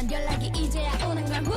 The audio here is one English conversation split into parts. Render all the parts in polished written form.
잠깐만 연락이 이제야 오는 걸 후?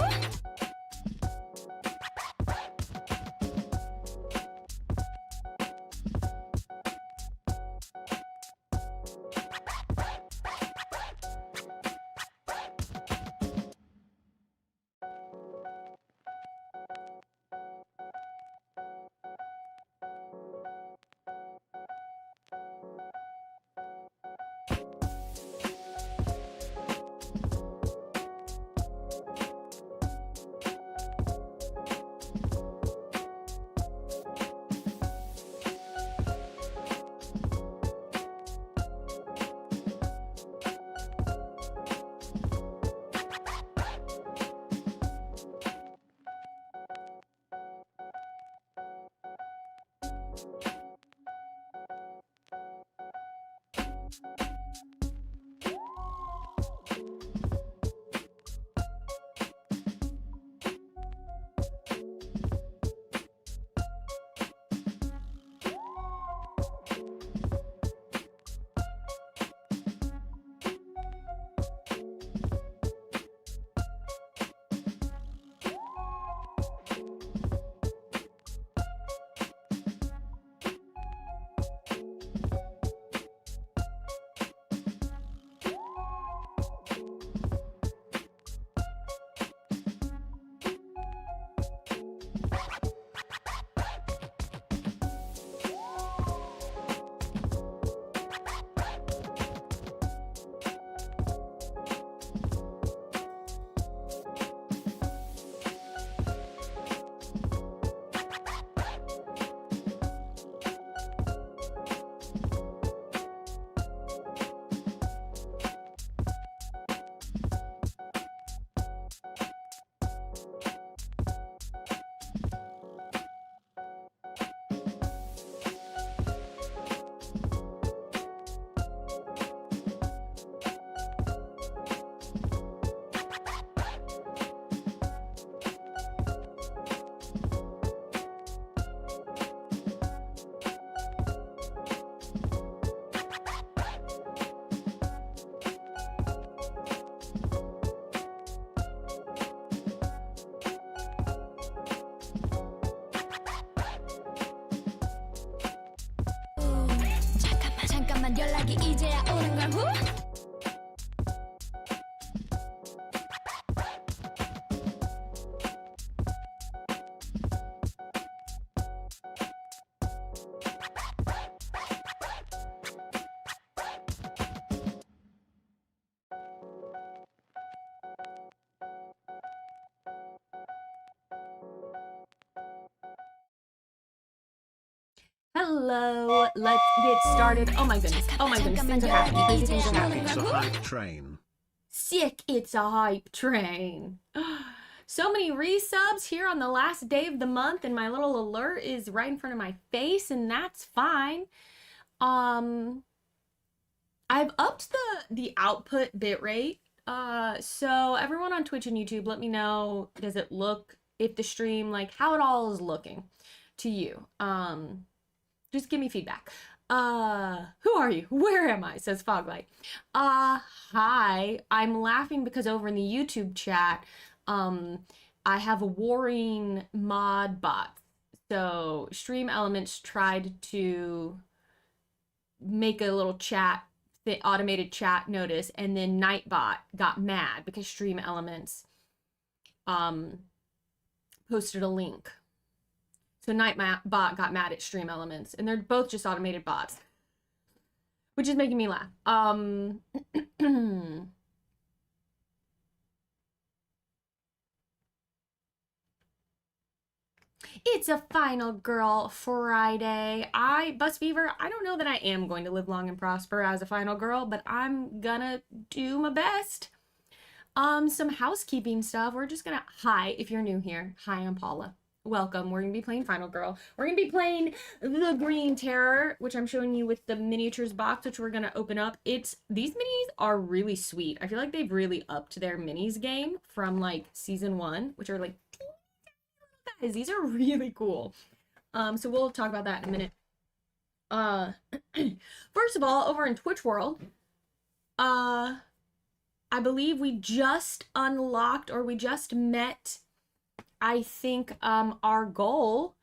잠깐만 연락이 이제야 오는 걸 후? Hello, let's get started. Oh my goodness, things are happening. Crazy things are happening. It's a hype train. Sick, it's a hype train. So many resubs here on the last day of the month, and my little alert is right in front of my face, and that's fine. I've upped the output bitrate. So everyone on Twitch and YouTube, let me know, does it look, if the stream, like how it all is looking to you. Just give me feedback. Who are you? Where am I? Says Foglight. Hi. I'm laughing because over in the YouTube chat, I have a warring mod bot. So Stream Elements tried to make a little chat, the automated chat notice, and then Nightbot got mad because Stream Elements posted a link. So Nightbot got mad at Stream Elements, and they're both just automated bots, which is making me laugh. It's a Final Girl Friday. Bus Fever, I don't know that I am going to live long and prosper as a Final Girl, but I'm gonna do my best. Some housekeeping stuff. We're just gonna, hi, if you're new here. Hi, I'm Paula. Welcome. We're gonna be playing Final Girl. We're gonna be playing the Green Terror, which I'm showing you with the miniatures box, which we're gonna open up. These minis are really sweet. I feel like they've really upped their minis game from like season 1, which are like, guys, these are really cool. So we'll talk about that in a minute. First of all, over in Twitch world, I believe we just unlocked, or we just met, I think, our goal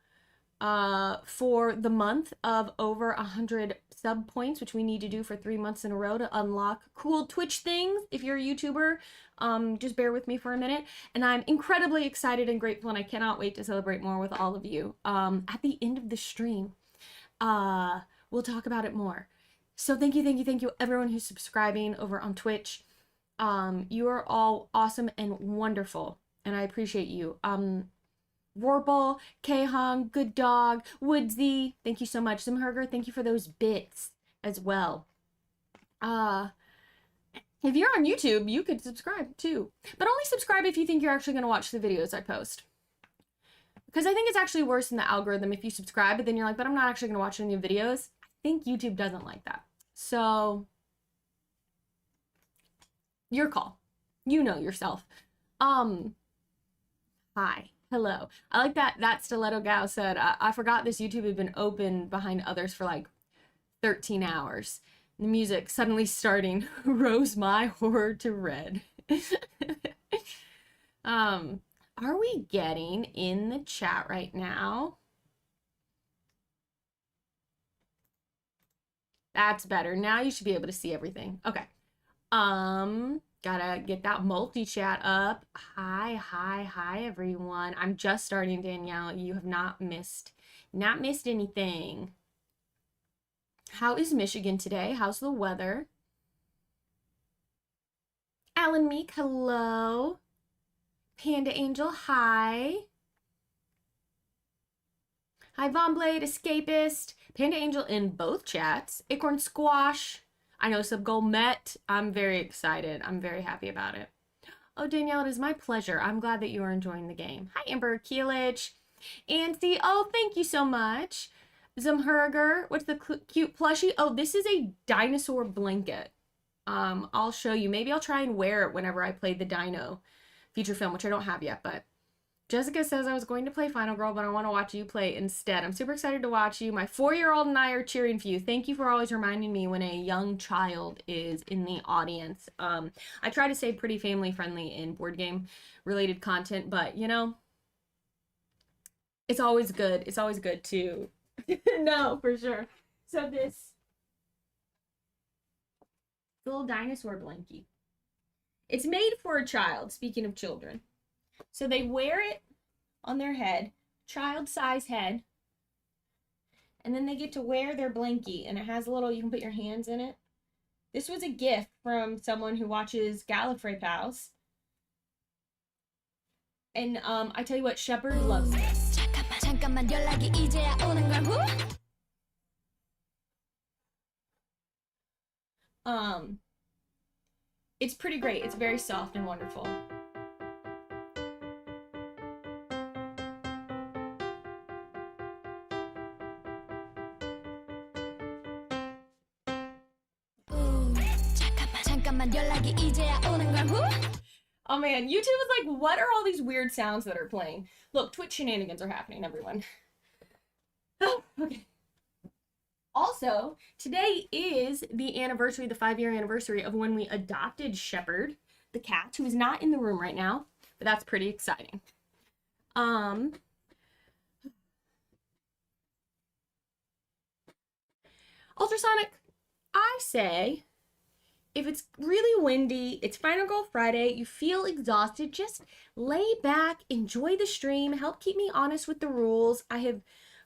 for the month of over 100 sub points, which we need to do for 3 months in a row to unlock cool Twitch things. If you're a YouTuber, just bear with me for a minute. And I'm incredibly excited and grateful, and I cannot wait to celebrate more with all of you. At the end of the stream, we'll talk about it more. So thank you, everyone who's subscribing over on Twitch. You are all awesome and wonderful, and I appreciate you. Warple, K-Hong, Good Dog, Woodsy, thank you so much. Zimherger, thank you for those bits as well. If you're on YouTube, you could subscribe too. But only subscribe if you think you're actually going to watch the videos I post. Because I think it's actually worse in the algorithm if you subscribe, but then you're like, but I'm not actually going to watch any of the videos. I think YouTube doesn't like that. So, your call. You know yourself. Hi. Hello. I like that Stiletto Gal said, I forgot this YouTube had been open behind others for like 13 hours. The music suddenly starting rose my horror to red. Are we getting in the chat right now? That's better. Now you should be able to see everything. Okay. Gotta get that multi-chat up. Hi, everyone. I'm just starting, Danielle. You have not missed anything. How is Michigan today? How's the weather? Alan Meek, hello. Panda Angel, hi. Hi, Von Blade, Escapist. Panda Angel in both chats. Acorn Squash. I know Sub Goal met. I'm very excited. I'm very happy about it. Oh, Danielle, it is my pleasure. I'm glad that you are enjoying the game. Hi, Amber Keelich. Anthony, oh, thank you so much. Zumherger, what's the cute plushie? Oh, this is a dinosaur blanket. I'll show you. Maybe I'll try and wear it whenever I play the Dino feature film, which I don't have yet, but Jessica says I was going to play Final Girl, but I want to watch you play instead. I'm super excited to watch you. My 4-year-old and I are cheering for you. Thank you for always reminding me when a young child is in the audience. I try to stay pretty family friendly in board game related content, but you know, it's always good. It's always good to no, for sure. So this little dinosaur blankie. It's made for a child, speaking of children. So they wear it on their head, child-size head, and then they get to wear their blankie, and it has a little, you can put your hands in it. This was a gift from someone who watches Gallifrey Pals. And I tell you what, Shepard loves this. It's pretty great. It's very soft and wonderful. Oh man, YouTube is like, what are all these weird sounds that are playing? Look, Twitch shenanigans are happening, everyone. Oh, okay. Also, today is the anniversary, the 5-year anniversary of when we adopted Shepard, the cat, who is not in the room right now, but that's pretty exciting. Ultrasonic, I say, if it's really windy, it's Final Girl Friday, you feel exhausted, just lay back, enjoy the stream, help keep me honest with the rules. I have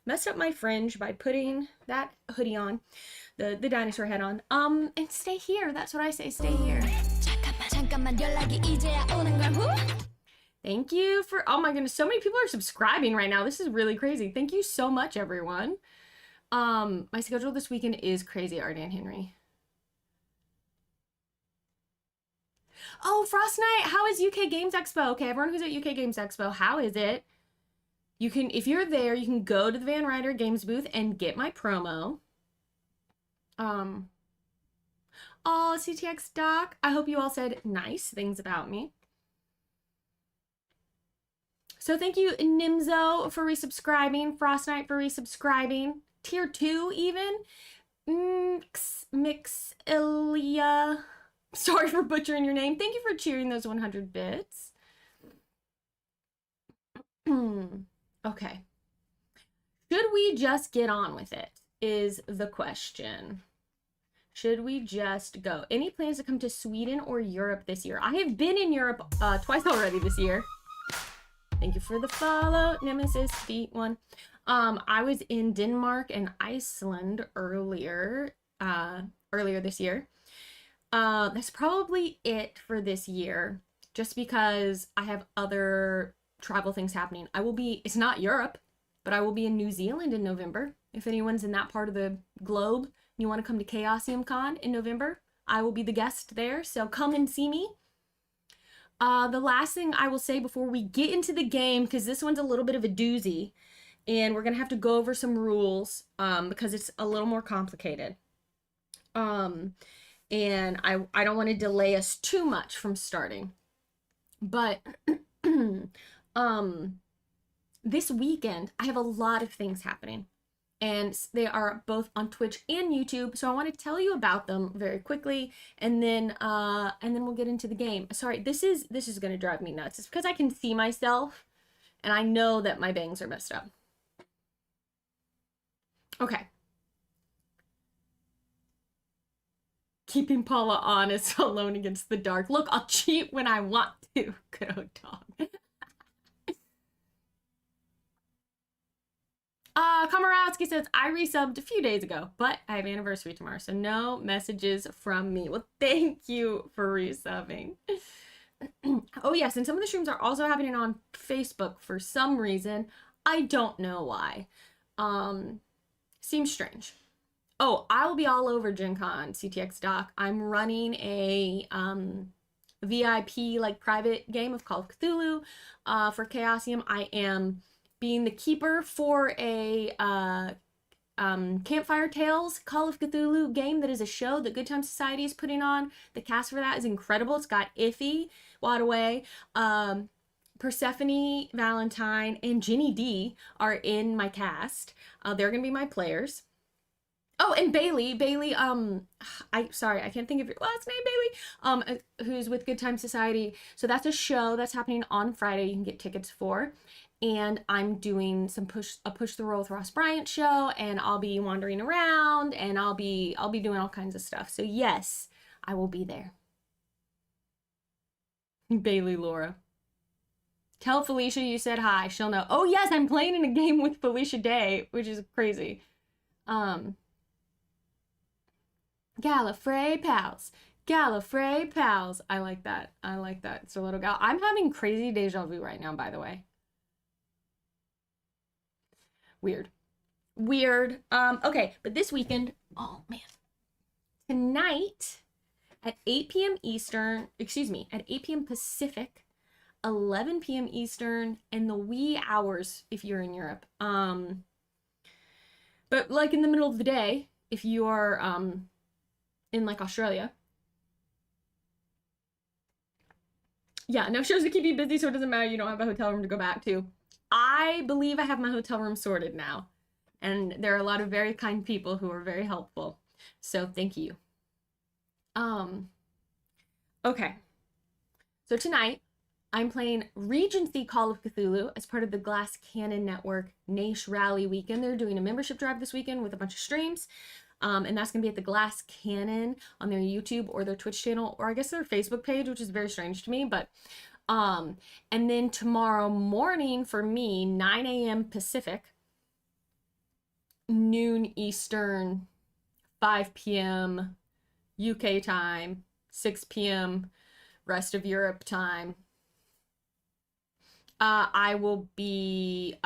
messed up my fringe by putting that hoodie on, the dinosaur head on, and stay here. That's what I say, stay here. Thank you for, oh my goodness, so many people are subscribing right now. This is really crazy. Thank you so much, everyone. My schedule this weekend is crazy, Ardan Henry. Oh, Frost Night, how is UK Games Expo? Okay, everyone who's at UK Games Expo, how is it? You can, if you're there, you can go to the Van Ryder Games booth and get my promo. Oh, CTX Doc, I hope you all said nice things about me. So thank you, Nimzo, for resubscribing. Frost Knight for resubscribing. Tier 2 even. Mixilia. Sorry for butchering your name. Thank you for cheering those 100 bits. Okay. Should we just get on with it? Is the question. Should we just go? Any plans to come to Sweden or Europe this year? I have been in Europe twice already this year. Thank you for the follow, Nemesis B1. I was in Denmark and Iceland earlier this year. That's probably it for this year, just because I have other travel things happening. It's not Europe, but I will be in New Zealand in November. If anyone's in that part of the globe and you want to come to Chaosium Con in November, I will be the guest there, so come and see me. The last thing I will say before we get into the game, because this one's a little bit of a doozy, and we're going to have to go over some rules because it's a little more complicated. And I don't want to delay us too much from starting. But this weekend, I have a lot of things happening. And they are both on Twitch and YouTube, so I want to tell you about them very quickly, and then we'll get into the game. Sorry, this is going to drive me nuts. It's because I can see myself, and I know that my bangs are messed up. Okay. Keeping Paula honest, alone against the dark. Look, I'll cheat when I want to. Good old dog. Komorowski says, I resubbed a few days ago, but I have anniversary tomorrow, so no messages from me. Well, thank you for resubbing. Oh, yes, and some of the streams are also happening on Facebook for some reason. I don't know why. Seems strange. Oh, I will be all over Gen Con, CTX Doc. I'm running a VIP, like, private game of Call of Cthulhu for Chaosium. I am being the keeper for a Campfire Tales Call of Cthulhu game that is a show that Good Time Society is putting on. The cast for that is incredible. It's got Iffy, Wadaway, Persephone, Valentine, and Ginny D are in my cast. They're gonna be my players. Oh, and Bailey, I can't think of your last name, Bailey, who's with Good Time Society. So that's a show that's happening on Friday. You can get tickets for. And I'm doing some Push the Roll with Ross Bryant show, and I'll be wandering around, and I'll be doing all kinds of stuff. So yes, I will be there. Bailey Laura. Tell Felicia you said hi. She'll know. Oh yes, I'm playing in a game with Felicia Day, which is crazy. Gallifrey Pals. Gallifrey Pals. I like that. It's a little gal. I'm having crazy deja vu right now, by the way. Weird. Okay, but this weekend, oh man. Tonight at 8 p.m. Eastern, at 8 p.m. Pacific, 11 p.m. Eastern, and the wee hours if you're in Europe. But like in the middle of the day, if you are in like Australia. Yeah, enough shows to keep you busy so it doesn't matter you don't have a hotel room to go back to. I believe I have my hotel room sorted now. And there are a lot of very kind people who are very helpful. So thank you. Okay. So tonight, I'm playing Regency Call of Cthulhu as part of the Glass Cannon Network Nash Rally Weekend. They're doing a membership drive this weekend with a bunch of streams. And that's going to be at the Glass Cannon on their YouTube or their Twitch channel, or I guess their Facebook page, which is very strange to me. But and then tomorrow morning for me, 9 a.m. Pacific, noon Eastern, 5 p.m. UK time, 6 p.m. rest of Europe time, I will be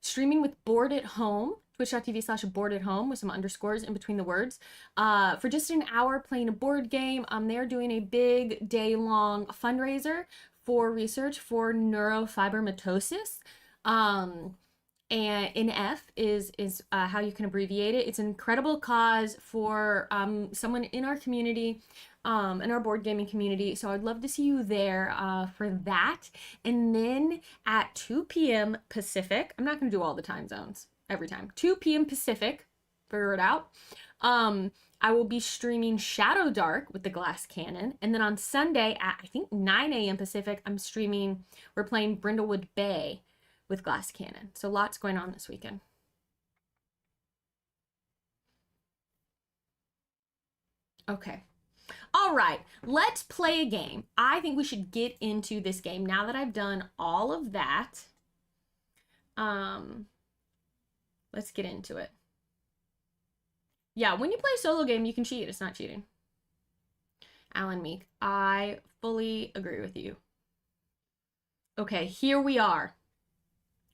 streaming with Bored at Home, twitch.tv/bored at home with some underscores in between the words, for just an hour playing a board game. They're doing a big day-long fundraiser for research for neurofibromatosis. And NF is how you can abbreviate it. It's an incredible cause for someone in our community, in our board gaming community. So I'd love to see you there for that. And then at 2 p.m. Pacific, I'm not going to do all the time zones every time. 2 p.m. Pacific, figure it out. I will be streaming Shadow Dark with the Glass Cannon. And then on Sunday at, I think, 9 a.m. Pacific, we're playing Brindlewood Bay with Glass Cannon. So lots going on this weekend. Okay. All right, let's play a game. I think we should get into this game now that I've done all of that. Let's get into it. Yeah, when you play a solo game, you can cheat. It's not cheating. Alan Meek, I fully agree with you. Okay, here we are.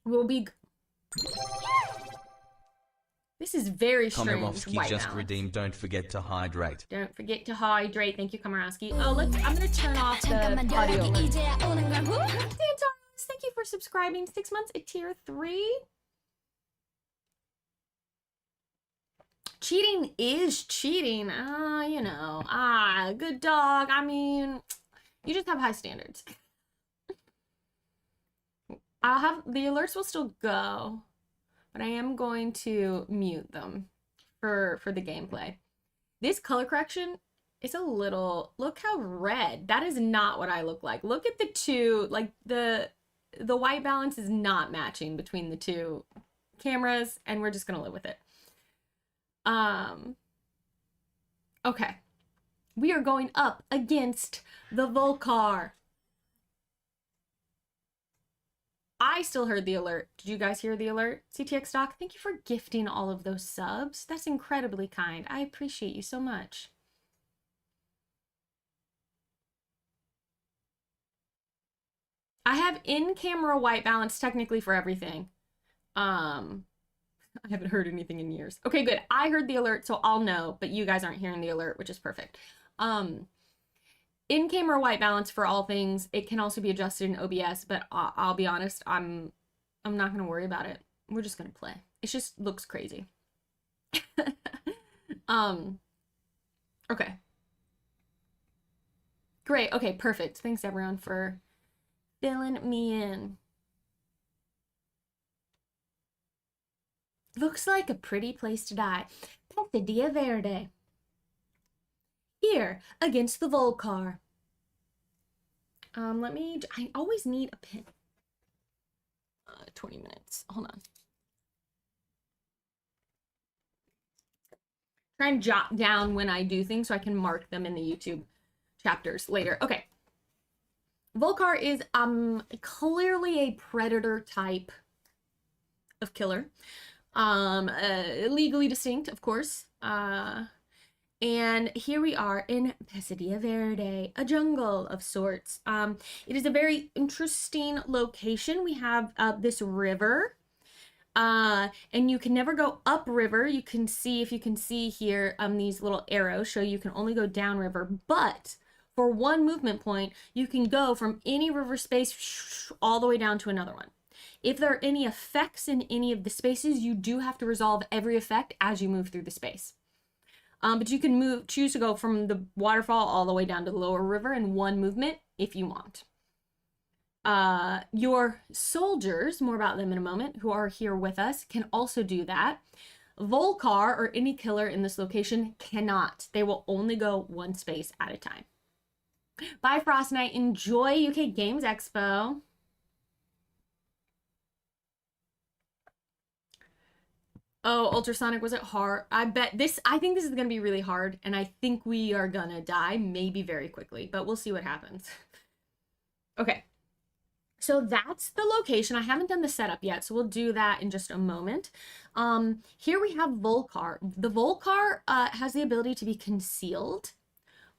We'll be... This is very strange. Komarovsky just redeemed. Don't forget to hydrate. Don't forget to hydrate. Thank you, Komarovsky. Oh, I'm gonna turn off the audio. Thank you for subscribing. 6 months at tier 3. Cheating is cheating. Good dog. I mean, you just have high standards. The alerts will still go, but I am going to mute them for the gameplay. This color correction is a little, look how red. That is not what I look like. Look at the two, like the white balance is not matching between the two cameras, and we're just gonna live with it. Okay. We are going up against the Volcar. I still heard the alert. Did you guys hear the alert? CTX Doc, thank you for gifting all of those subs. That's incredibly kind. I appreciate you so much. I have in-camera white balance technically for everything. I haven't heard anything in years. Okay, good. I heard the alert, so I'll know, but you guys aren't hearing the alert, which is perfect. In-camera white balance for all things. It can also be adjusted in OBS, but I'll be honest, I'm not gonna worry about it. We're just gonna play. It just looks crazy. Okay. Great. Okay, perfect. Thanks everyone for filling me in. Looks like a pretty place to die. Pasadena Verde. Here, against the Volcar. I always need a pin. 20 minutes. Hold on. Try and jot down when I do things so I can mark them in the YouTube chapters later. Okay. Volcar is clearly a predator type of killer. Legally distinct, of course. And here we are in Pasadena Verde, a jungle of sorts. It is a very interesting location. We have this river, and you can never go upriver. You can see, if you can see here, these little arrows show you can only go downriver, but for one movement point, you can go from any river space all the way down to another one. If there are any effects in any of the spaces, you do have to resolve every effect as you move through the space. But you can choose to go from the waterfall all the way down to the lower river in one movement if you want. Your soldiers, more about them in a moment, who are here with us, can also do that. Volcar, or any killer in this location, cannot. They will only go one space at a time. Bye, Frost Knight. Enjoy UK Games Expo. Oh, ultrasonic, was it hard? I think this is gonna be really hard, and I think we are gonna die, maybe very quickly, but we'll see what happens. Okay, so that's the location. I haven't done the setup yet, so we'll do that in just a moment. Here we have Volcar. The Volcar has the ability to be concealed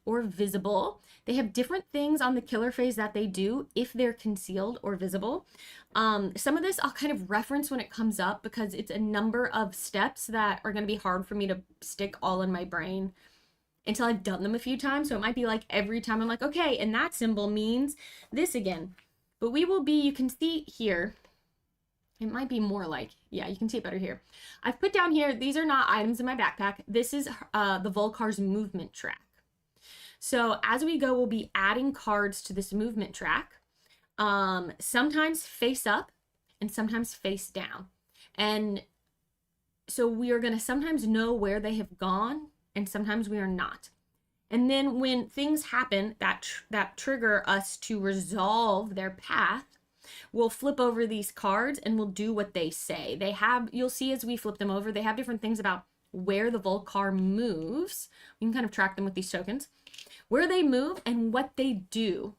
or visible. They have different things on the killer phase that they do if they're concealed or visible. Some of this I'll kind of reference when it comes up because it's a number of steps that are going to be hard for me to stick all in my brain until I've done them a few times. So it might be like every time I'm like, okay, and that symbol means this again. But we will be, you can see here, it might be more like, yeah, you can see it better here. I've put down here, these are not items in my backpack. This is the Volcar's movement track. So as we go, we'll be adding cards to this movement track, sometimes face up and sometimes face down. And so we are going to sometimes know where they have gone and sometimes we are not. And then when things happen that trigger us to resolve their path, we'll flip over these cards and we'll do what they say. They have, you'll see as we flip them over, they have different things about where the Volcar moves. We can kind of track them with these tokens, where they move and what they do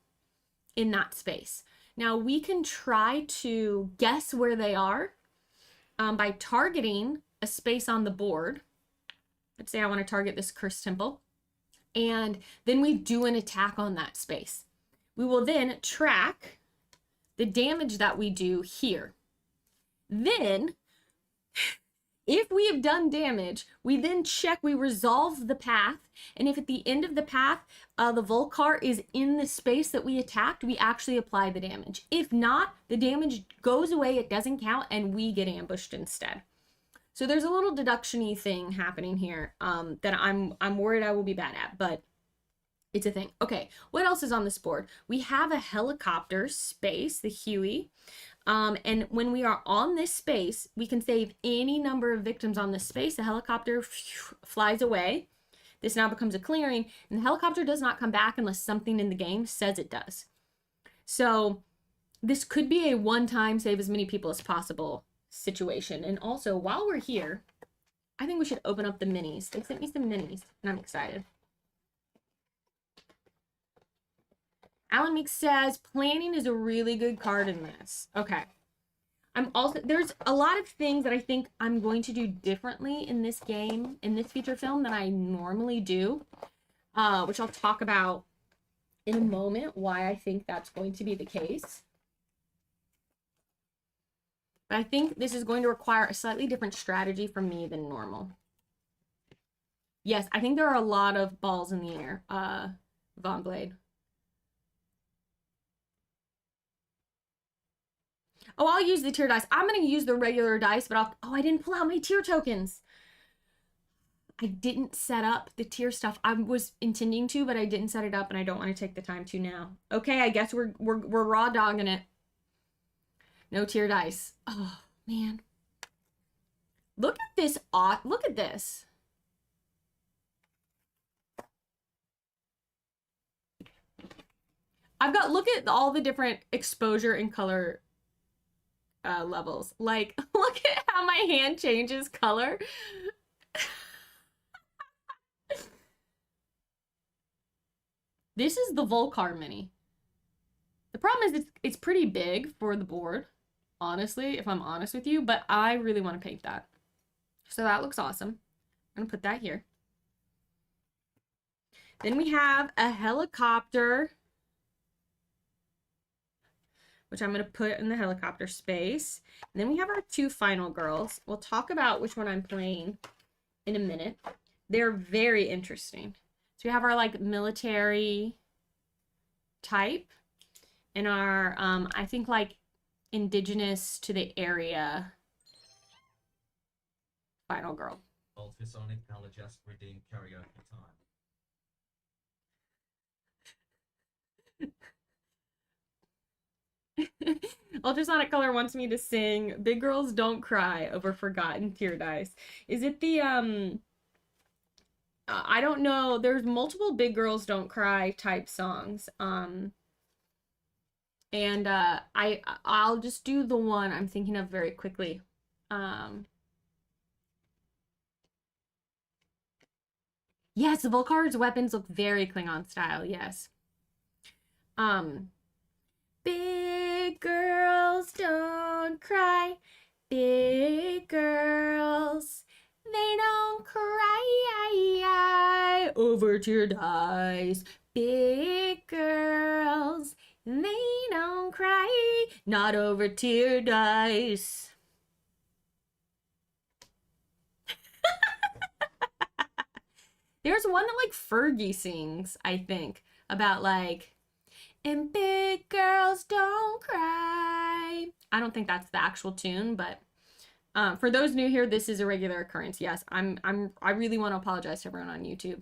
in that space. Now we can try to guess where they are by targeting a space on the board. Let's say I want to target this cursed temple. And then we do an attack on that space. We will then track the damage that we do here. Then, if we have done damage, we then check, we resolve the path, and if at the end of the path, the Volcar is in the space that we attacked, we actually apply the damage. If not, the damage goes away, it doesn't count, and we get ambushed instead. So there's a little deduction-y thing happening here that I'm worried I will be bad at, but it's a thing. Okay, what else is on this board? We have a helicopter space, the Huey. And when we are on this space, we can save any number of victims on this space. The helicopter flies away. This now becomes a clearing, and the helicopter does not come back unless something in the game says it does. So this could be a one-time save as many people as possible situation. And also, while we're here, I think we should open up the minis. They sent me some minis, and I'm excited. Alan Meek says, planning is a really good card in this. Okay. There's a lot of things that I think I'm going to do differently in this game, in this feature film, than I normally do, which I'll talk about in a moment, why I think that's going to be the case. But I think this is going to require a slightly different strategy from me than normal. Yes, I think there are a lot of balls in the air, Von Blade. Oh, I'll use the tier dice. I'm going to use the regular dice, but I didn't pull out my tier tokens. I didn't set up the tier stuff. I was intending to, but I didn't set it up, and I don't want to take the time to now. Okay, I guess we're raw dogging it. No tier dice. Oh, man. Look at this. Look at this. Look at all the different exposure and color levels. Like, look at how my hand changes color. This is the Volcar mini. The problem is it's pretty big for the board, honestly, if I'm honest with you, but I really want to paint that. So that looks awesome. I'm gonna put that here. Then we have a helicopter, which I'm going to put in the helicopter space. And then we have our two final girls. We'll talk about which one I'm playing in a minute. They're very interesting. So we have our like military type and our, I think like indigenous to the area final girl. Ultrasonic color just redeem karaoke time. Ultrasonic Color wants me to sing Big Girls Don't Cry over Forgotten Tear Dice. Is it the, I don't know. There's multiple Big Girls Don't Cry type songs. And I'll just do the one I'm thinking of very quickly. Yes, the Volcar's weapons look very Klingon style, yes. Big girls don't cry. Big girls, they don't cry over tear dice. Big girls, they don't cry, not over tear dice. There's one that like Fergie sings, I think, about like, and big girls don't cry. I don't think that's the actual tune, but for those new here, this is a regular occurrence. Yes, I really want to apologize to everyone on YouTube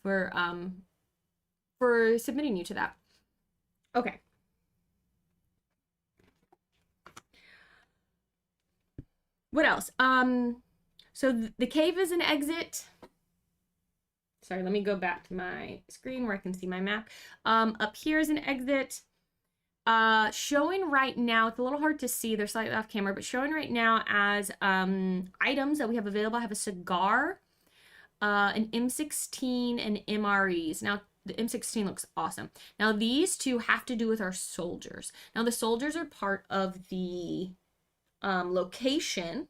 for submitting you to that. Okay. What else? So the cave is an exit. Sorry, let me go back to my screen where I can see my map. Up here is an exit. Showing right now, it's a little hard to see, they're slightly off camera, but showing right now as items that we have available, I have a cigar, an M16, and MREs. Now, the M16 looks awesome. Now, these two have to do with our soldiers. Now, the soldiers are part of the location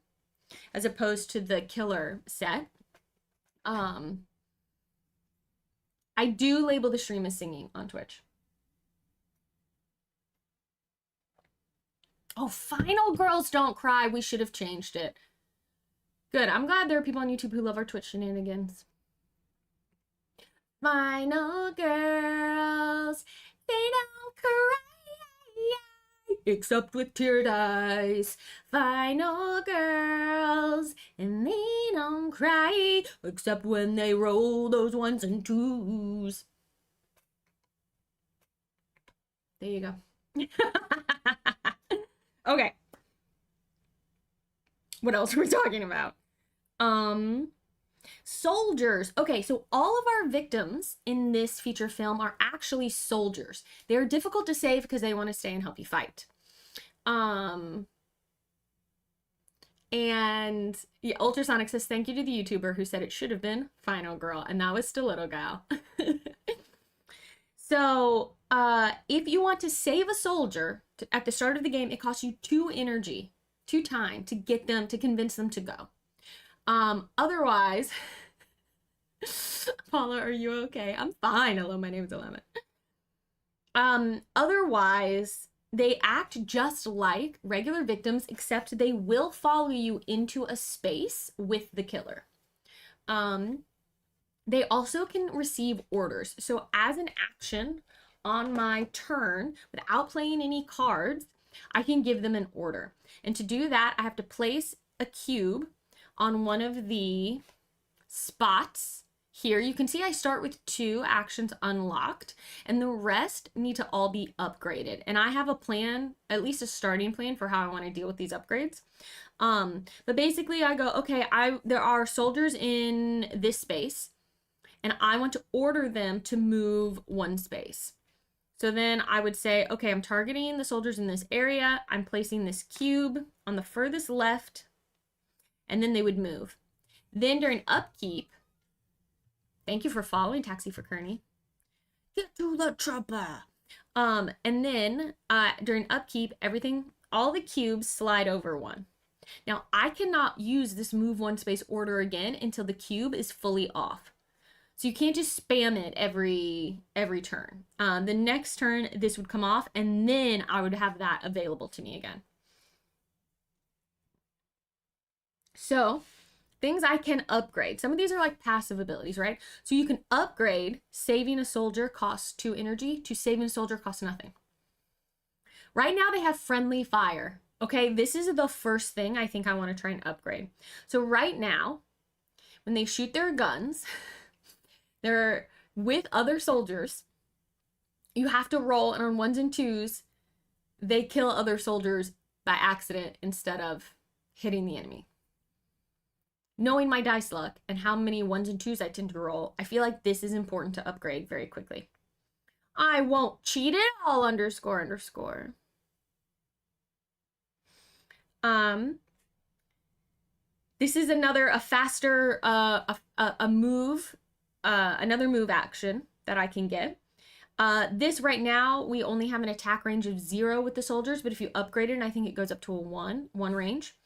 as opposed to the killer set. I do label the stream as singing on Twitch. Oh, Final Girls Don't Cry. We should have changed it. Good. I'm glad there are people on YouTube who love our Twitch shenanigans. Final Girls, they don't cry. Except with tear eyes. Final Girls, and they don't cry. Except when they roll those ones and twos. There you go. Okay. What else are we talking about? Soldiers. Okay, so all of our victims in this feature film are actually soldiers. They're difficult to save because they want to stay and help you fight. And yeah, Ultrasonic says thank you to the YouTuber who said it should have been Final Girl, and that was Stiletto Gal. So, if you want to save a soldier at the start of the game, it costs you 2 energy, 2 time to get them, to convince them to go. Otherwise, Paula, are you okay? I'm fine. Hello, my name is Lemon. Otherwise, they act just like regular victims, except they will follow you into a space with the killer. They also can receive orders. So as an action on my turn, without playing any cards, I can give them an order. And to do that, I have to place a cube on one of the spots here. You can see I start with 2 actions unlocked, and the rest need to all be upgraded. And I have a plan, at least a starting plan for how I want to deal with these upgrades. But basically I go, okay, there are soldiers in this space, and I want to order them to move 1 space. So then I would say, okay, I'm targeting the soldiers in this area. I'm placing this cube on the furthest left, and then they would move. Then during upkeep, thank you for following Taxi for Kearney. Get to the chopper. And then during upkeep, all the cubes slide over 1. Now I cannot use this move 1 space order again until the cube is fully off. So you can't just spam it every turn. The next turn, this would come off, and then I would have that available to me again. So, things I can upgrade. Some of these are like passive abilities, right? So you can upgrade saving a soldier costs 2 energy to saving a soldier costs nothing. Right now they have friendly fire. Okay, this is the first thing I think I want to try and upgrade. So right now, when they shoot their guns, they're with other soldiers. You have to roll, and on 1s and 2s, they kill other soldiers by accident instead of hitting the enemy. Knowing my dice luck and how many 1s and 2s I tend to roll, I feel like this is important to upgrade very quickly. I won't cheat it all, underscore, underscore. This is another, faster, move, another move action that I can get. This right now, we only have an attack range of 0 with the soldiers, but if you upgrade it, I think it goes up to a 1 range.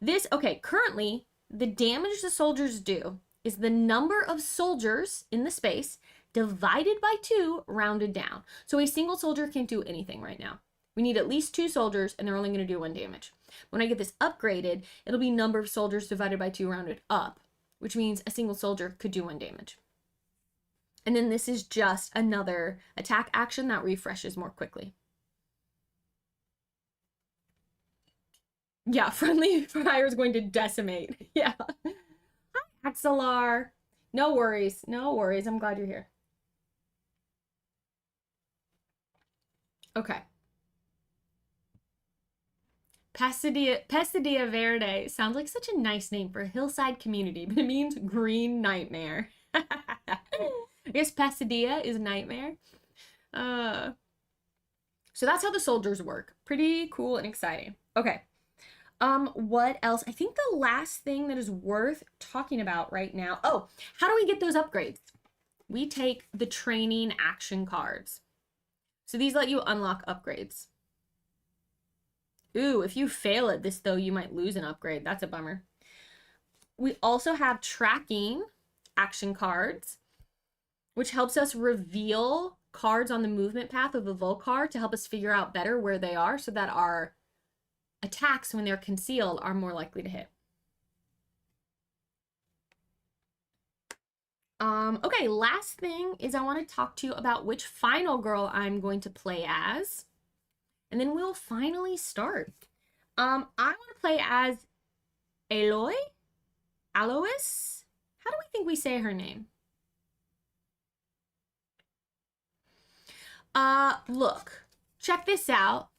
This, okay, currently, the damage the soldiers do is the number of soldiers in the space divided by 2 rounded down. So a single soldier can't do anything right now. We need at least 2 soldiers, and they're only going to do 1 damage. When I get this upgraded, it'll be number of soldiers divided by 2 rounded up, which means a single soldier could do 1 damage. And then this is just another attack action that refreshes more quickly. Yeah, friendly fire is going to decimate. Yeah. Hi, Axelar. No worries. No worries. I'm glad you're here. Okay. Pesadilla Verde sounds like such a nice name for a hillside community, but it means green nightmare. I guess Pasadilla is nightmare. So that's how the soldiers work. Pretty cool and exciting. Okay. What else? I think the last thing that is worth talking about right now. Oh, how do we get those upgrades? We take the training action cards. So these let you unlock upgrades. Ooh, if you fail at this though, you might lose an upgrade. That's a bummer. We also have tracking action cards, which helps us reveal cards on the movement path of the Volcar to help us figure out better where they are so that our attacks, when they're concealed, are more likely to hit. Okay, last thing is I want to talk to you about which final girl I'm going to play as. And then we'll finally start. I want to play as Aloy? Alois? How do we think we say her name? Look, check this out.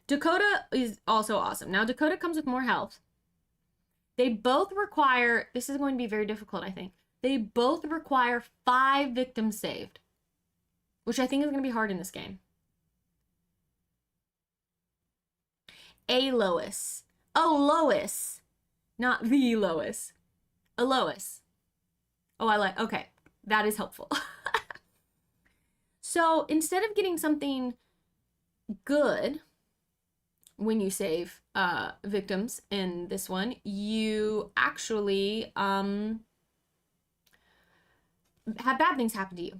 Dakota is also awesome. Now, Dakota comes with more health. They both require, this is going to be very difficult, I think. They both require 5 victims saved, which I think is going to be hard in this game. Alois. Oh, Lois. Not the Lois. A Lois. Oh, I like, okay. That is helpful. So instead of getting something good when you save victims in this one, you actually have bad things happen to you.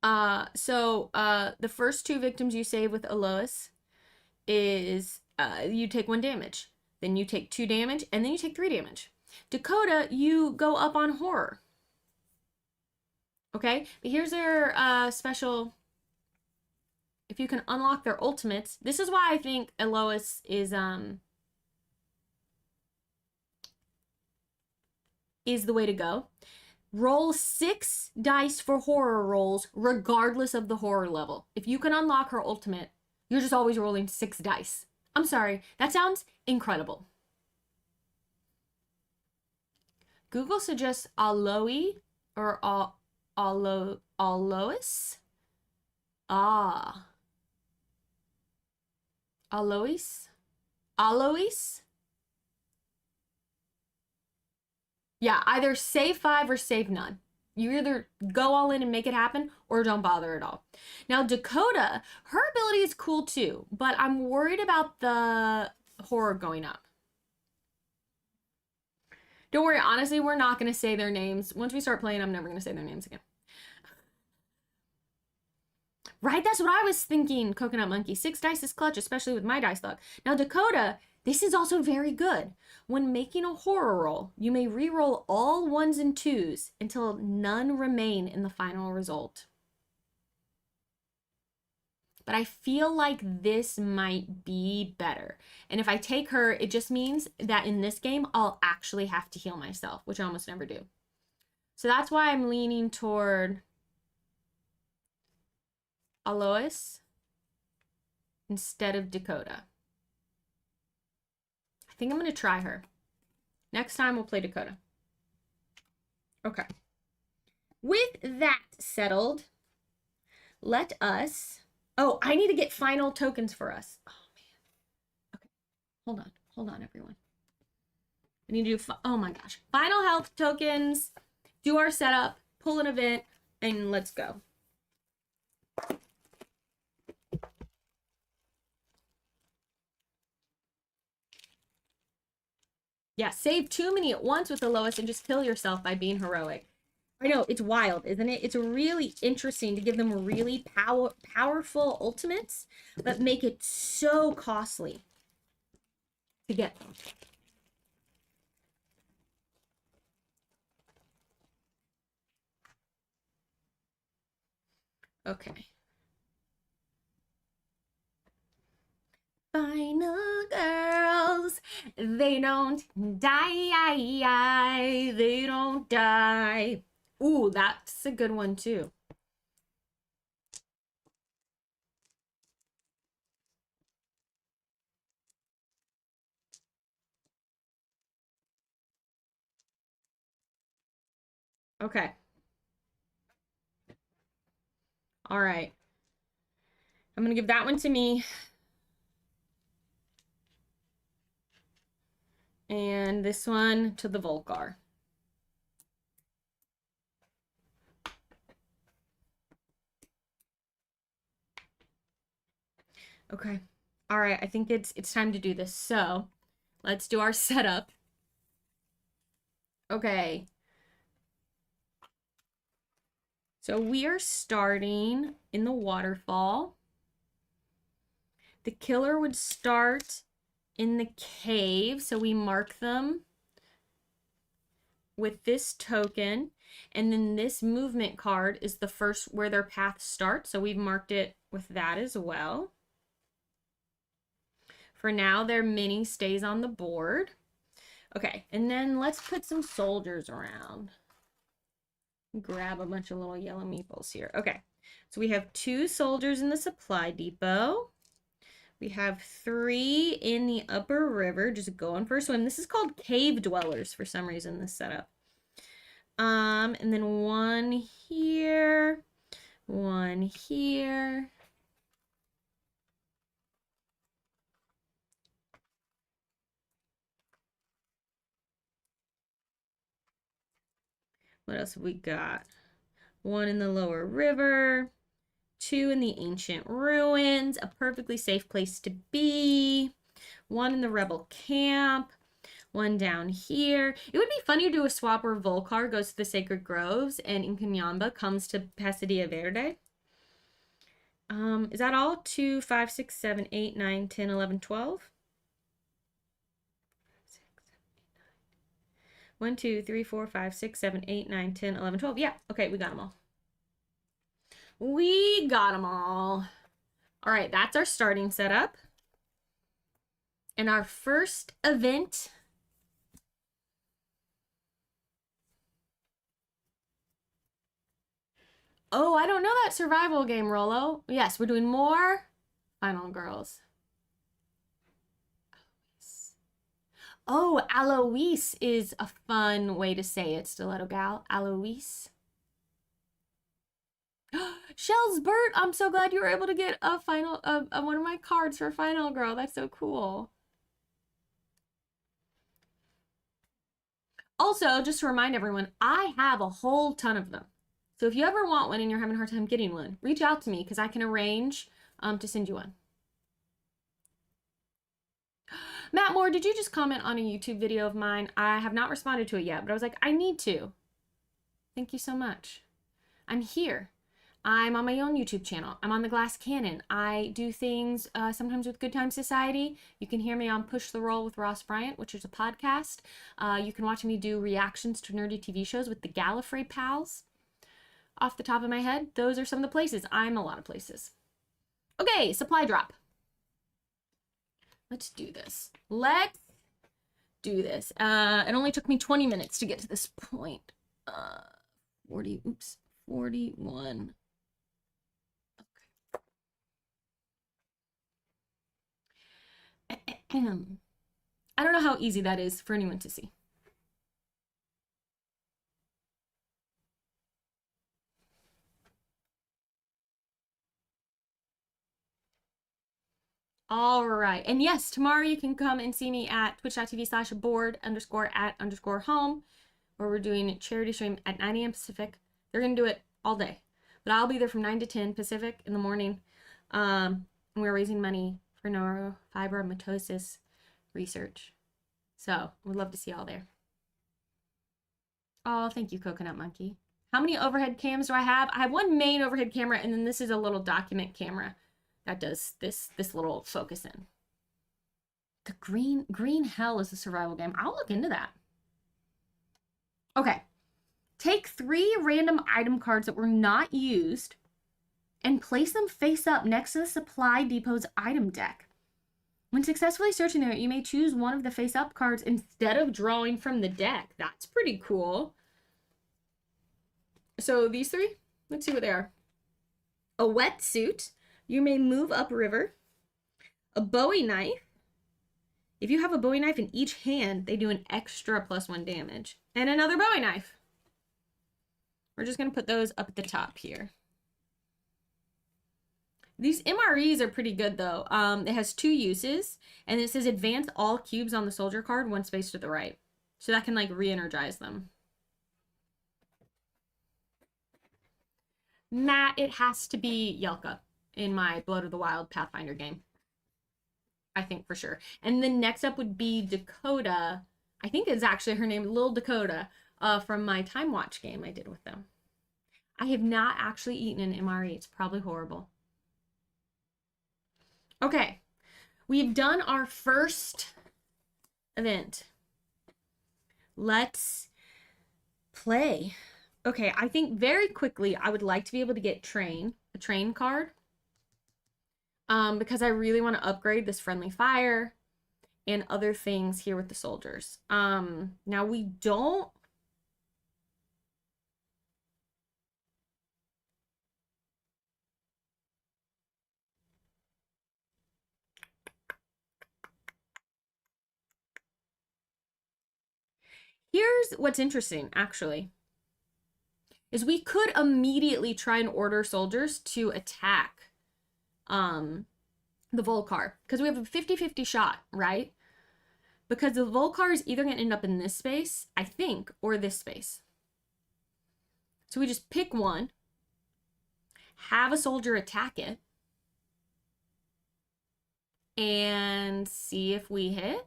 The first 2 victims you save with Alois is you take 1 damage, then you take 2 damage, and then you take 3 damage. Dakota, you go up on horror. Okay, but here's their special. If you can unlock their ultimates, this is why I think Alois is the way to go. Roll 6 dice for horror rolls, regardless of the horror level. If you can unlock her ultimate, you're just always rolling 6 dice. I'm sorry, that sounds incredible. Google suggests Aloy or Alois. Alois. Yeah, either save 5 or save none. You either go all in and make it happen or don't bother at all. Now, Dakota, her ability is cool too, but I'm worried about the horror going up. Don't worry, honestly, we're not going to say their names. Once we start playing, I'm never going to say their names again. Right? That's what I was thinking, Coconut Monkey. 6 dice is clutch, especially with my dice luck. Now, Dakota, this is also very good. When making a horror roll, you may re-roll all 1s and 2s until none remain in the final result. But I feel like this might be better. And if I take her, it just means that in this game, I'll actually have to heal myself, which I almost never do. So that's why I'm leaning toward Alois instead of Dakota. I think I'm going to try her. Next time we'll play Dakota. Okay. With that settled, let us... Oh, I need to get final tokens for us. Oh, man. Okay. Hold on, everyone. I need to do... Oh, my gosh. Final health tokens. Do our setup. Pull an event. And let's go. Yeah, save too many at once with the lowest and just kill yourself by being heroic. I know, it's wild, isn't it? It's really interesting to give them really powerful ultimates, but make it so costly to get them. Okay. Final girls, they don't die, they don't die. Ooh, that's a good one too. Okay. All right. I'm going to give that one to me. And this one to the Volcar. Okay. All right. I think it's time to do this. So let's do our setup. Okay. So we are starting in the waterfall. The killer would start in the cave. So we mark them with this token. And then this movement card is the first where their path starts. So we've marked it with that as well. For now, their mini stays on the board. Okay, and then let's put some soldiers around. Grab a bunch of little yellow meeples here. Okay, so we have 2 soldiers in the supply depot. We have 3 in the upper river, just going for a swim. This is called cave dwellers for some reason, this setup. And then 1 here, 1 here. What else have we got? 1 in the lower river, 2 in the ancient ruins, a perfectly safe place to be, 1 in the rebel camp, 1 down here. It would be funny to do a swap where Volcar goes to the Sacred Groves and Incanyamba comes to Pasadilla Verde. Is that all? 2, 5, 6, 7, 8, 9, 10, 11, 12? 1, 2, 3, 4, 5, 6, 7, 8, 9, 10, 11, 12. Yeah, okay, we got them all. We got them all. All right, that's our starting setup. And our first event. Oh, I don't know that survival game, Rolo. Yes, we're doing more Final Girls. Oh, Alois is a fun way to say it, Stiletto Gal. Alois. Shells Bert, I'm so glad you were able to get a final one of my cards for Final Girl. That's so cool. Also, just to remind everyone, I have a whole ton of them. So if you ever want one and you're having a hard time getting one, reach out to me because I can arrange to send you one. Matt Moore, did you just comment on a YouTube video of mine? I have not responded to it yet, but I was like, I need to. Thank you so much. I'm here. I'm on my own YouTube channel. I'm on the Glass Cannon. I do things sometimes with Good Time Society. You can hear me on Push the Roll with Ross Bryant, which is a podcast. You can watch me do reactions to nerdy TV shows with the Gallifrey Pals. Off the top of my head, those are some of the places. I'm a lot of places. Okay, supply drop. Let's do this. Let's do this. It only took me 20 minutes to get to this point. 41. I don't know how easy that is for anyone to see. All right. And yes, tomorrow you can come and see me at twitch.tv/board_at_home, where we're doing a charity stream at 9 a.m. Pacific. They're going to do it all day, but I'll be there from 9 to 10 Pacific in the morning. And we're raising money for neurofibromatosis research. So we'd love to see y'all there. Oh, thank you, Coconut Monkey. How many overhead cams do I have? I have one main overhead camera, and then this is a little document camera that does this little focus in. The Green Hell is a survival game. I'll look into that. Okay. Take 3 random item cards that were not used and place them face up next to the supply depot's item deck. When successfully searching there, you may choose one of the face up cards instead of drawing from the deck. That's pretty cool. So these 3, let's see what they are. A wetsuit. You may move upriver. A Bowie knife. If you have a Bowie knife in each hand, they do an extra +1 damage. And another Bowie knife. We're just going to put those up at the top here. These MREs are pretty good though. It has 2 uses, and it says advance all cubes on the soldier card 1 space to the right. So that can like re-energize them. Matt, it has to be Yelka in my Blood of the Wild Pathfinder game. I think for sure. And then next up would be Dakota. I think it's actually her name, Lil Dakota, from my Time Watch game I did with them. I have not actually eaten an MRE. It's probably horrible. Okay, we've done our first event. Let's play. Okay, I think very quickly I would like to be able to get a train card. Because I really want to upgrade this friendly fire and other things here with the soldiers. Now we don't. Here's what's interesting, actually, is we could immediately try and order soldiers to attack the Volcar, because we have a 50-50 shot, right? Because the Volcar is either going to end up in this space, I think, or this space. So we just pick one, have a soldier attack it, and see if we hit.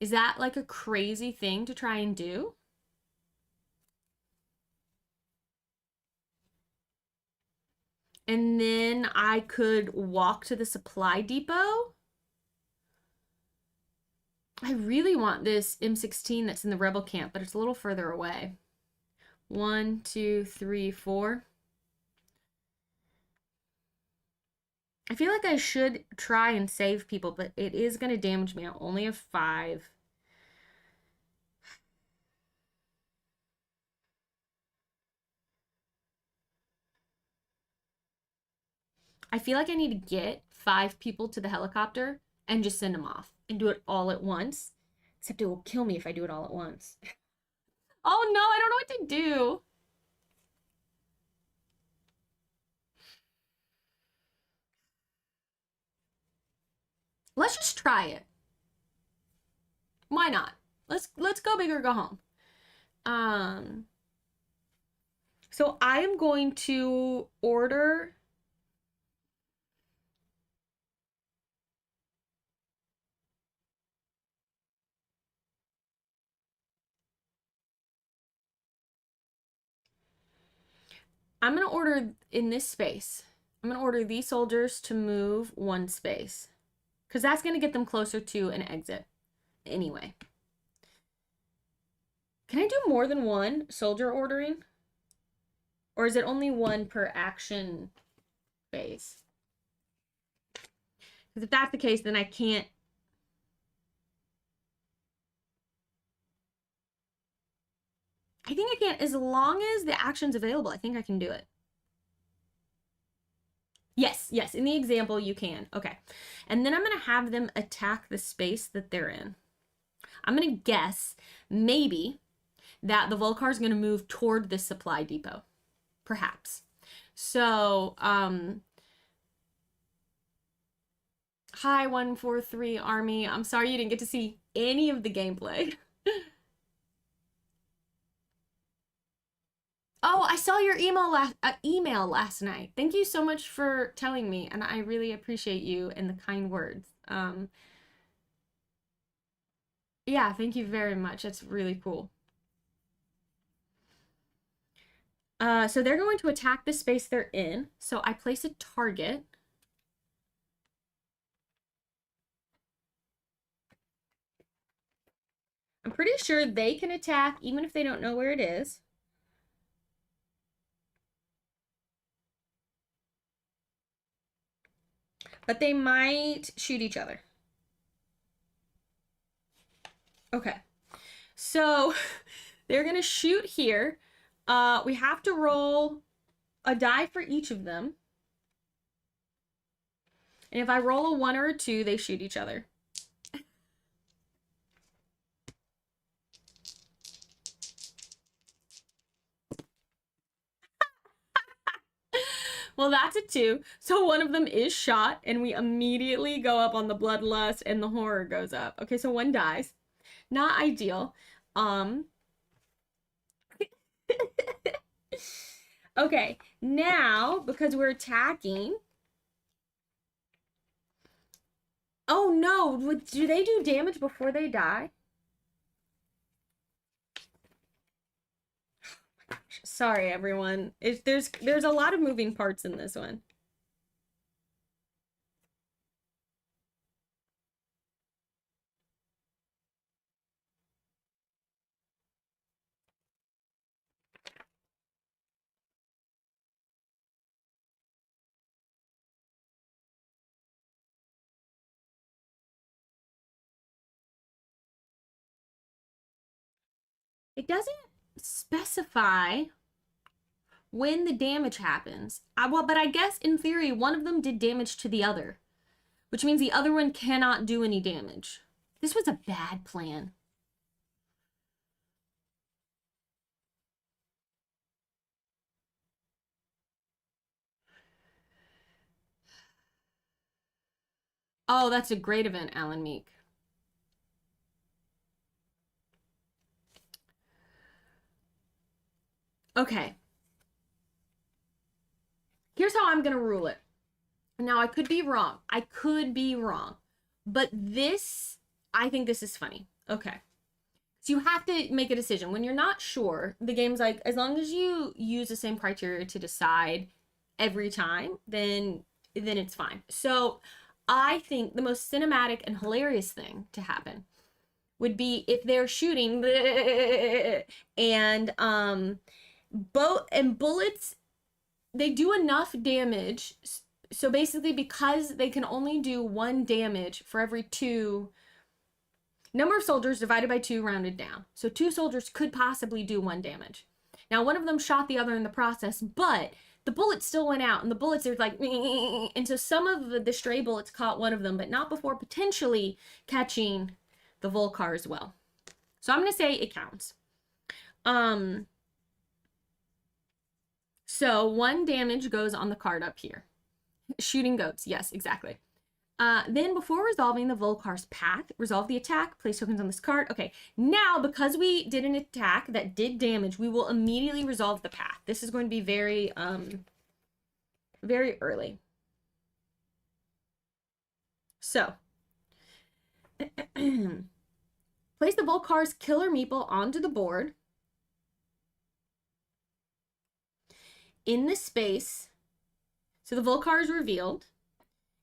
Is that like a crazy thing to try and do? And then I could walk to the supply depot. I really want this M16 that's in the rebel camp, but it's a little further away. 1, 2, 3, 4. I feel like I should try and save people, but it is going to damage me. I only have 5. I feel like I need to get 5 people to the helicopter and just send them off and do it all at once. Except it will kill me if I do it all at once. Oh no, I don't know what to do. Let's just try it. Why not? Let's go big or go home. So I am going to order. I'm going to order in this space. I'm going to order these soldiers to move 1 space, because that's going to get them closer to an exit anyway. Can I do more than 1 soldier ordering? Or is it only 1 per action phase? Because if that's the case, then I can't. I think I can, as long as the action's available, I think I can do it. Yes, in the example you can. Okay. And then I'm going to have them attack the space that they're in. I'm going to guess maybe that the Volcar is going to move toward the supply depot. Perhaps. So, hi 143 Army. I'm sorry you didn't get to see any of the gameplay. Oh, I saw your email last night. Thank you so much for telling me, and I really appreciate you and the kind words. Yeah, thank you very much. That's really cool. So they're going to attack the space they're in. So I place a target. I'm pretty sure they can attack even if they don't know where it is. But they might shoot each other. Okay. So they're going to shoot here. We have to roll a die for each of them. And if I roll a 1 or a 2, they shoot each other. Well, that's a 2. So one of them is shot, and we immediately go up on the bloodlust, and the horror goes up. Okay, so 1 dies. Not ideal. Okay, now, because we're attacking... Oh, no. Do they do damage before they die? Sorry, everyone. There's a lot of moving parts in this one. It doesn't specify when the damage happens. But I guess in theory, one of them did damage to the other, which means the other one cannot do any damage. This was a bad plan. Oh, that's a great event, Alan Meek. Okay. Here's how I'm gonna rule it. Now, I could be wrong. But I think this is funny. Okay. So you have to make a decision. When you're not sure, the game's like, as long as you use the same criteria to decide every time, then it's fine. So I think the most cinematic and hilarious thing to happen would be if they're shooting and bullets, they do enough damage. So basically, because they can only do 1 damage for every 2 number of soldiers divided by 2 rounded down. So 2 soldiers could possibly do 1 damage. Now, one of them shot the other in the process, but the bullets still went out, and the bullets are like, and so some of the stray bullets caught one of them, but not before potentially catching the Volcar as well. So I'm going to say it counts. So 1 damage goes on the card up here. Shooting goats. Yes, exactly. Then before resolving the Volcar's path, resolve the attack, place tokens on this card. Okay, now because we did an attack that did damage, we will immediately resolve the path. This is going to be very, very early. So, place the Volcar's killer meeple onto the board. In the space, so the Volcar is revealed,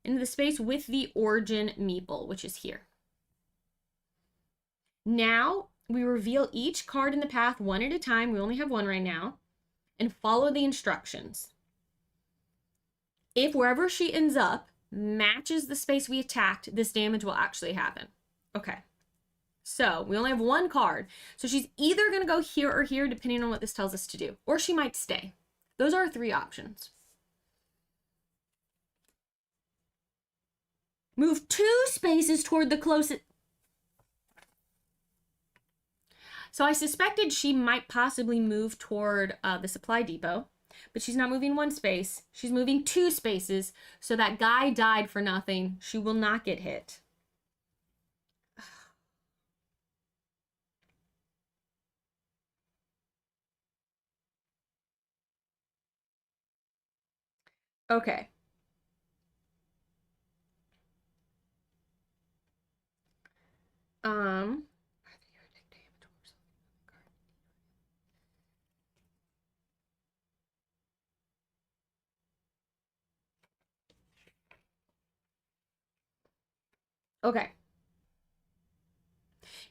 into the space with the origin meeple, which is here. Now, we reveal each card in the path 1 at a time. We only have 1 right now. And follow the instructions. If wherever she ends up matches the space we attacked, this damage will actually happen. Okay. So, we only have 1 card. So she's either going to go here or here, depending on what this tells us to do. Or she might stay. Those are our 3 options. Move 2 spaces toward the closest. So I suspected she might possibly move toward the supply depot, but she's not moving 1 space. She's moving 2 spaces, so that guy died for nothing. She will not get hit. Okay. Okay.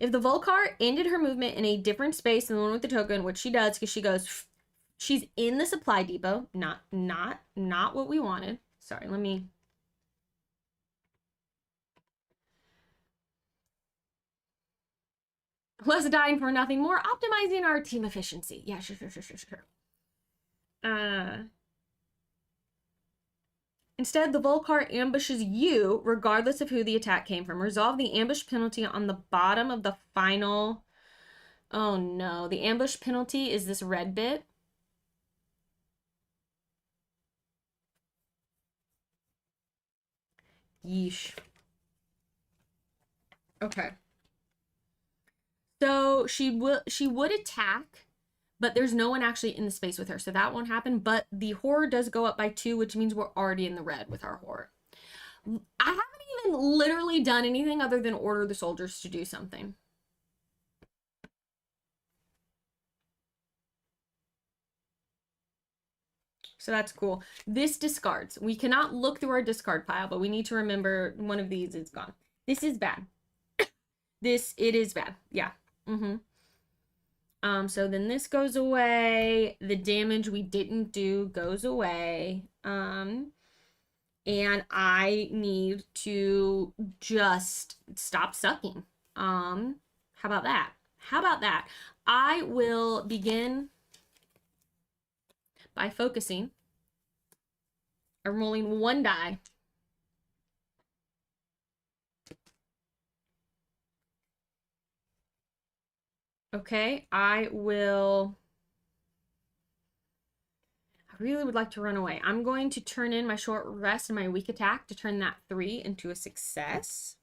If the Volcar ended her movement in a different space than the one with the token, which she does because she goes, she's in the supply depot. Not what we wanted. Sorry, let me. Less dying for nothing, more optimizing our team efficiency. Yeah, sure. Instead, the Volcar ambushes you, regardless of who the attack came from. Resolve the ambush penalty on the bottom of the final... Oh no, the ambush penalty is this red bit. Yeesh. Okay. So she would attack, but there's no one actually in the space with her, so that won't happen. But the horror does go up by 2, which means we're already in the red with our horror. I haven't even literally done anything other than order the soldiers to do something. So that's cool. This discards. We cannot look through our discard pile, but we need to remember one of these is gone. This is bad. It is bad. Yeah. So then this goes away. The damage we didn't do goes away. And I need to just stop sucking. How about that? How about that? I will begin by focusing. I'm rolling 1 die. Okay, I really would like to run away. I'm going to turn in my short rest and my weak attack to turn that 3 into a success.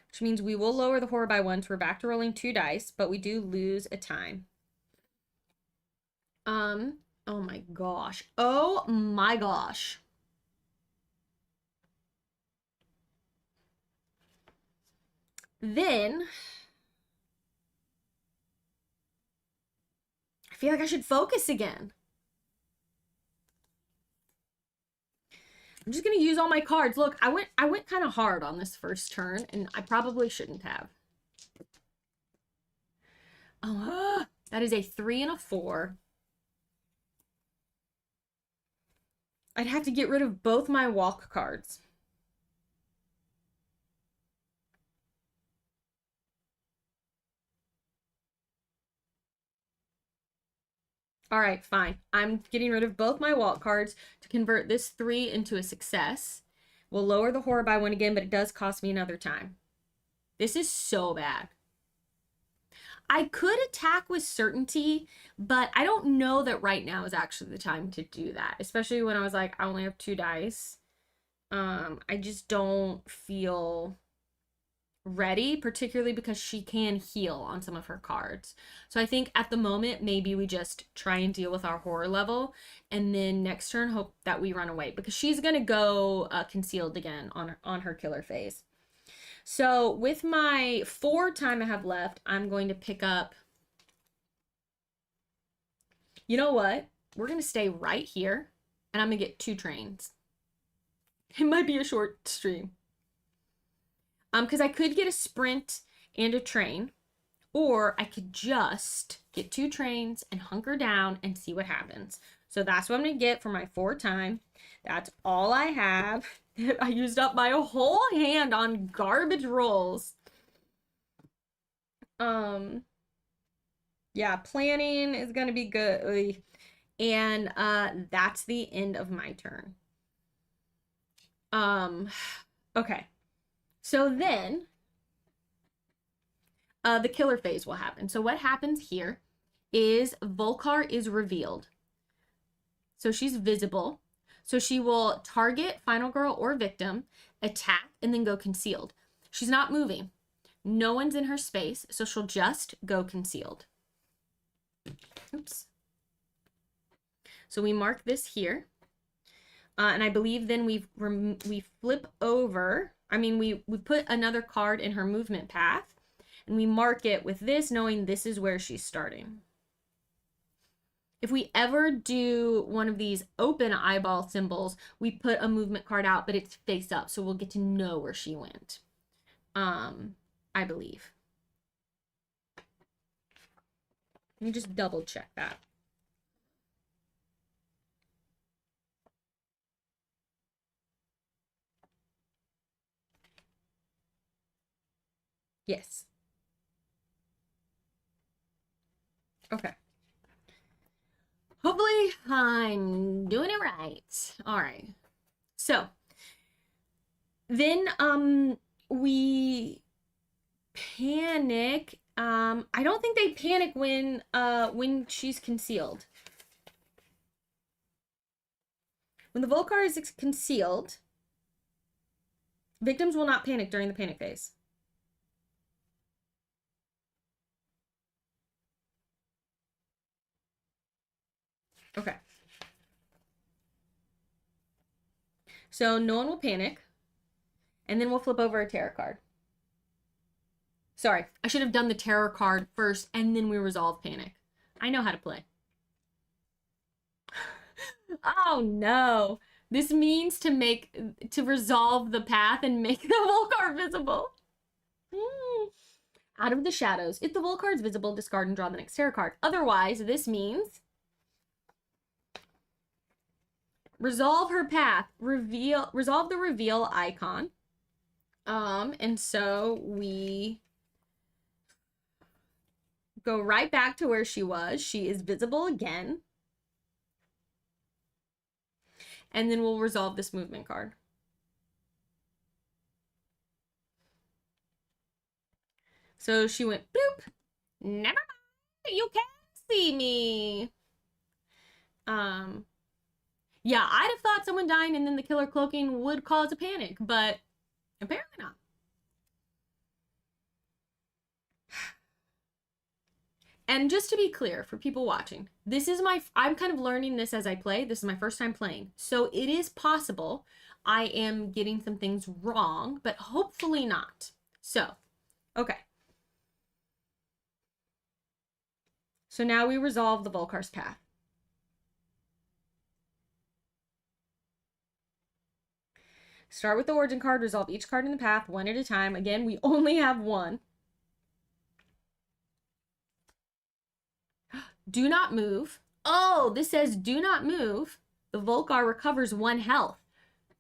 Which means we will lower the horror by 1, so we're back to rolling 2 dice, but we do lose a time. Oh my gosh. Oh my gosh. Then I feel like I should focus again. I'm just gonna use all my cards. Look, I went kind of hard on this first turn, and I probably shouldn't have. Oh, that is a 3 and a 4. I'd have to get rid of both my walk cards. All right, fine. I'm getting rid of both my walk cards to convert this 3 into a success. We'll lower the horror by 1 again, but it does cost me another time. This is so bad. I could attack with certainty, but I don't know that right now is actually the time to do that, especially when I was like, I only have 2 dice. I just don't feel ready, particularly because she can heal on some of her cards. So I think at the moment, maybe we just try and deal with our horror level, and then next turn hope that we run away, because she's gonna go concealed again on her killer phase. So with my 4 time I have left, I'm going to pick up, you know what? We're gonna stay right here, and I'm gonna get 2 trains. It might be a short stream. Because I could get a sprint and a train, or I could just get 2 trains and hunker down and see what happens. So that's what I'm going to get for my 4 time. That's all I have. I used up my whole hand on garbage rolls. Yeah, planning is going to be good. And that's the end of my turn. Okay. So then, the killer phase will happen. So what happens here is Volcar is revealed. So she's visible. So she will target final girl or victim, attack, and then go concealed. She's not moving. No one's in her space, so she'll just go concealed. Oops. So we mark this here. And I believe then we flip over. I mean, we put another card in her movement path, and we mark it with this, knowing this is where she's starting. If we ever do one of these open eyeball symbols, we put a movement card out, but it's face up, so we'll get to know where she went. I believe. Let me just double check that. Yes. Okay. Hopefully I'm doing it right. All right. So then we panic. I don't think they panic when she's concealed. When the Volcar is concealed, Victims will not panic during the panic phase. Okay. So no one will panic. And then we'll flip over a tarot card. Sorry, I should have done the tarot card first and then we resolve panic. I know how to play. Oh no. This means to resolve the path and make the Volcar visible. Out of the shadows. If the Volcar is visible, discard and draw the next tarot card. Otherwise, this means resolve her path. Resolve the reveal icon. And so we go right back to where she was. She is visible again. And then we'll resolve this movement card. So she went bloop. Never mind. You can't see me. Yeah, I'd have thought someone dying and then the killer cloaking would cause a panic, but apparently not. And just to be clear for people watching, I'm kind of learning this as I play. This is my first time playing. So it is possible I am getting some things wrong, but hopefully not. So, okay. So now we resolve the Volcar's path. Start with the origin card, resolve each card in the path one at a time. Again, we only have one. Do not move. Oh, this says do not move. The Volcar recovers 1 health.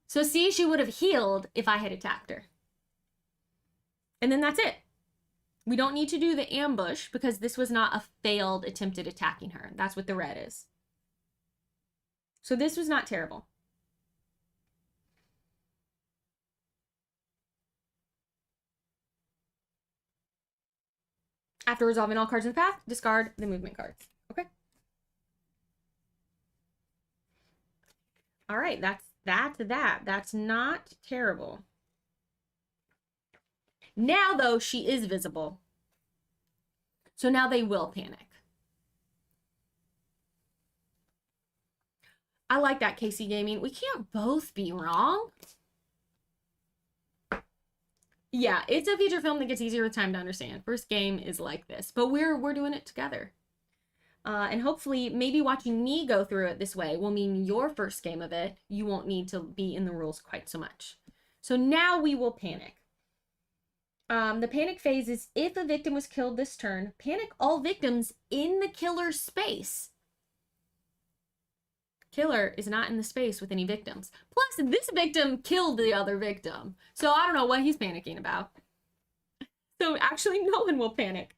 So see, she would have healed if I had attacked her. And then that's it. We don't need to do the ambush because this was not a failed attempt at attacking her. That's what the red is. So this was not terrible. After resolving all cards in the path, discard the movement cards. Okay. All right, that's that. That's not terrible. Now, though, she is visible. So now they will panic. I like that, KC Gaming. We can't both be wrong. Yeah, it's a feature film that gets easier with time to understand. First game is like this, but we're doing it together. And hopefully, maybe watching me go through it this way will mean your first game of it, you won't need to be in the rules quite so much. So now we will panic. The panic phase is if a victim was killed this turn, panic all victims in the killer's space. Killer is not in the space with any victims. Plus, this victim killed the other victim. So I don't know what he's panicking about. So actually, no one will panic.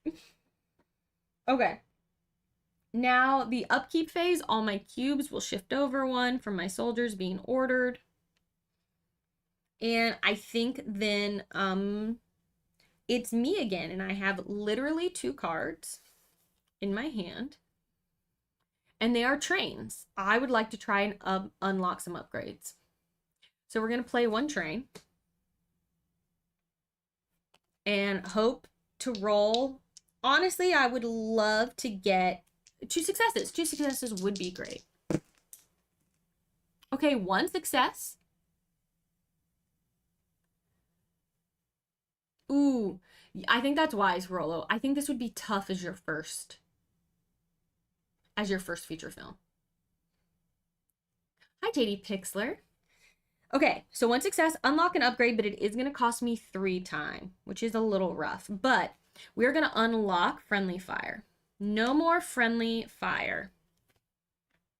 Okay. Now, the upkeep phase, all my cubes will shift over 1 from my soldiers being ordered. And I think then it's me again. And I have literally 2 cards in my hand. And they are trains. I would like to try and unlock some upgrades. So we're going to play 1 train. And hope to roll. Honestly, I would love to get 2 successes. 2 successes would be great. Okay, 1 success. Ooh, I think that's wise, Rollo. I think this would be tough as your first feature film. Hi, JD Pixler. Okay, so 1 success, unlock an upgrade, but it is going to cost me 3 time, which is a little rough. But we're going to unlock friendly fire. No more friendly fire.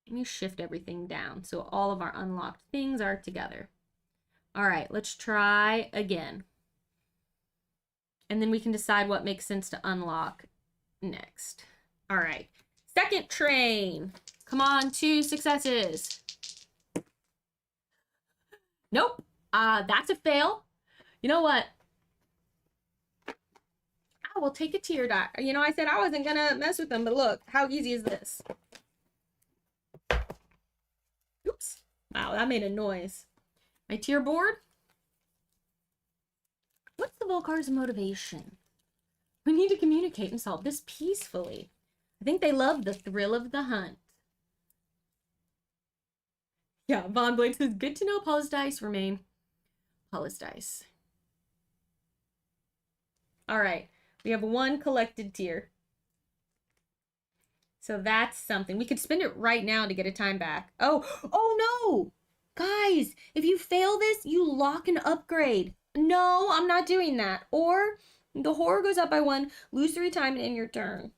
Let me shift everything down so all of our unlocked things are together. All right, let's try again. And then we can decide what makes sense to unlock next. All right. Second train. Come on, 2 successes. Nope. That's a fail. You know what? I will take a tear die. You know, I said I wasn't gonna mess with them, but look, how easy is this? Oops. Wow, that made a noise. My tier board. multiple cards of motivation. We need to communicate and solve this peacefully. I think they love the thrill of the hunt. Yeah, Von Blade says, good to know Paula's dice remain Paula's dice. All right, we have one collected tier. So that's something. We could spend it right now to get a time back. Oh no! Guys, if you fail this, you lock an upgrade. No, I'm not doing that. Or the horror goes up by 1, lose 3 times in your turn.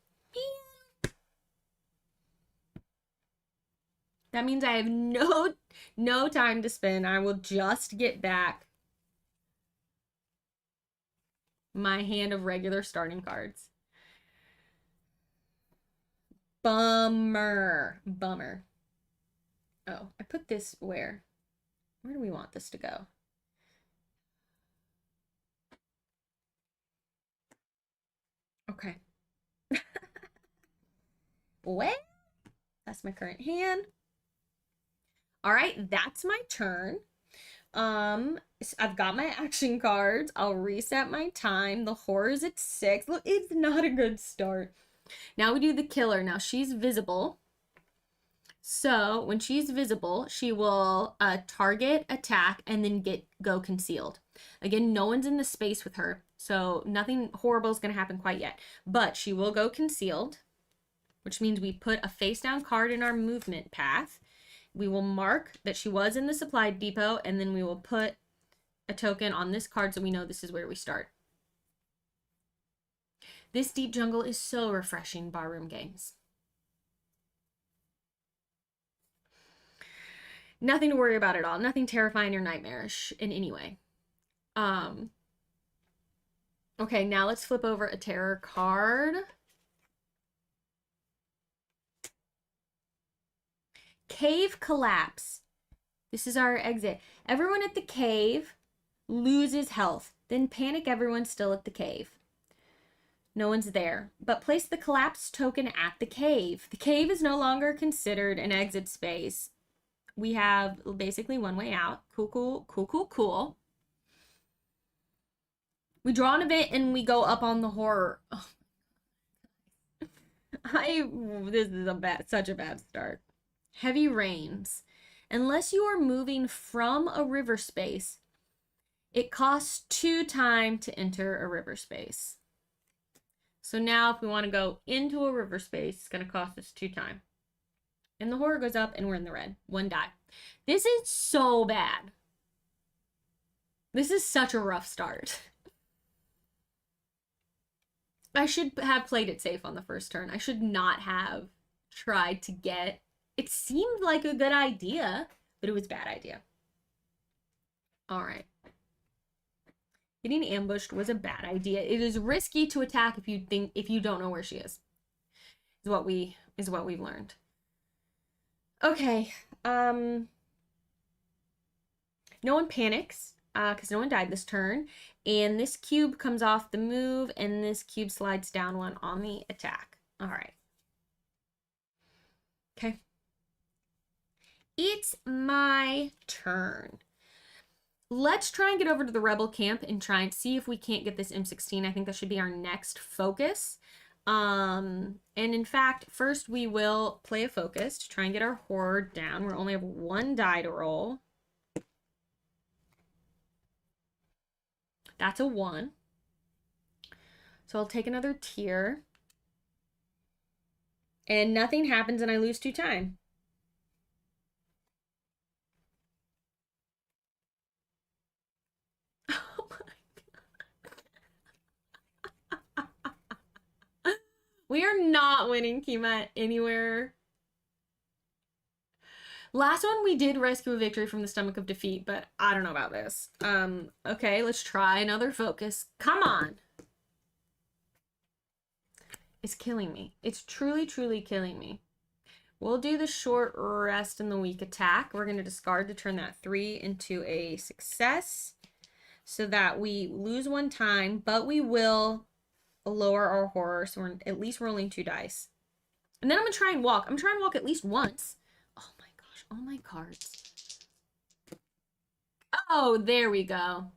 That means I have no time to spend. I will just get back my hand of regular starting cards. Bummer. Oh, I put this where? Where do we want this to go? Okay. Well, that's my current hand. All right, that's my turn. I've got my action cards. I'll reset my time. The horror's at 6. Look, it's not a good start. Now we do the killer. Now she's visible. So when she's visible, she will target, attack, and then go concealed. Again, no one's in the space with her, so nothing horrible is going to happen quite yet. But she will go concealed, which means we put a face down card in our movement path. We will mark that she was in the supply depot, and then we will put a token on this card so we know this is where we start. This deep jungle is so refreshing, barroom games. Nothing to worry about at all. Nothing terrifying or nightmarish in any way. Okay, now let's flip over a terror card. Cave collapse. This is our exit. Everyone at the cave loses health. Then panic everyone's still at the cave. No one's there. But place the collapse token at the cave. The cave is no longer considered an exit space. We have basically one way out. Cool. We draw an event and we go up on the horror. Oh. This is such a bad start. Heavy rains. Unless you are moving from a river space, it costs 2 time to enter a river space. So now if we want to go into a river space, it's going to cost us 2 time. And the horror goes up and we're in the red. 1 die. This is so bad. This is such a rough start. I should have played it safe on the first turn. I should not have tried to get... It seemed like a good idea, but it was a bad idea. All right. Getting ambushed was a bad idea. It is risky to attack if you don't know where she is. Is what we've learned. Okay. No one panics because no one died this turn. And this cube comes off the move, and this cube slides down 1 on the attack. All right. Okay. It's my turn. Let's try and get over to the rebel camp and try and see if we can't get this M16. I think that should be our next focus. And in fact, first we will play a focus to try and get our horror down. We only have 1 die to roll. That's a 1. So I'll take another tier. And nothing happens and I lose 2 time. We are not winning Kima anywhere. Last one we did rescue a victory from the stomach of defeat, but I don't know about this. Okay, let's try another focus. Come on. It's killing me. It's truly, truly killing me. We'll do the short rest in the weak attack. We're going to discard to turn that 3 into a success so that we lose 1 time, but we will lower our horror, so we're at least rolling 2 dice. And then I'm gonna try and walk. I'm trying to walk at least once. Oh my gosh, all my cards. Oh, there we go.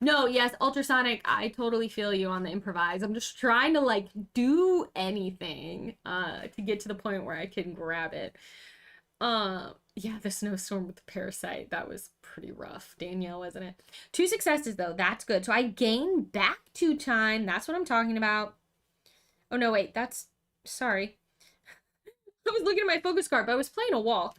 No, yes, ultrasonic, I totally feel you on the improvise. I'm just trying to like do anything to get to the point where I can grab it. Yeah, the snowstorm with the parasite, that was pretty rough, Danielle, wasn't it? 2 successes though, that's good. So I gain back 2 time. That's what I'm talking about. Oh no, wait, that's sorry. I was looking at my focus card, but I was playing a wall.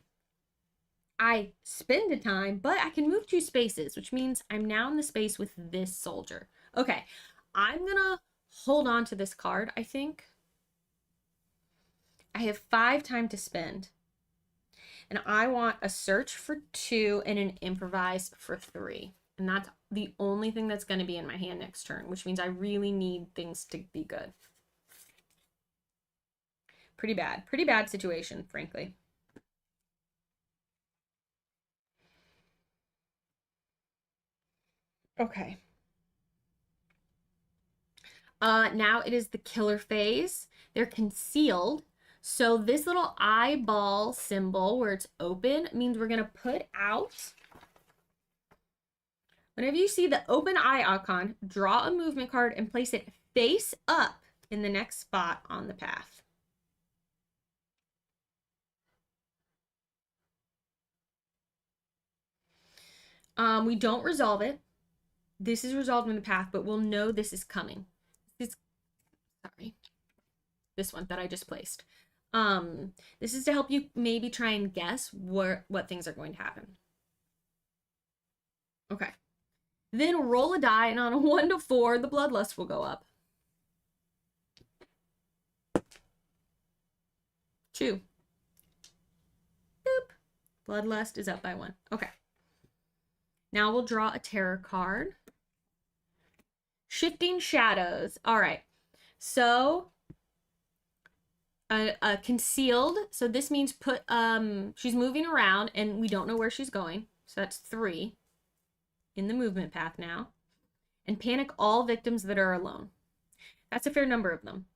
I spend a time, but I can move 2 spaces, which means I'm now in the space with this soldier. Okay, I'm gonna hold on to this card, I think. I have 5 time to spend. And I want a search for 2 and an improvise for 3. And that's the only thing that's going to be in my hand next turn, which means I really need things to be good. Pretty bad situation, frankly. Okay. Now it is the killer phase. They're concealed. So this little eyeball symbol where it's open means we're going to put out. Whenever you see the open eye icon, draw a movement card and place it face up in the next spot on the path. We don't resolve it. This is resolved in the path, but we'll know this is coming. Sorry. This one that I just placed. This is to help you maybe try and guess what things are going to happen. Okay. Then roll a die, and on a 1 to 4, the bloodlust will go up. 2. Boop. Bloodlust is up by 1. Okay. Now we'll draw a terror card. Shifting shadows. All right. So concealed. So this means she's moving around and we don't know where she's going. So that's 3 in the movement path now. And panic all victims that are alone. That's a fair number of them.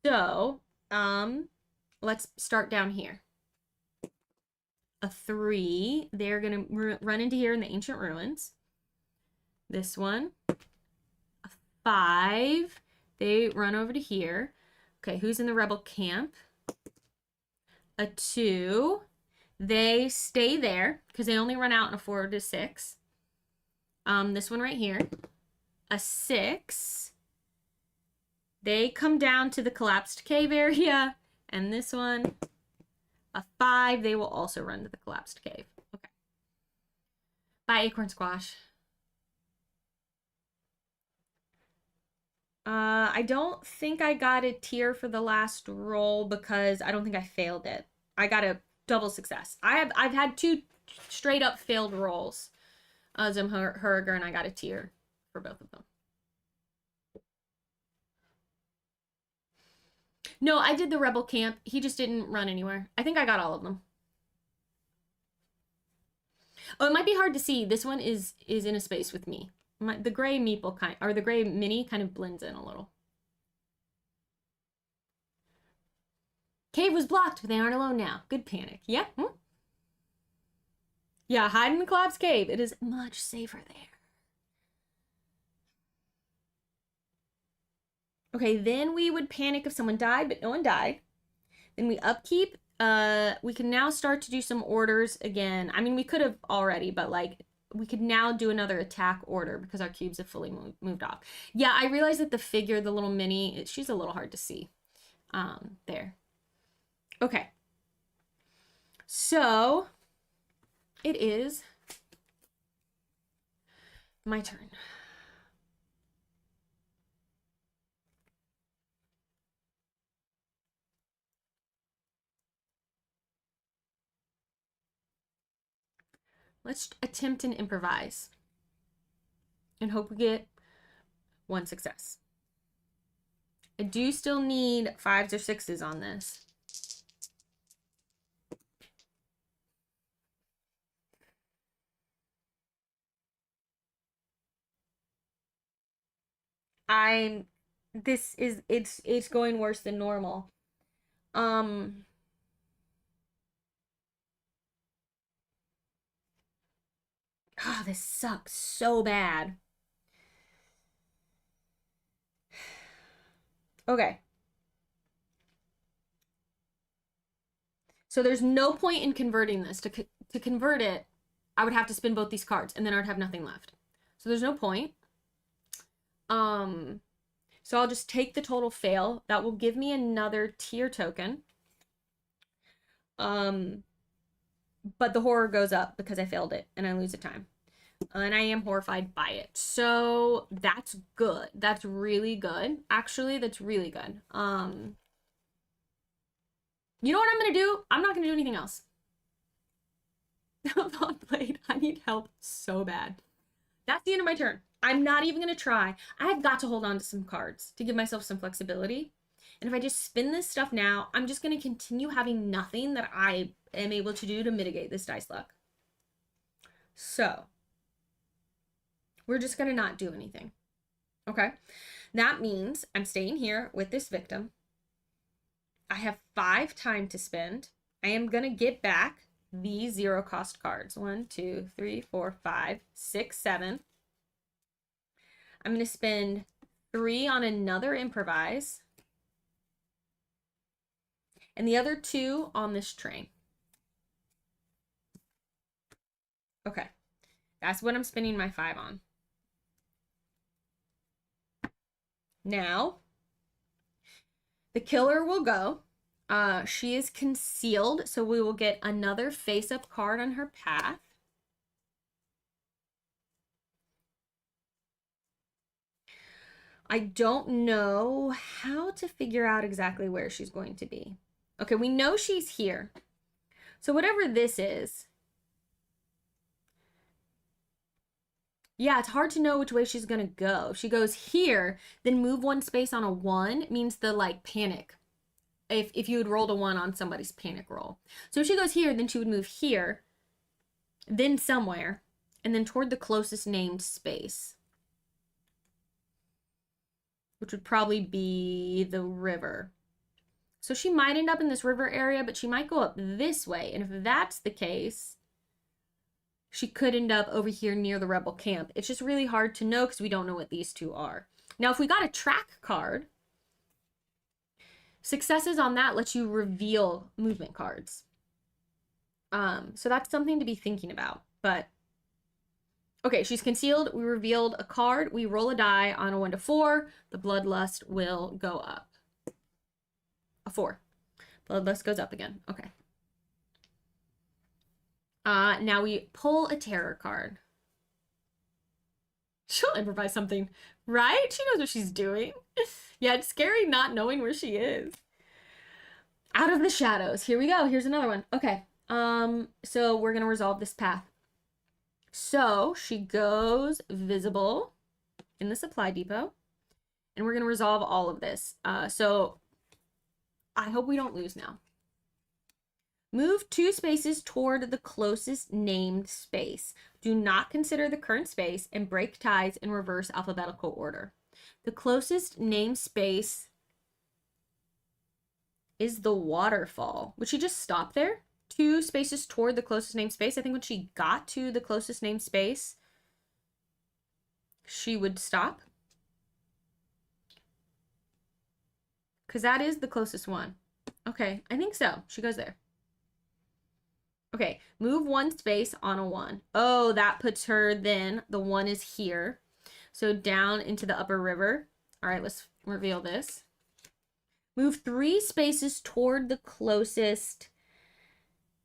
So let's start down here. A 3. They're going to run into here in the ancient ruins. This one. A 5. They run over to here. Okay, who's in the rebel camp? A 2. They stay there because they only run out in a 4 to 6. This one right here. A 6. They come down to the collapsed cave area. And this one, a 5. They will also run to the collapsed cave. Okay. Bye, Acorn Squash. I don't think I got a tier for the last roll because I don't think I failed it. I got a double success. I've had 2 straight up failed rolls. Zimhurger and I got a tier for both of them. No, I did the rebel camp. He just didn't run anywhere. I think I got all of them. Oh, it might be hard to see. This one is in a space with me. The gray meeple or the gray mini kind of blends in a little. Cave was blocked, but they aren't alone now. Good panic. Yeah. Yeah, hide in the collapsed cave. It is much safer there. Okay, then we would panic if someone died, but no one died. Then we upkeep. We can now start to do some orders again. I mean, we could have already, but like we could now do another attack order because our cubes have fully moved off. Yeah, I realize that the figure, the little mini, she's a little hard to see. There. Okay. So it is my turn. Let's attempt and improvise and hope we get 1 success. I do still need 5s or 6s on this. It's going worse than normal. Oh, this sucks so bad. Okay. So there's no point in converting this. To convert it, I would have to spin both these cards, and then I'd have nothing left. So there's no point. So I'll just take the total fail. That will give me another tier token. But the horror goes up because I failed it, and I lose a time. And I am horrified by it. So that's good. That's really good. Actually, that's really good. You know what I'm gonna do? I'm not gonna do anything else. Not played. I need help so bad. That's the end of my turn. I'm not even gonna try. I've got to hold on to some cards to give myself some flexibility. And if I just spin this stuff now, I'm just gonna continue having nothing that I am able to do to mitigate this dice luck. So we're just gonna not do anything. Okay. That means I'm staying here with this victim. I have 5 time to spend. I am gonna get back these 0 cost cards. 1, 2, 3, 4, 5, 6, 7. I'm gonna spend 3 on another improvise. And the other 2 on this train. Okay. That's what I'm spending my 5 on. Now, the killer will go. She is concealed, so we will get another face-up card on her path. I don't know how to figure out exactly where she's going to be. Okay, we know she's here. So whatever this is, yeah, it's hard to know which way she's gonna go. If she goes here, then move 1 space on a 1 means the like panic. If you had rolled a 1 on somebody's panic roll. So if she goes here, then she would move here, then somewhere, and then toward the closest named space, which would probably be the river. So she might end up in this river area, but she might go up this way. And if that's the case, she could end up over here near the rebel camp. It's just really hard to know because we don't know what these 2 are. Now, if we got a track card, successes on that lets you reveal movement cards. So that's something to be thinking about. But, okay, she's concealed. We revealed a card. We roll a die on a 1 to 4. The bloodlust will go up. A 4. Bloodlust goes up again. Okay. Now we pull a terror card. She'll improvise something, right? She knows what she's doing. Yeah, it's scary not knowing where she is. Out of the shadows. Here we go. Here's another one. Okay. So we're gonna resolve this path. So she goes visible in the supply depot, and we're gonna resolve all of this. So I hope we don't lose now. Move 2 spaces toward the closest named space. Do not consider the current space and break ties in reverse alphabetical order. The closest named space is the waterfall. Would she just stop there? 2 spaces toward the closest named space. I think when she got to the closest named space, she would stop. Because that is the closest one. Okay, I think so. She goes there. Okay, move 1 space on a 1. Oh, that puts her then, the 1 is here. So down into the upper river. All right, let's reveal this. Move 3 spaces toward the closest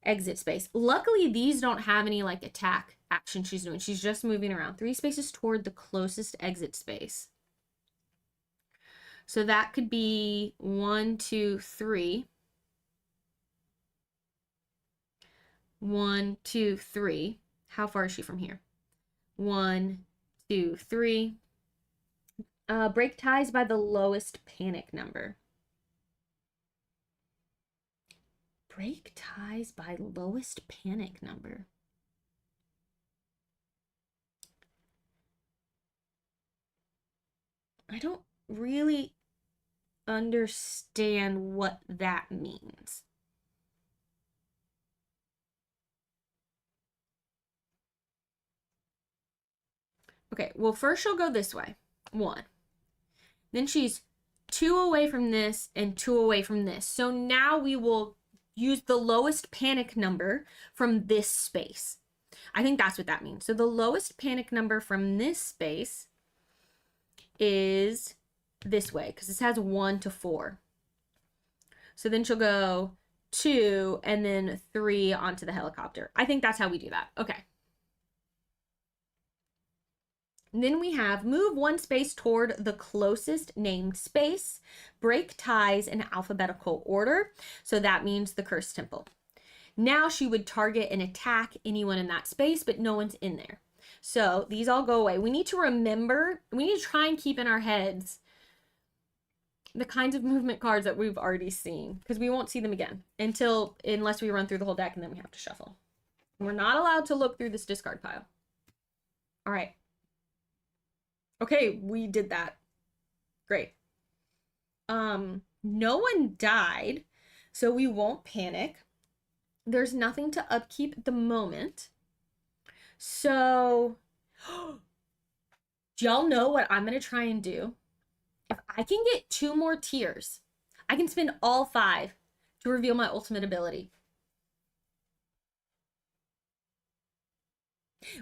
exit space. Luckily, these don't have any like attack action she's doing. She's just moving around. 3 spaces toward the closest exit space. So that could be 1, 2, 3. 1, 2, 3. How far is she from here? 1, 2, 3. Break ties by the lowest panic number. Break ties by lowest panic number. I don't really understand what that means. Okay, well, first she'll go this way. 1. Then she's 2 away from this and 2 away from this. So now we will use the lowest panic number from this space. I think that's what that means. So the lowest panic number from this space is this way, because this has 1 to 4. So then she'll go 2 and then 3 onto the helicopter. I think that's how we do that. Okay. And then we have move 1 space toward the closest named space, break ties in alphabetical order. So that means the cursed temple. Now she would target and attack anyone in that space, but no one's in there. So these all go away. We need to remember, we need to try and keep in our heads the kinds of movement cards that we've already seen, because we won't see them again unless we run through the whole deck and then we have to shuffle. We're not allowed to look through this discard pile. All right. Okay, we did that. Great. No one died, so we won't panic. There's nothing to upkeep at the moment. So, do y'all know what I'm going to try and do? If I can get 2 more tiers, I can spend all 5 to reveal my ultimate ability.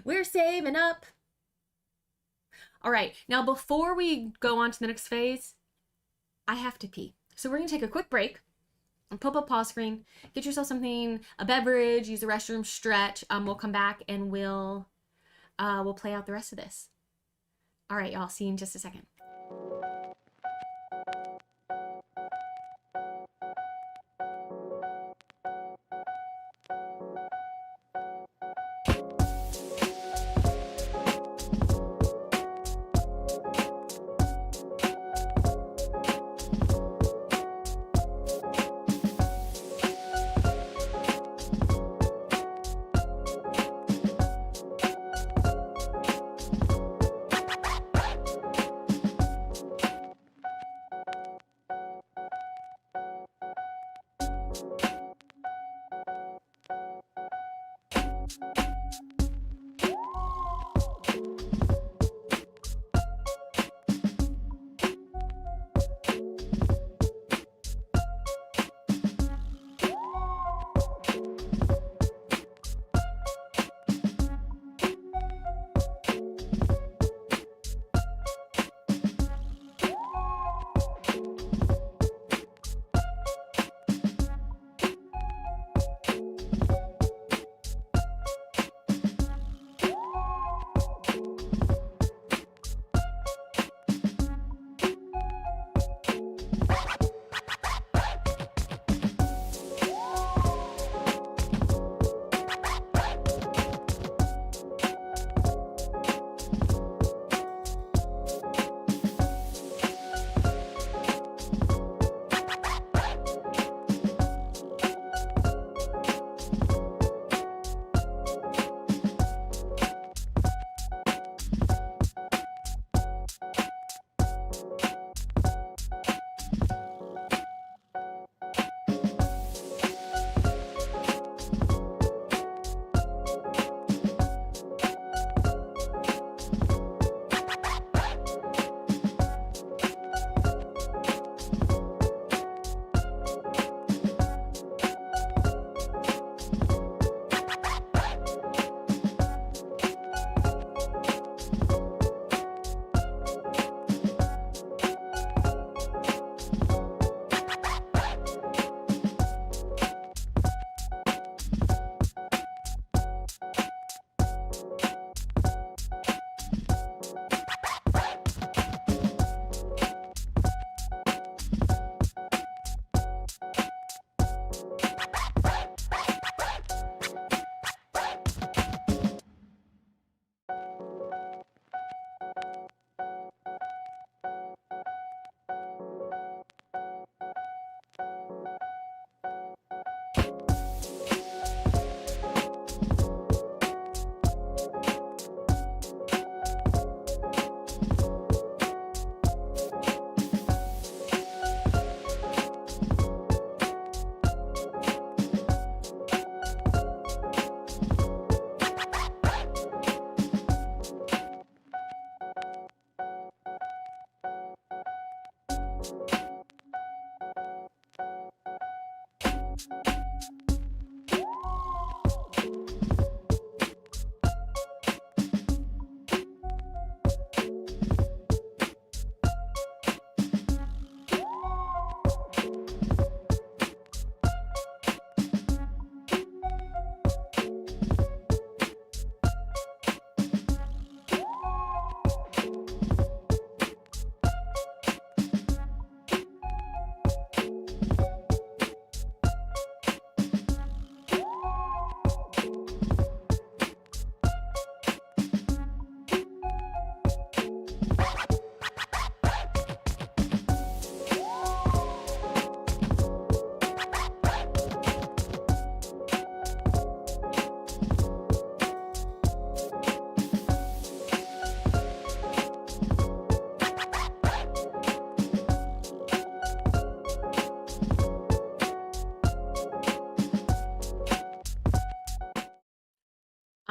We're saving up. All right, now before we go on to the next phase, I have to pee. So we're going to take a quick break and pop up pause screen, get yourself something, a beverage, use the restroom, stretch. We'll come back and we'll play out the rest of this. All right, y'all, see you in just a second.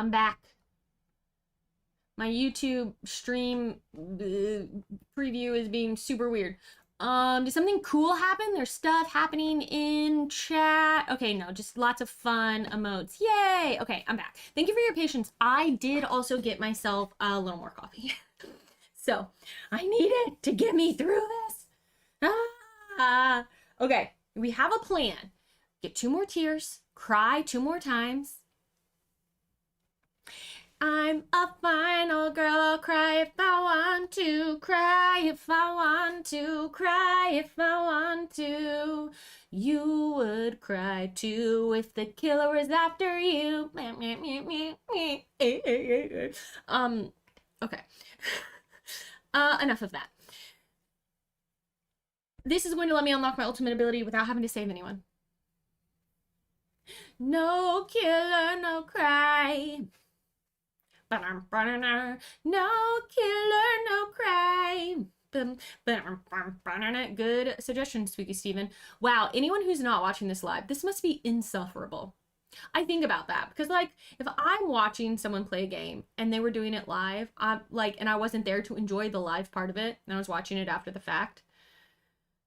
I'm back. My YouTube stream preview is being super weird. Did something cool happen? There's stuff happening in chat. Okay, no, just lots of fun emotes. Yay! Okay, I'm back. Thank you for your patience. I did also get myself a little more coffee. So, I need it to get me through this. Okay, we have a plan. Get 2 more tears, cry 2 more times. I'm a final girl, I'll cry if I want to, cry if I want to, cry if I want to. You would cry too if the killer was after you. Okay. Enough of that. This is going to let me unlock my ultimate ability without having to save anyone. No killer, no cry. No killer, no crime. Good suggestion, Spooky Steven. Wow, anyone who's not watching this live, this must be insufferable. I think about that because, like, if I'm watching someone play a game and they were doing it live, and I wasn't there to enjoy the live part of it, and I was watching it after the fact,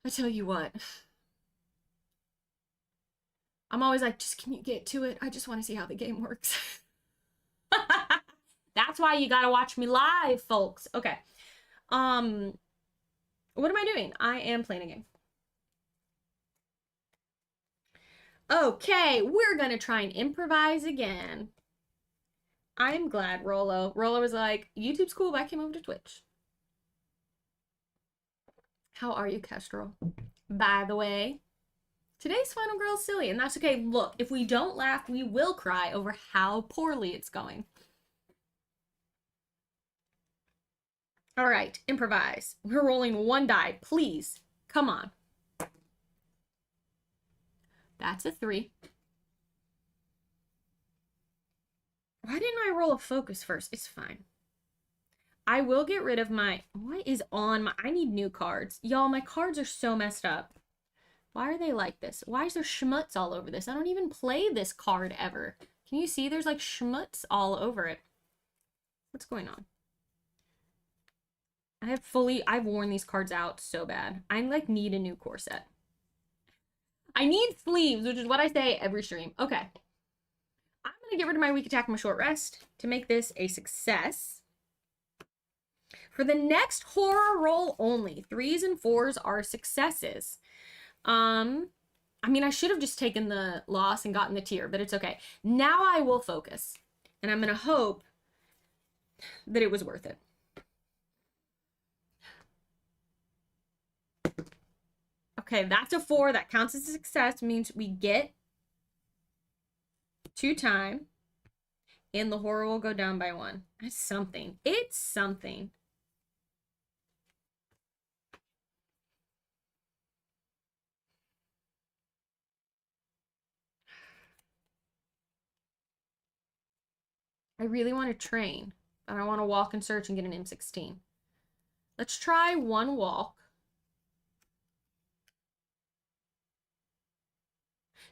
I tell you what, I'm always like, just can you get to it? I just want to see how the game works. That's why you gotta watch me live, folks. Okay. What am I doing? I am playing a game. Okay, we're gonna try and improvise again. I'm glad Rollo was like, YouTube's cool, but I came over to Twitch. How are you, Kestrel? By the way, today's final girl is silly, and that's okay. Look, if we don't laugh, we will cry over how poorly it's going. All right, improvise. We're rolling 1 die, please. Come on. That's a 3. Why didn't I roll a focus first? It's fine. I will get rid of my... What is on my... I need new cards. Y'all, my cards are so messed up. Why are they like this? Why is there schmutz all over this? I don't even play this card ever. Can you see? There's like schmutz all over it. What's going on? I've worn these cards out so bad. I like need a new core set. I need sleeves, which is what I say every stream. Okay. I'm gonna get rid of my weak attack and my short rest to make this a success. For the next horror roll only, 3s and 4s are successes. I mean, I should have just taken the loss and gotten the tier, but it's okay. Now I will focus, and I'm gonna hope that it was worth it. Okay, that's a 4. That counts as a success. Means we get 2 time, and the horror will go down by 1. That's something. It's something. I really want to train, but I want to walk and search and get an M16. Let's try 1 walk.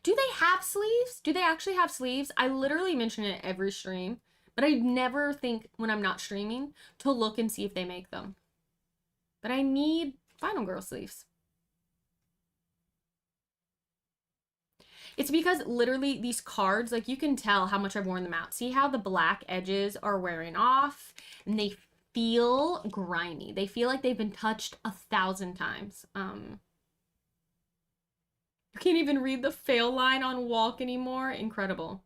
Do they have sleeves? Do they actually have sleeves? I literally mention it every stream, but I never think when I'm not streaming to look and see if they make them. But I need Final Girl sleeves. It's because literally these cards, like you can tell how much I've worn them out. See how the black edges are wearing off and they feel grimy. They feel like they've been touched 1,000 times. You can't even read the fail line on walk anymore. Incredible.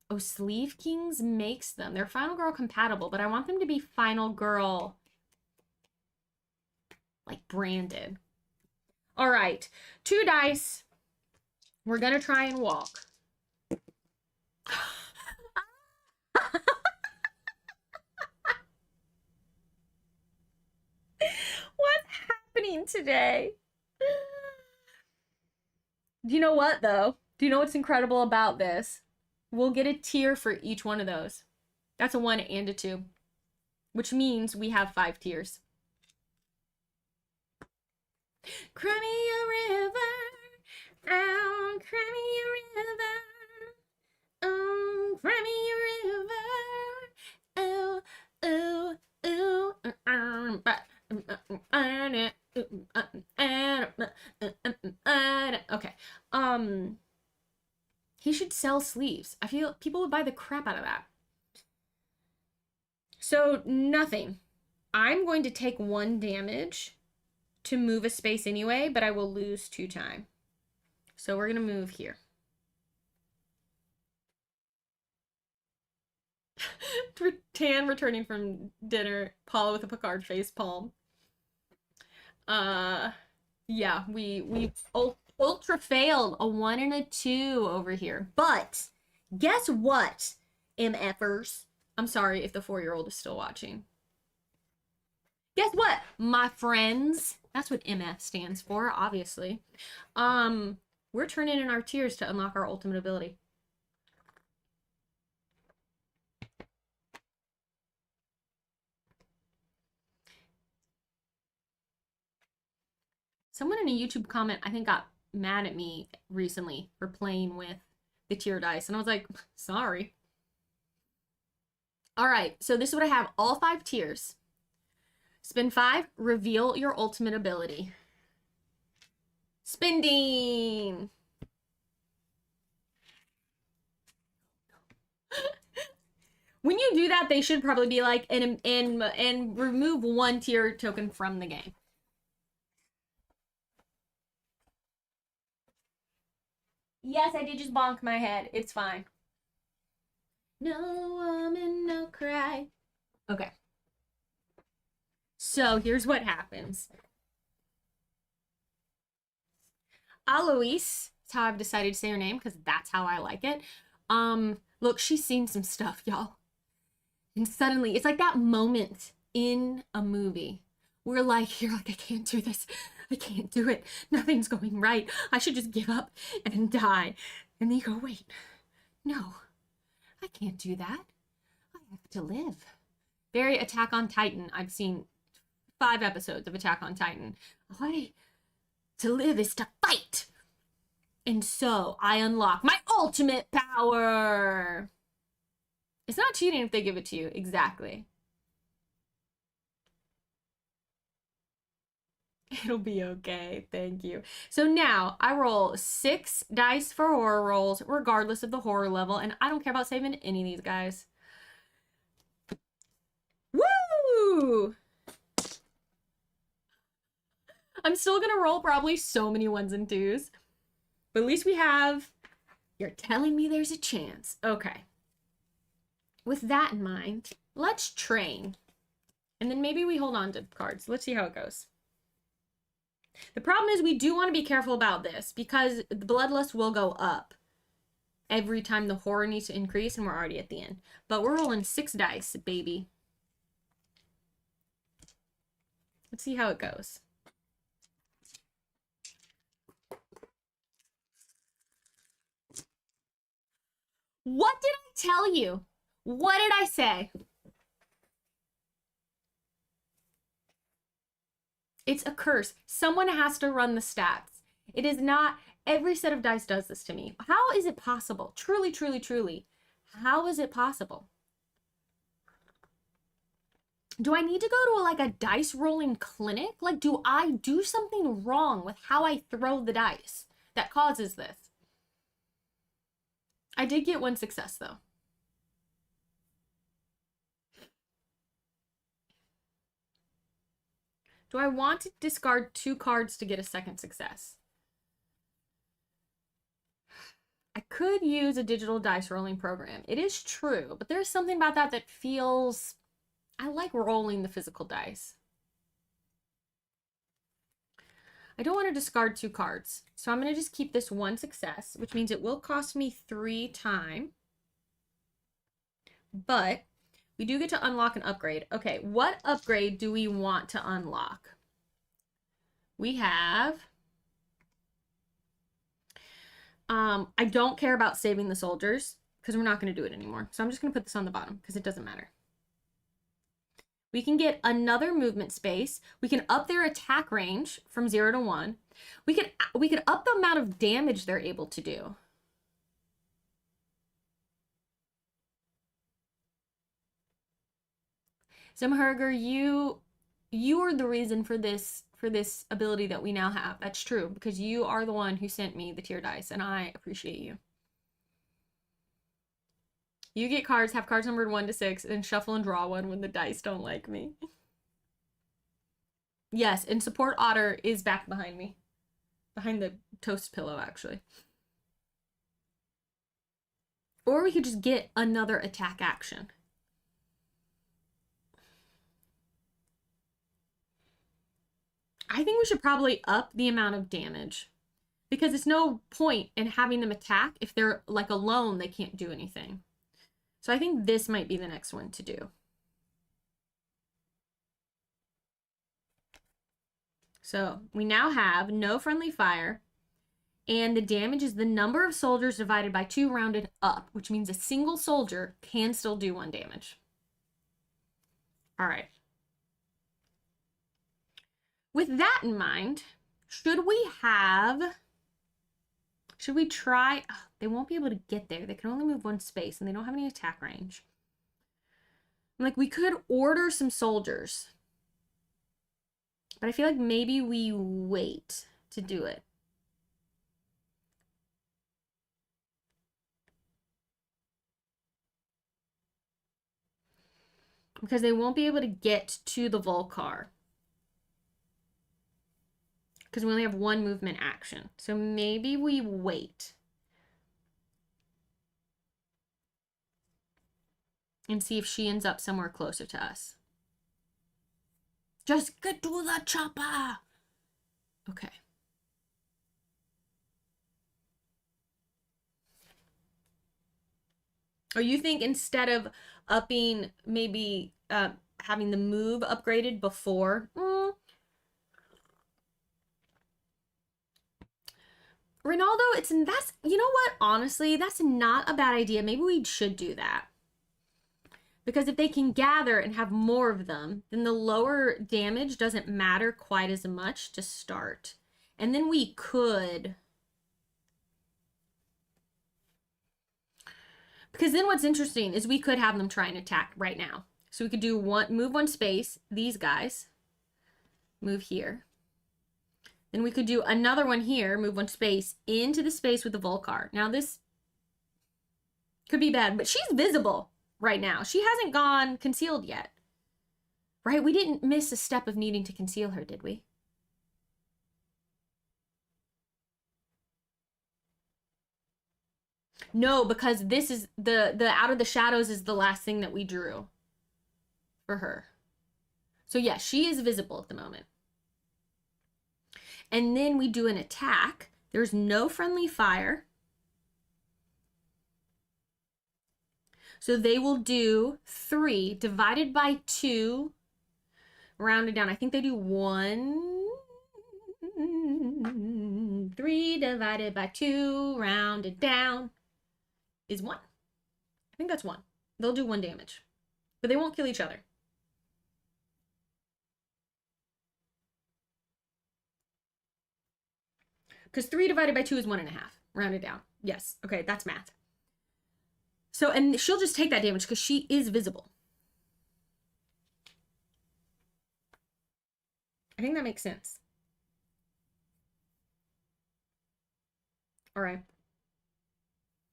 Oh, Sleeve Kings makes them. They're Final Girl compatible, but I want them to be Final Girl, like, branded. All right, 2 dice. We're gonna try and walk. What's happening today? Do you know what, though? Do you know what's incredible about this? We'll get a tier for each one of those. That's a 1 and a 2, which means we have 5 tiers. Cry me a river, oh, cry me a river, from your river. Ooh, ooh, okay. He should sell sleeves. I feel people would buy the crap out of that. So nothing. I'm going to take 1 damage to move a space anyway, but I will lose 2 time. So we're gonna move here. Tan returning from dinner, Paula with a Picard face palm. Yeah, we ultra failed a 1 and a 2 over here. But guess what, MFers? I'm sorry if the 4-year-old is still watching. Guess what, my friends? That's what MF stands for, obviously. We're turning in our tears to unlock our ultimate ability. Someone in a YouTube comment, I think, got mad at me recently for playing with the tier dice. And I was like, sorry. All right, so this is what I have. All 5 tiers. Spin 5, reveal your ultimate ability. Spending. When you do that, they should probably be like, and remove 1 tier token from the game. Yes, I did just bonk my head. It's fine. No woman, no cry. Okay. So here's what happens. Alois, that's how I've decided to say her name because that's how I like it. Look, she's seen some stuff, y'all. And suddenly, it's like that moment in a movie where you're like, I can't do this. I can't do it. Nothing's going right. I should just give up and die. And then you go, wait, no, I can't do that. I have to live. Very Attack on Titan. I've seen 5 episodes of Attack on Titan. To live is to fight. And so I unlock my ultimate power. It's not cheating if they give it to you. Exactly. It'll be okay. Thank you. So now I roll 6 dice for horror rolls, regardless of the horror level. And I don't care about saving any of these guys. Woo! I'm still gonna roll probably so many 1s and 2s. But at least we have... You're telling me there's a chance. Okay. With that in mind, let's train. And then maybe we hold on to cards. Let's see how it goes. The problem is we do want to be careful about this because the bloodlust will go up every time the horror needs to increase, and we're already at the end. But we're rolling 6 dice, baby. Let's see how it goes. What did I tell you? What did I say? It's a curse. Someone has to run the stats. It is not... Every set of dice does this to me. How is it possible? Truly, truly, truly. How is it possible? Do I need to go to a dice rolling clinic? Do I do something wrong with how I throw the dice that causes this? I did get 1 success, though. Do I want to discard 2 cards to get a 2nd success? I could use a digital dice rolling program. It is true, but there's something about that that feels... I like rolling the physical dice. I don't want to discard 2 cards, so I'm going to just keep this 1 success, which means it will cost me 3 time. But we do get to unlock an upgrade. Okay, what upgrade do we want to unlock? We have... I don't care about saving the soldiers because we're not going to do it anymore. So I'm just going to put this on the bottom because it doesn't matter. We can get another movement space. We can up their attack range from 0 to 1. We could up the amount of damage they're able to do. Zimherger, you are the reason for this ability that we now have. That's true, because you are the one who sent me the tier dice, and I appreciate you. You get cards, have cards numbered 1 to 6, and shuffle and draw one when the dice don't like me. Yes, and support Otter is back behind me. Behind the toast pillow, actually. Or we could just get another attack action. I think we should probably up the amount of damage. Because it's no point in having them attack if they're like alone, they can't do anything. So I think this might be the next one to do. So we now have no friendly fire, and the damage is the number of soldiers divided by 2 rounded up, which means a single soldier can still do 1 damage. All right. With that in mind, should we try, oh, they won't be able to get there. They can only move 1 space and they don't have any attack range. Like, we could order some soldiers, but I feel like maybe we wait to do it. Because they won't be able to get to the Volcar. Because we only have 1 movement action. So maybe we wait. And see if she ends up somewhere closer to us. Just get to the chopper! Okay. Or you think instead of upping, maybe having the move upgraded before? Ronaldo, that's, you know what, honestly, that's not a bad idea. Maybe we should do that. Because if they can gather and have more of them, then the lower damage doesn't matter quite as much to start. And then we could... Because then what's interesting is we could have them try and attack right now. So we could do move 1 space, these guys. Move here. Then we could do another one here, move 1 space into the space with the Volcar. Now this could be bad, but she's visible right now. She hasn't gone concealed yet. Right? We didn't miss a step of needing to conceal her, did we? No, because this is the Out of the Shadows is the last thing that we drew for her. So yeah, she is visible at the moment. And then we do an attack. There's no friendly fire. So they will do 3 divided by 2, rounded down. I think they do 1. 3 divided by 2, rounded down, is 1. I think that's 1. They'll do 1 damage. But they won't kill each other. Because 3 divided by 2 is 1.5. Rounded down. Yes. Okay, that's math. So, and she'll just take that damage because she is visible. I think that makes sense. All right.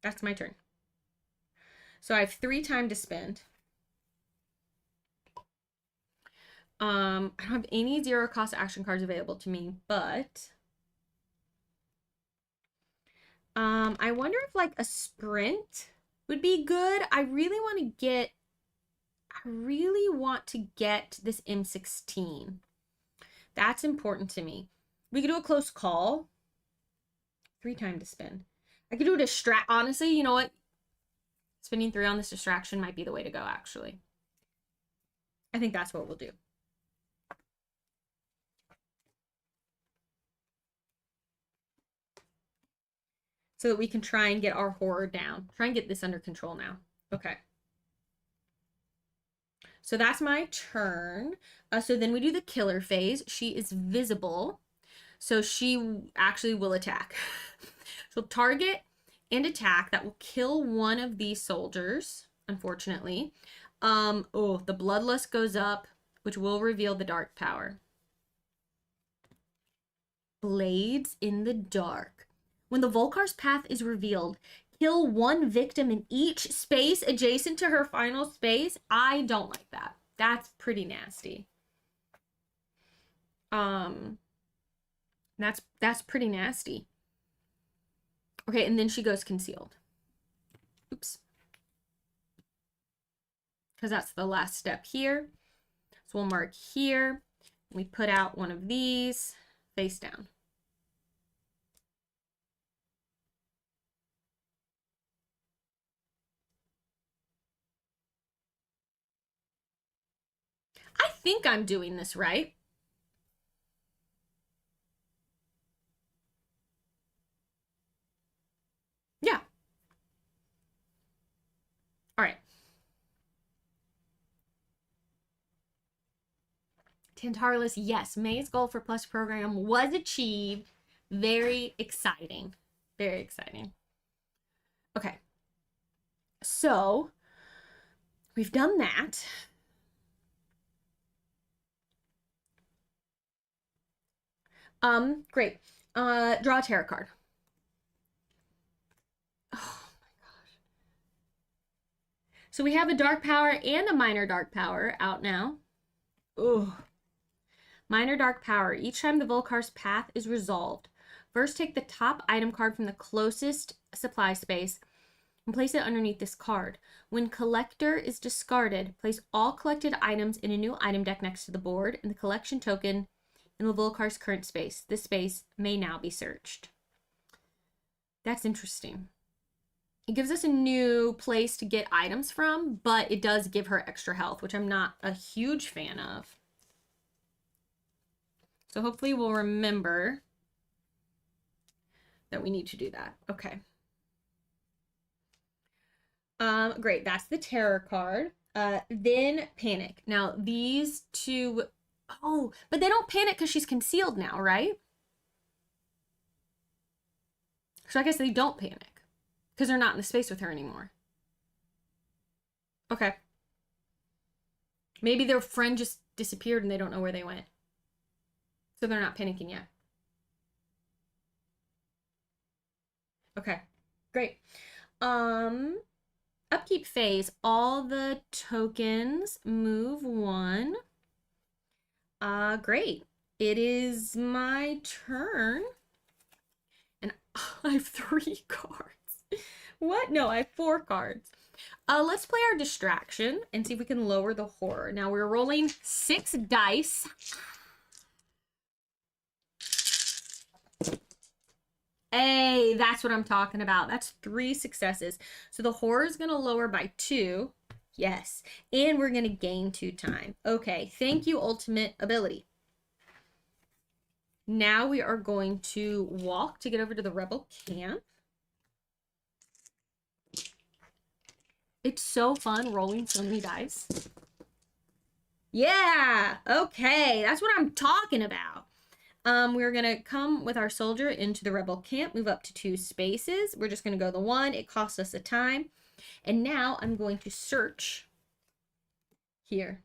That's my turn. So I have 3 time to spend. I don't have any 0 cost action cards available to me, but I wonder if like a sprint would be good. I really want to get this M16. That's important to me. We could do a close call. 3 time to spend. I could do a distract. Honestly, you know what? Spending 3 on this distraction might be the way to go, actually. I think that's what we'll do. So that we can try and get our horror down. Try and get this under control now. Okay. So that's my turn. So then we do the killer phase. She is visible. So she actually will attack. She'll target and attack. That will kill one of these soldiers, unfortunately. Oh, the Bloodlust goes up, which will reveal the dark power. Blades in the dark. When the Volkar's path is revealed, kill one victim in each space adjacent to her final space. I don't like that. That's pretty nasty. That's pretty nasty. Okay, and then she goes concealed. Oops. Because that's the last step here. So we'll mark here. We put out one of these face down. I think I'm doing this right. Yeah. All right. Tantarlus, yes, May's goal for Plus program was achieved. Very exciting. Very exciting. Okay. So, we've done that. Great. Draw a tarot card. Oh my gosh. So we have a dark power and a minor dark power out now. Ooh. Minor dark power. Each time the Volkar's path is resolved, first take the top item card from the closest supply space and place it underneath this card. When collector is discarded, place all collected items in a new item deck next to the board and the collection token in the Volkar's current space. This space may now be searched. That's interesting. It gives us a new place to get items from, but it does give her extra health, which I'm not a huge fan of. So hopefully we'll remember that we need to do that. Okay. Great. That's the terror card. Then panic. Now these two, oh, but they don't panic because she's concealed now, right? So I guess they don't panic because they're not in the space with her anymore. Okay. Maybe their friend just disappeared and they don't know where they went. So they're not panicking yet. Okay, great. Upkeep phase, all the tokens move one. Great. It is my turn. And I have 3 cards. What? No, I have 4 cards. Let's play our distraction and see if we can lower the horror. Now we're rolling 6 dice. Hey, that's what I'm talking about. That's 3 successes. So the horror is going to lower by 2. Yes. And we're going to gain 2 time. Okay. Thank you, ultimate ability. Now we are going to walk to get over to the rebel camp. It's so fun rolling so many dice. Yeah. Okay. That's what I'm talking about. We're going to come with our soldier into the rebel camp, move up to 2 spaces. We're just going to go the 1. It costs us a time. And now I'm going to search here.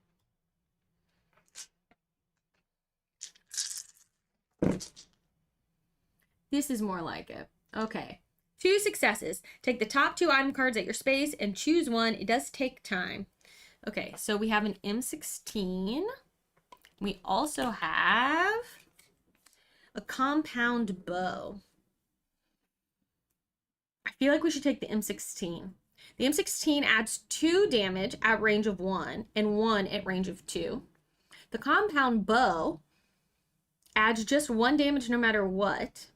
This is more like it. Okay. 2 successes. Take the top 2 item cards at your space and choose one. It does take time. Okay, so we have an M16. We also have a compound bow. I feel like we should take the M16. The M16 adds 2 damage at range of 1 and 1 at range of 2. The compound bow adds just 1 damage no matter what.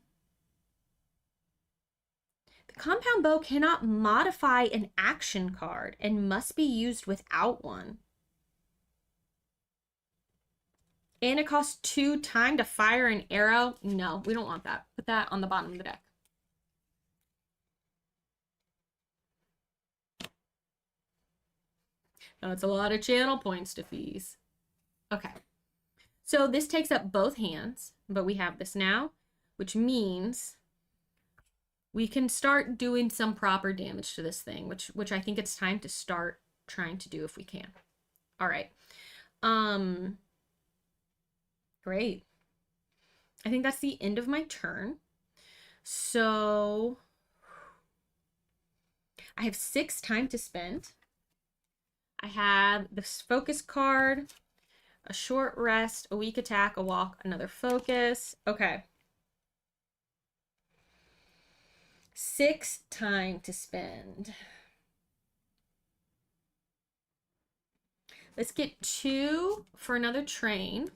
The compound bow cannot modify an action card and must be used without one. And it costs 2 time to fire an arrow. No, we don't want that. Put that on the bottom of the deck. Now it's a lot of channel points to fees. Okay. So this takes up both hands, but we have this now, which means we can start doing some proper damage to this thing, which I think it's time to start trying to do if we can. All right. Great. I think that's the end of my turn. So I have 6 time to spend. I have this focus card, a short rest, a weak attack, a walk, another focus. Okay. 6 time to spend. Let's get 2 for another train.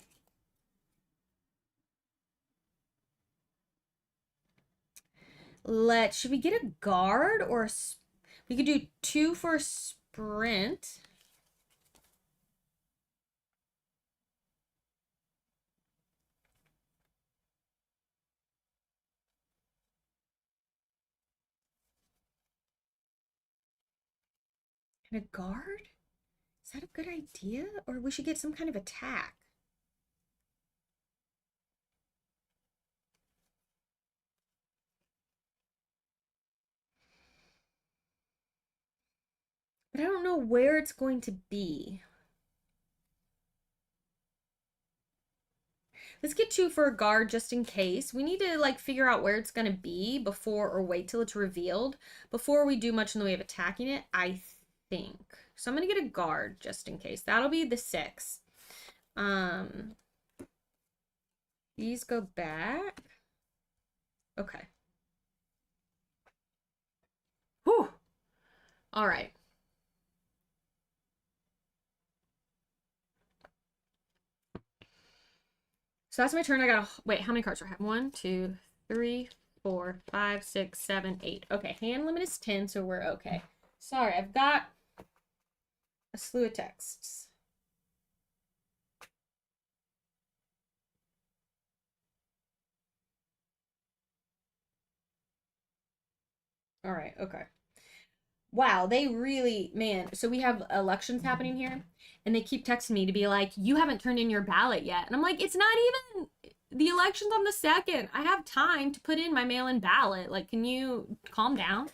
Should we get a guard or we could do 2 for a sprint. And a guard? Is that a good idea? Or we should get some kind of attack. But I don't know where it's going to be. Let's get 2 for a guard just in case. We need to like figure out where it's going to be before, or wait till it's revealed before we do much in the way of attacking it, I think. So I'm going to get a guard just in case. That'll be the 6. These go back. Okay. Whew. All right. So that's my turn. I got wait, how many cards do I have? 1, 2, 3, 4, 5, 6, 7, 8. Okay, hand limit is 10, so we're okay. Sorry, I've got a slew of texts. All right, okay. Wow, they really, man. So we have elections happening here, and they keep texting me to be like, you haven't turned in your ballot yet. And I'm like, it's not even, the election's on the 2nd. I have time to put in my mail-in ballot. Like, can you calm down?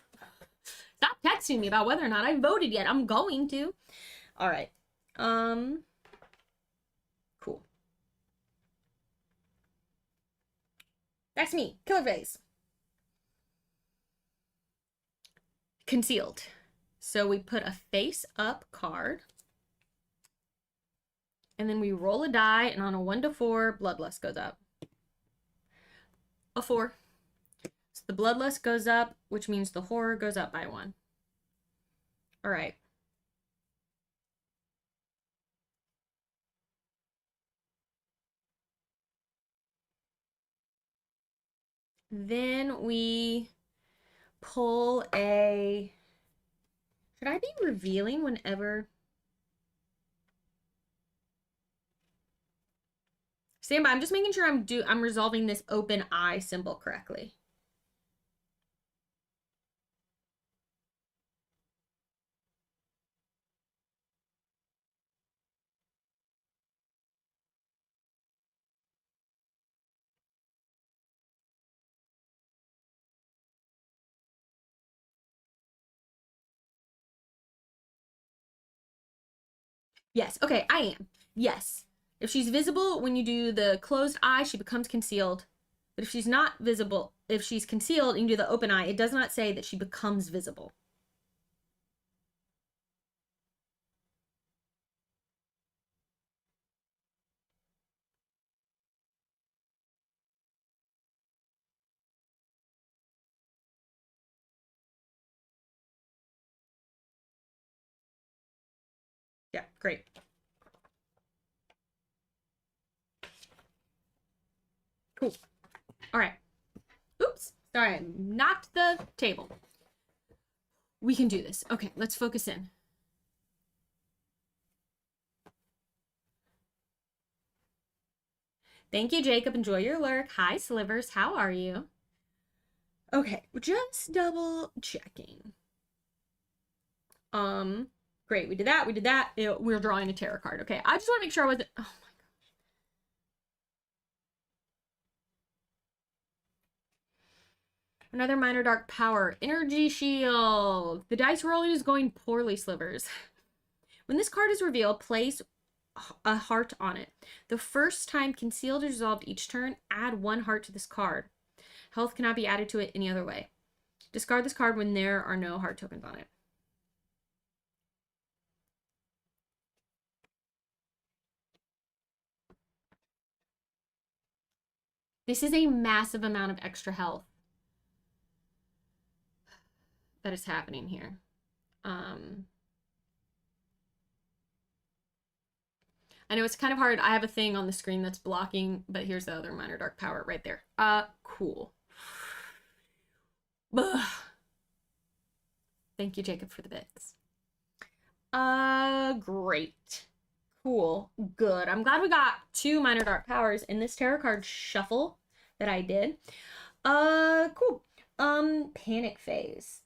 Stop texting me about whether or not I voted yet. I'm going to. All right. Cool. That's me. Killer face. Concealed. So we put a face up card. And then we roll a die, and on a 1 to 4, bloodlust goes up. A 4. So the bloodlust goes up, which means the horror goes up by 1. All right. Then we pull a... Should I be revealing whenever... Stand by. I'm just making sure I'm resolving this open eye symbol correctly. Yes. Okay, I am. Yes. If she's visible when you do the closed eye, she becomes concealed. But if she's not visible, if she's concealed and you do the open eye, it does not say that she becomes visible. Yeah, great. Cool. All right. Oops. Sorry, I knocked the table. We can do this. Okay, let's focus in. Thank you, Jacob. Enjoy your lurk. Hi, Slivers. How are you? Okay, we're just double checking. Great. We did that. We did that. We're drawing a tarot card. Okay, I just want to make sure I wasn't... Oh, my gosh. Another minor dark power. Energy shield. The dice rolling is going poorly, Slivers. When this card is revealed, place a heart on it. The first time concealed is resolved each turn, add 1 heart to this card. Health cannot be added to it any other way. Discard this card when there are no heart tokens on it. This is a massive amount of extra health that is happening here. I know it's kind of hard. I have a thing on the screen that's blocking, but here's the other minor dark power right there. Cool. Ugh. Thank you, Jacob, for the bits. Great. Cool. Good. I'm glad we got 2 minor dark powers in this tarot card shuffle that I did. Cool. Panic phase.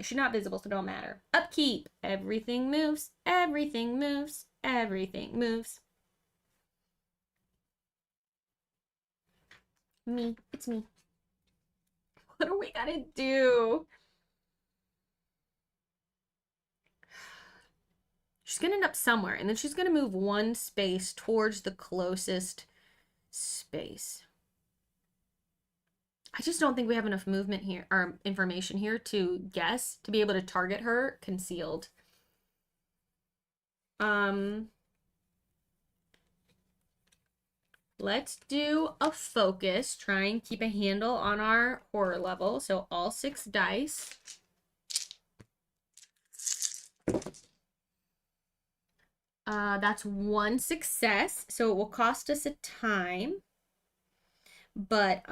She's not visible, so don't matter. Upkeep. Everything moves. Everything moves. Everything moves. Me. It's me. What do we gotta do? She's gonna end up somewhere, and then she's gonna move 1 space towards the closest space. I just don't think we have enough movement here, or information here, to guess, to be able to target her concealed. Let's do a focus, try and keep a handle on our horror level. So all 6 dice. That's 1 success, so it will cost us a time. But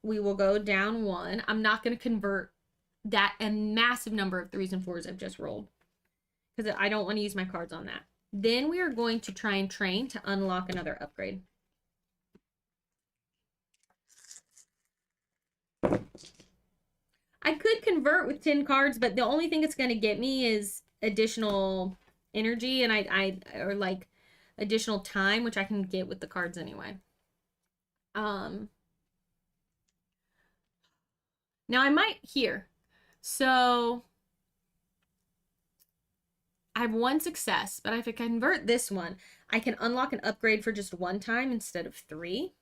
we will go down 1. I'm not going to convert that a massive number of 3s and 4s I've just rolled, because I don't want to use my cards on that. Then we are going to try and train to unlock another upgrade. I could convert with 10 cards, but the only thing it's going to get me is additional energy, and or like additional time, which I can get with the cards anyway. Now I might here. So I have 1 success, but if I convert this one, I can unlock an upgrade for just 1 time instead of 3.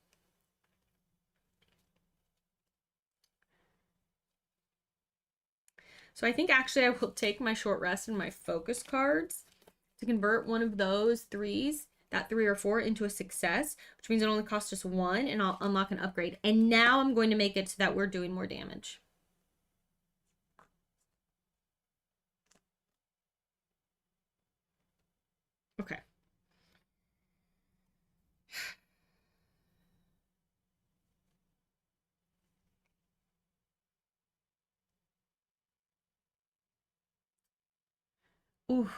So I think actually I will take my short rest and my focus cards to convert one of those 3s, that 3 or 4, into a success, which means it only costs us 1, and I'll unlock an upgrade. And now I'm going to make it so that we're doing more damage. Okay. Ooh.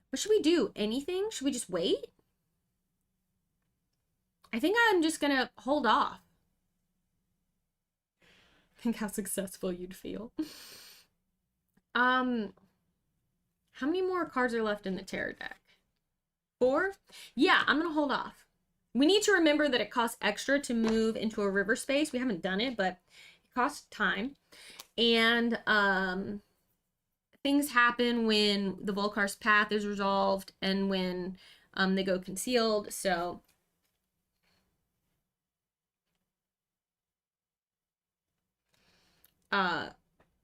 What should we do? Anything? Should we just wait? I think I'm just gonna hold off. Think how successful you'd feel. How many more cards are left in the tarot deck? 4? Yeah, I'm gonna hold off. We need to remember that it costs extra to move into a river space. We haven't done it, but it costs time. And things happen when the Volkar's path is resolved and when they go concealed. So but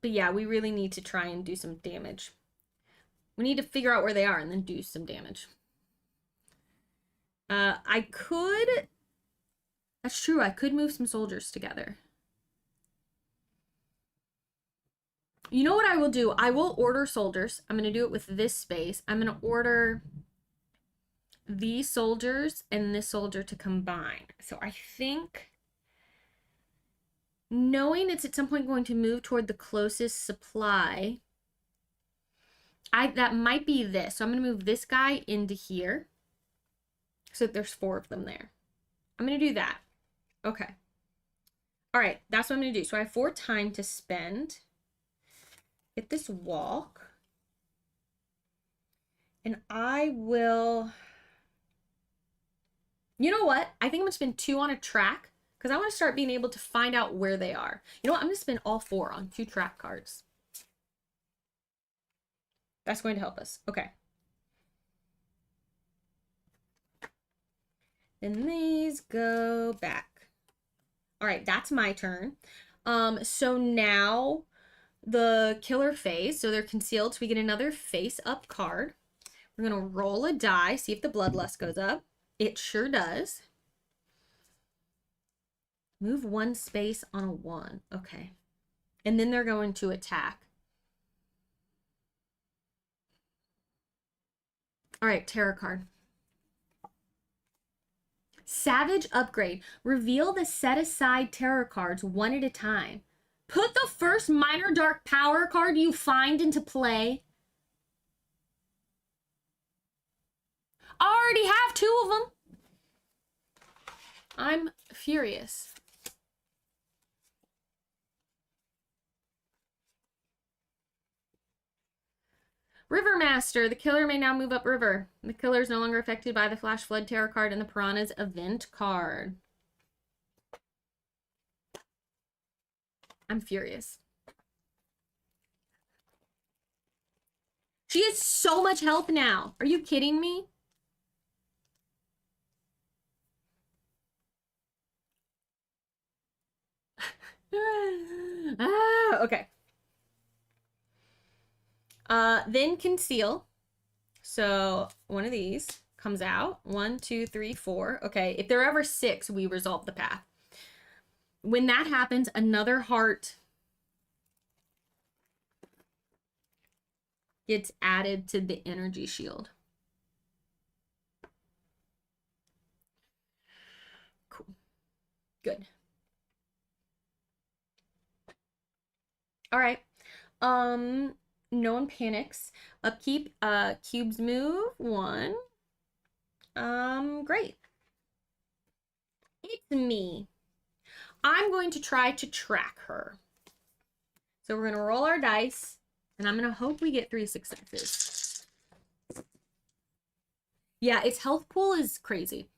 yeah, we really need to try and do some damage. We need to figure out where they are and then do some damage. I could, that's true, I could move some soldiers together. You know what I will do? I will order soldiers. I'm going to do it with this space. I'm going to order these soldiers and this soldier to combine. So I think, knowing it's at some point going to move toward the closest supply, that might be this. So I'm going to move this guy into here. So there's 4 of them there. I'm going to do that. Okay. All right. That's what I'm going to do. So I have 4 time to spend. Get this walk. And I will, you know what? I think I'm going to spend 2 on a track, because I want to start being able to find out where they are. You know what? I'm going to spend all 4 on 2 track cards. That's going to help us. Okay. And these go back. All right, that's my turn. So now the killer phase, so they're concealed, so we get another face up card. We're gonna roll a die, see if the bloodlust goes up. It sure does. Move one space on a 1. Okay. And then they're going to attack. All right, tarot card. Savage upgrade. Reveal the set aside tarot cards one at a time. Put the first minor dark power card you find into play. I already have 2 of them. I'm furious. River Master. The killer may now move up river. The killer is no longer affected by the Flash Flood tarot card and the Piranha's event card. I'm furious. She has so much health now. Are you kidding me? Okay. Then conceal. So one of these comes out. 1, 2, 3, 4. Okay, if there are ever 6, we resolve the path. When that happens, another heart gets added to the energy shield. Cool. Good. All right. No one panics. Upkeep, cubes move 1. Great. It's me. I'm going to try to track her. So we're going to roll our dice, and I'm going to hope we get 3 successes. Yeah, its health pool is crazy.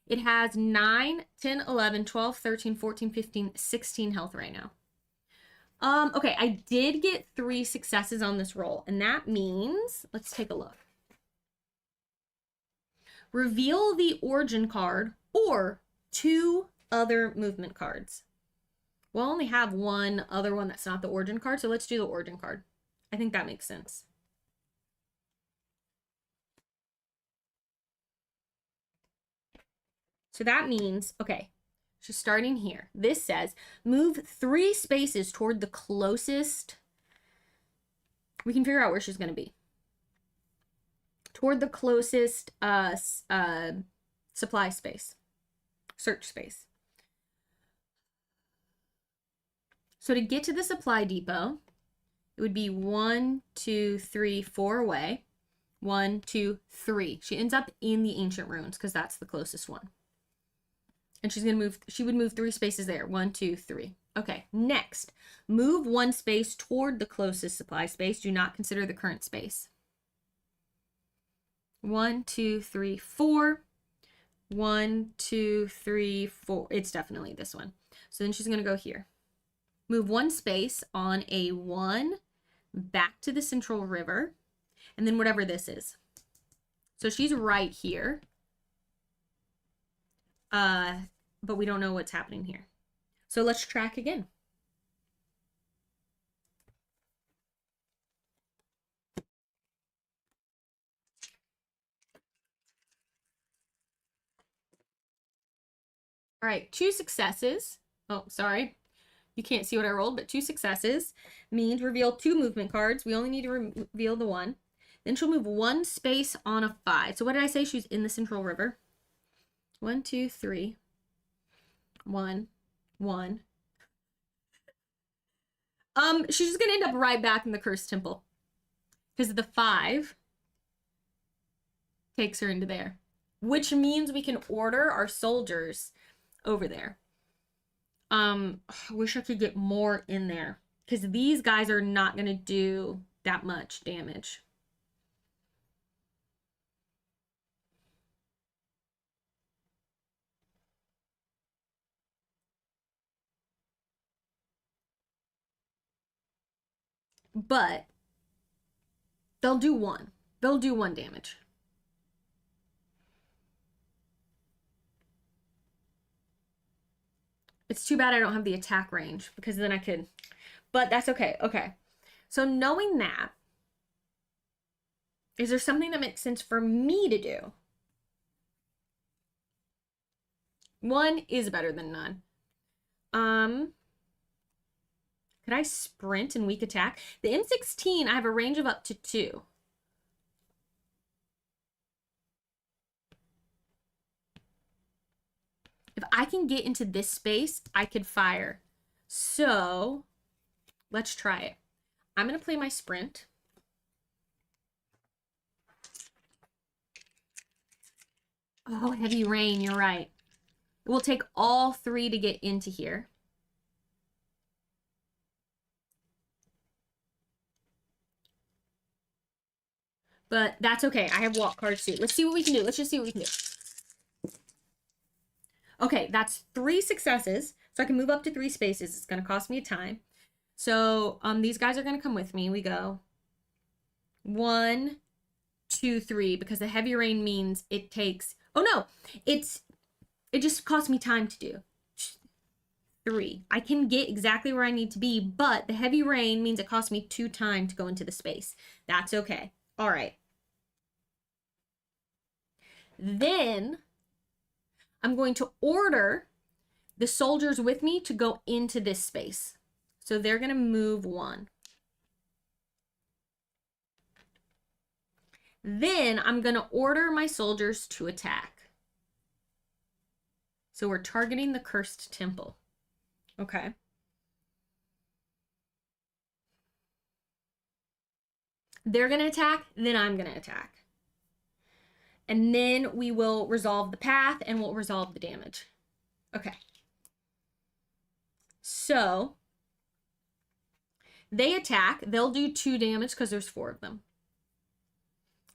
It has 9, 10, 11, 12, 13, 14, 15, 16 health right now. Okay, I did get 3 successes on this roll, and that means, let's take a look. Reveal the origin card or 2 other movement cards. We'll only have 1 other one that's not the origin card, so let's do the origin card. I think that makes sense. So that means, okay, so starting here, this says move 3 spaces toward the closest. We can figure out where she's going to be. Toward the closest supply space, search space. So to get to the supply depot, it would be 1, 2, 3, 4 away. 1, 2, 3. She ends up in the ancient ruins because that's the closest one. And she's going to move, she would move 3 spaces there. 1, 2, 3. Okay, next. Move 1 space toward the closest supply space. Do not consider the current space. 1, 2, 3, 4. 1, 2, 3, 4. It's definitely this one. So then she's going to go here. Move 1 space on a 1 back to the central river. And then whatever this is. So she's right here. But we don't know what's happening here. So let's track again. All right, 2 successes. Oh, sorry. You can't see what I rolled, but 2 successes means reveal 2 movement cards. We only need to reveal the 1. Then she'll move 1 space on a 5. So what did I say? She's in the central river. 1, 2, 3. 1, 1. She's just gonna end up right back in the cursed temple because the 5 takes her into there, which means we can order our soldiers over there. I wish I could get more in there because these guys are not gonna do that much damage. But They'll do one. They'll do 1 damage. It's too bad I don't have the attack range, because then I could, but that's okay. Okay. So knowing that, is there something that makes sense for me to do? 1 is better than none. Could I sprint and weak attack? The M16, I have a range of up to 2. If I can get into this space, I could fire. So let's try it. I'm going to play my sprint. Oh, heavy rain, you're right. It will take all 3 to get into here. But that's okay. I have walk cards too. Let's see what we can do. Let's just see what we can do. Okay, that's 3 successes. So I can move up to 3 spaces. It's going to cost me a time. So these guys are going to come with me. We go 1, 2, 3, because the heavy rain means it takes, oh no, it just costs me time to do 3. I can get exactly where I need to be, but the heavy rain means it costs me 2 time to go into the space. That's okay. All right. Then I'm going to order the soldiers with me to go into this space. So they're going to move 1. Then I'm going to order my soldiers to attack. So we're targeting the cursed temple. Okay. They're going to attack, then I'm going to attack. And then we will resolve the path and we'll resolve the damage. Okay. So they attack. They'll do 2 damage because there's 4 of them.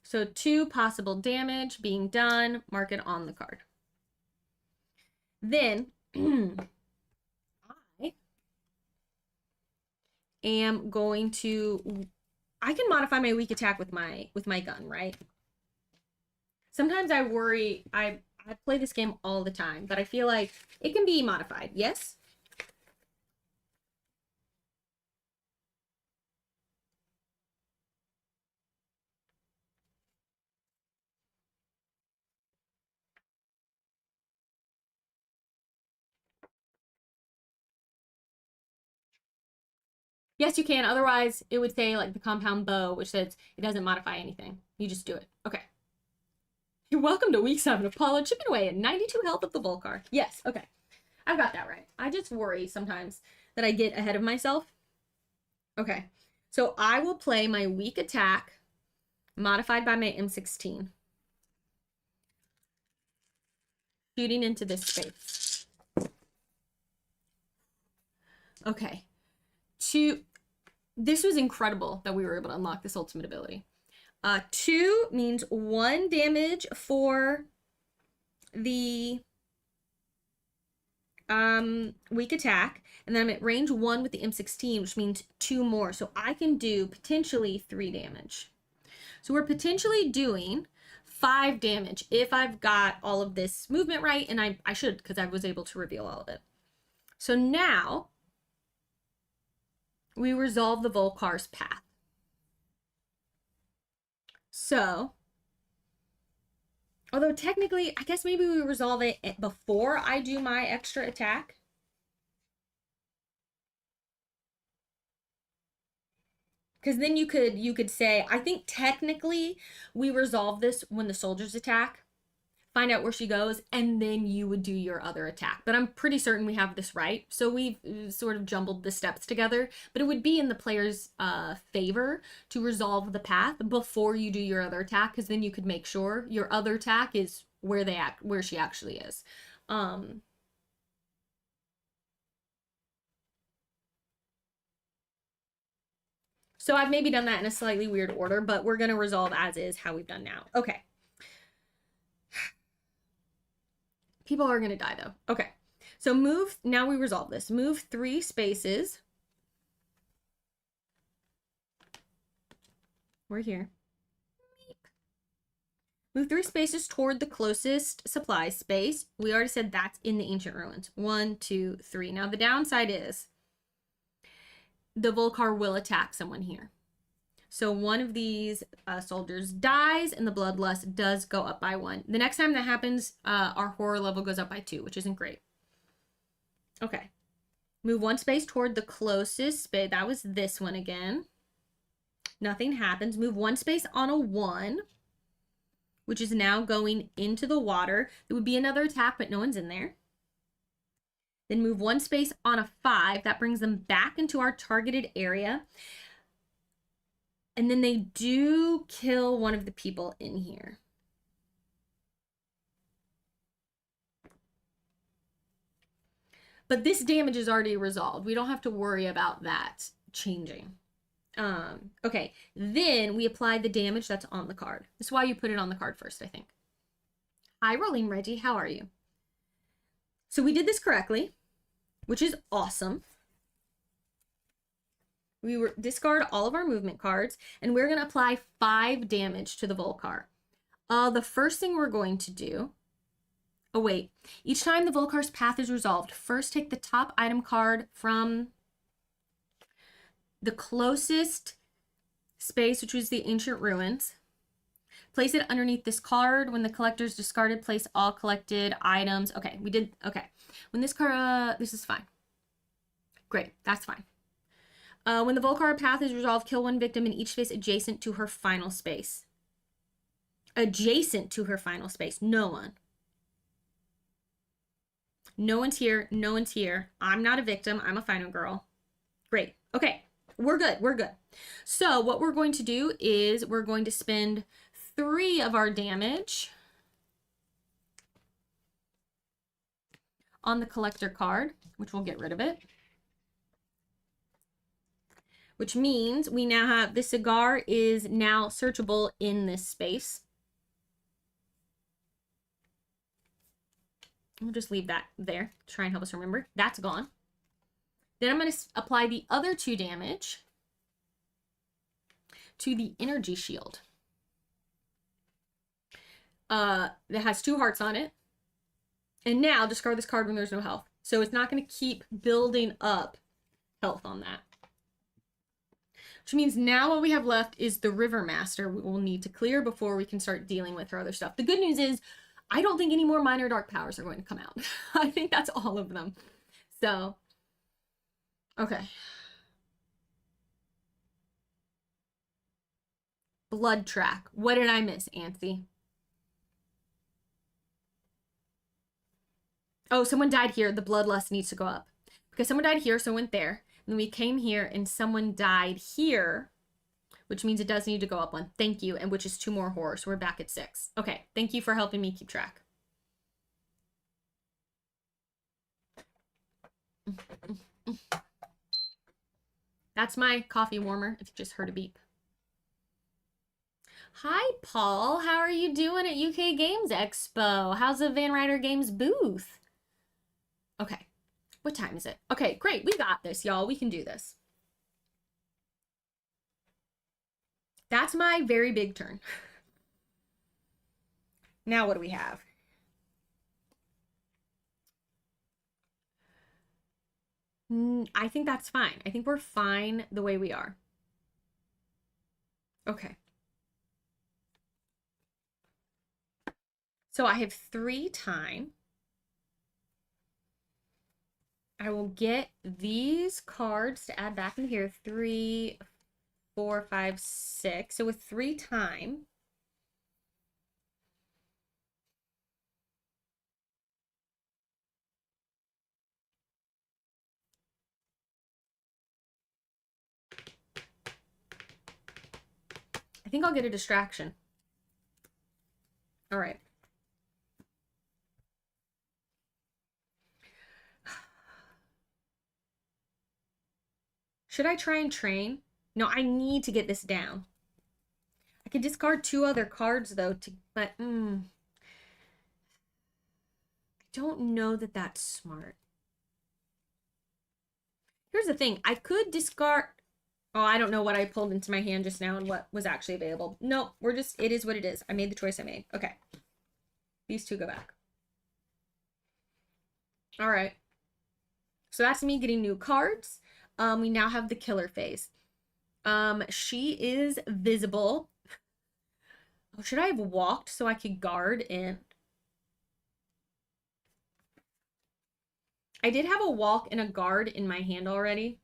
So 2 possible damage being done. Mark it on the card. Then I am going to, I can modify my weak attack with my gun, right? Sometimes I worry, I play this game all the time, but I feel like it can be modified. Yes? Yes, you can. Otherwise, it would say like the compound bow, which says it doesn't modify anything. You just do it. Okay. You're welcome to week 7 of Paula, chipping away at 92 health of the Volcar. Yes, okay. I've got that right. I just worry sometimes that I get ahead of myself. Okay. So I will play my weak attack modified by my M16. Shooting into this space. Okay. This was incredible that we were able to unlock this ultimate ability. 2 means 1 damage for the weak attack, and then I'm at range 1 with the M16, which means 2 more. So I can do potentially 3 damage. So we're potentially doing 5 damage if I've got all of this movement right, and I should, because I was able to reveal all of it. So now we resolve the Volcar's path. So, although technically, I guess maybe we resolve it before I do my extra attack. Because then you could say, I think technically we resolve this when the soldiers attack, find out where she goes, and then you would do your other attack. But I'm pretty certain we have this right. So we've sort of jumbled the steps together, but it would be in the player's favor to resolve the path before you do your other attack, because then you could make sure your other attack is where she actually is. So I've maybe done that in a slightly weird order, but we're going to resolve as is how we've done now. Okay. People are going to die though. Okay. So now we resolve this. Move 3 spaces. We're here. Move 3 spaces toward the closest supply space. We already said that's in the ancient ruins. 1, 2, 3. Now the downside is the Volcar will attack someone here. So one of these soldiers dies and the bloodlust does go up by 1. The next time that happens, our horror level goes up by 2, which isn't great. Okay. Move 1 space toward the closest space. That was this one again. Nothing happens. Move 1 space on a 1, which is now going into the water. There would be another attack, but no one's in there. Then move 1 space on a 5. That brings them back into our targeted area. And then they do kill one of the people in here. But this damage is already resolved. We don't have to worry about that changing. Okay, then we apply the damage that's on the card. That's why you put it on the card first, I think. Hi, Rolling Reggie. How are you? So we did this correctly, which is awesome. We discard all of our movement cards, and we're going to apply 5 damage to the Volcar. The first thing we're going to do... Oh, wait. Each time the Volcar's path is resolved, first take the top item card from the closest space, which was the ancient ruins. Place it underneath this card. When the collector's discarded, place all collected items. Okay, we did... Okay. When this card... this is fine. Great, that's fine. When the Volcar path is resolved, kill 1 victim in each space adjacent to her final space. Adjacent to her final space. No one. No one's here. No one's here. I'm not a victim. I'm a final girl. Great. Okay. We're good. We're good. So what we're going to do is we're going to spend 3 of our damage on the collector card, which we'll get rid of it. Which means we now have the cigar is now searchable in this space. We'll just leave that there to try and help us remember. That's gone. Then I'm going to apply the other 2 damage to the energy shield. That has 2 hearts on it. And now discard this card when there's no health. So it's not going to keep building up health on that. Which means now what we have left is the River Master we will need to clear before we can start dealing with her other stuff. The good news is I don't think any more minor dark powers are going to come out. I think that's all of them. So, okay. Blood track. What did I miss, Anthony? Oh, someone died here. The bloodlust needs to go up. Because someone died here, so went there. And then we came here and someone died here, which means it does need to go up 1. Thank you. And which is 2 more horror. So we're back at 6. Okay. Thank you for helping me keep track. That's my coffee warmer, if you just heard a beep. Hi, Paul. How are you doing at UK Games Expo? How's the Van Ryder Games booth? Okay. What time is it? Okay, great. We got this, y'all. We can do this. That's my very big turn. Now what do we have? I think that's fine. I think we're fine the way we are. Okay. So I have 3 time. I will get these cards to add back in here. 3, 4, 5, 6. So with 3 time, I think I'll get a distraction. All right. Should I try and train? No, I need to get this down. I could discard 2 other cards though, but I don't know that that's smart. Here's the thing. I could discard Oh, I don't know what I pulled into my hand just now and what was actually available. Nope, it is what it is. I made the choice I made. Okay. These two go back. All right. So that's me getting new cards. We now have the killer phase. She is visible. Oh, should I have walked so I could guard in? I did have a walk and a guard in my hand already.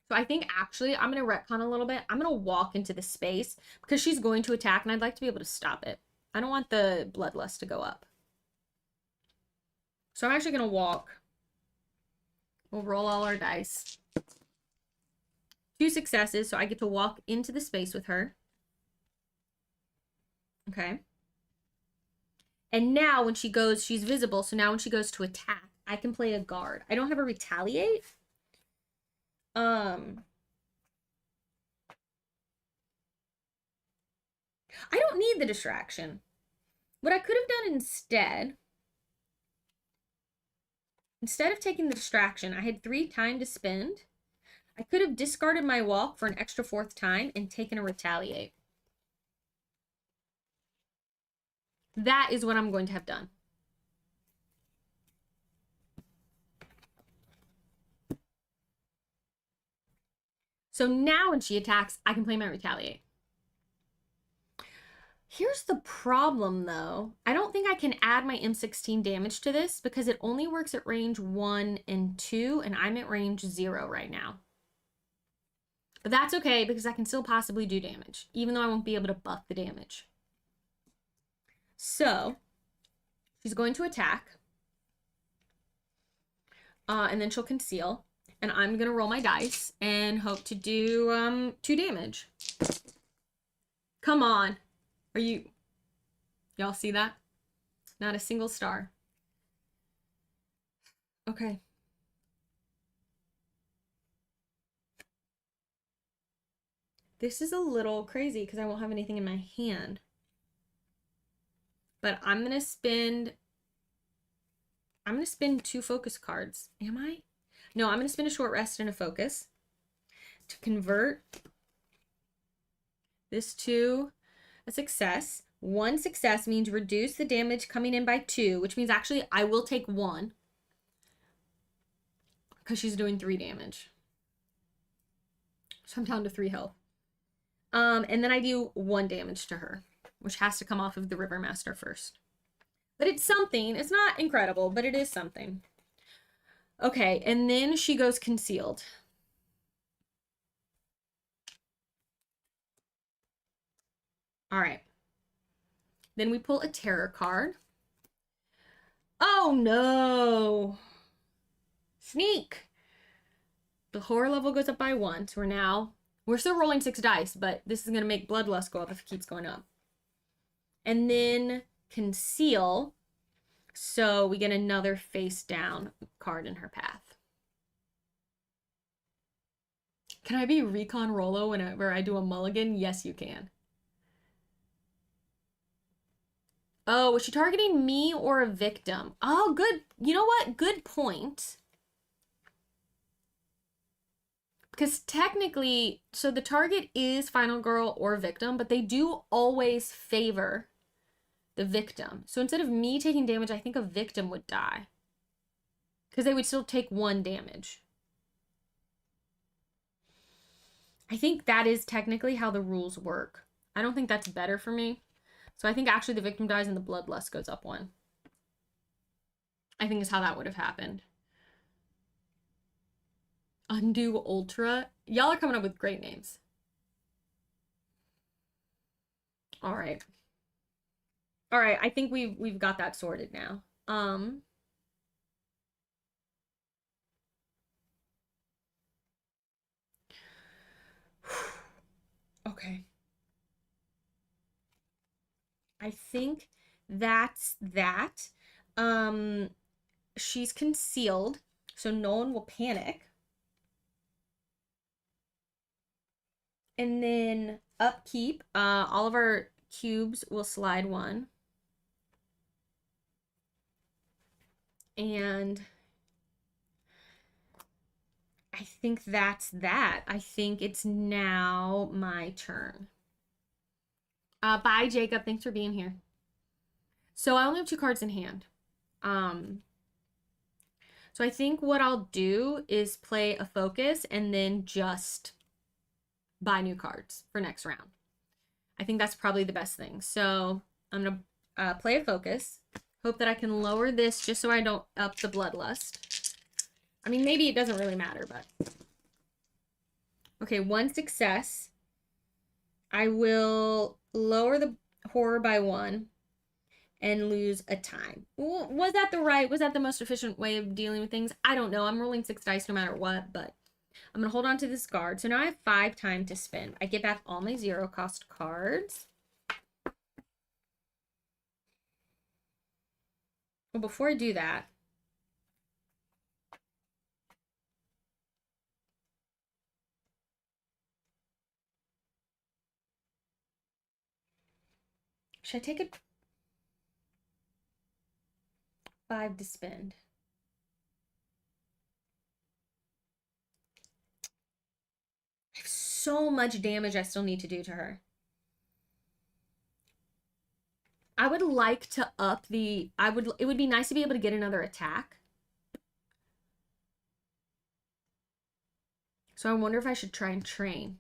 So I think actually I'm going to retcon a little bit. I'm going to walk into the space because she's going to attack and I'd like to be able to stop it. I don't want the bloodlust to go up. So I'm actually going to walk. We'll roll all our dice. 2 successes, so I get to walk into the space with her. Okay. And now when she goes, she's visible. So now when she goes to attack, I can play a guard. I don't have a retaliate. I don't need the distraction. What I could have done instead of taking the distraction, I had 3 time to spend. I could have discarded my walk for an extra 4th time and taken a retaliate. That is what I'm going to have done. So now when she attacks, I can play my retaliate. Here's the problem though. I don't think I can add my M16 damage to this because it only works at range 1 and 2 and I'm at range 0 right now. But that's okay because I can still possibly do damage, even though I won't be able to buff the damage. So she's going to attack. And then she'll conceal. And I'm going to roll my dice and hope to do 2 damage. Come on. Y'all see that? Not a single star. Okay. This is a little crazy because I won't have anything in my hand. But I'm going to spend 2 focus cards. Am I? No, I'm going to spend a short rest and a focus to convert this to a success. 1 success means reduce the damage coming in by 2, which means actually I will take 1 because she's doing 3 damage. So I'm down to 3 health. And then I do 1 damage to her, which has to come off of the River Master first. But it's something. It's not incredible, but it is something. Okay, and then she goes concealed. All right. Then we pull a terror card. Oh no! Sneak! The horror level goes up by 1, so we're still rolling 6 dice, but this is going to make bloodlust go up if it keeps going up. And then conceal, so we get another face down card in her path. Can I be Recon Rolo whenever I do a mulligan? Yes, you can. Oh, was she targeting me or a victim? Oh, good. You know what? Good point. Because technically, so the target is final girl or victim, but they do always favor the victim. So instead of me taking damage, I think a victim would die. Because they would still take 1 damage. I think that is technically how the rules work. I don't think that's better for me. So I think actually the victim dies and the bloodlust goes up 1. I think is how that would have happened. Undo Ultra. Y'all are coming up with great names. All right. All right, I think we've got that sorted now. Okay. I think that's that. She's concealed, so no one will panic. And then upkeep, all of our cubes will slide 1. And I I think that's that. I think it's now my turn. Bye, Jacob. Thanks for being here. So I only have 2 cards in hand. So I think what I'll do is play a focus and then just buy new cards for next round. I think that's probably the best thing. So I'm going to play a focus. Hope that I can lower this just so I don't up the bloodlust. I mean, maybe it doesn't really matter, but... Okay, 1 success. I will lower the horror by 1 and lose a time. Was that the most efficient way of dealing with things? I don't know. I'm rolling 6 dice no matter what, but I'm going to hold on to this guard. So now I have 5 time to spend. I get back all my 0 cost cards. Well, before I do that, should I take it? 5 to spend. I have so much damage I still need to do to her. I would like to up the... It would be nice to be able to get another attack. So I wonder if I should try and train.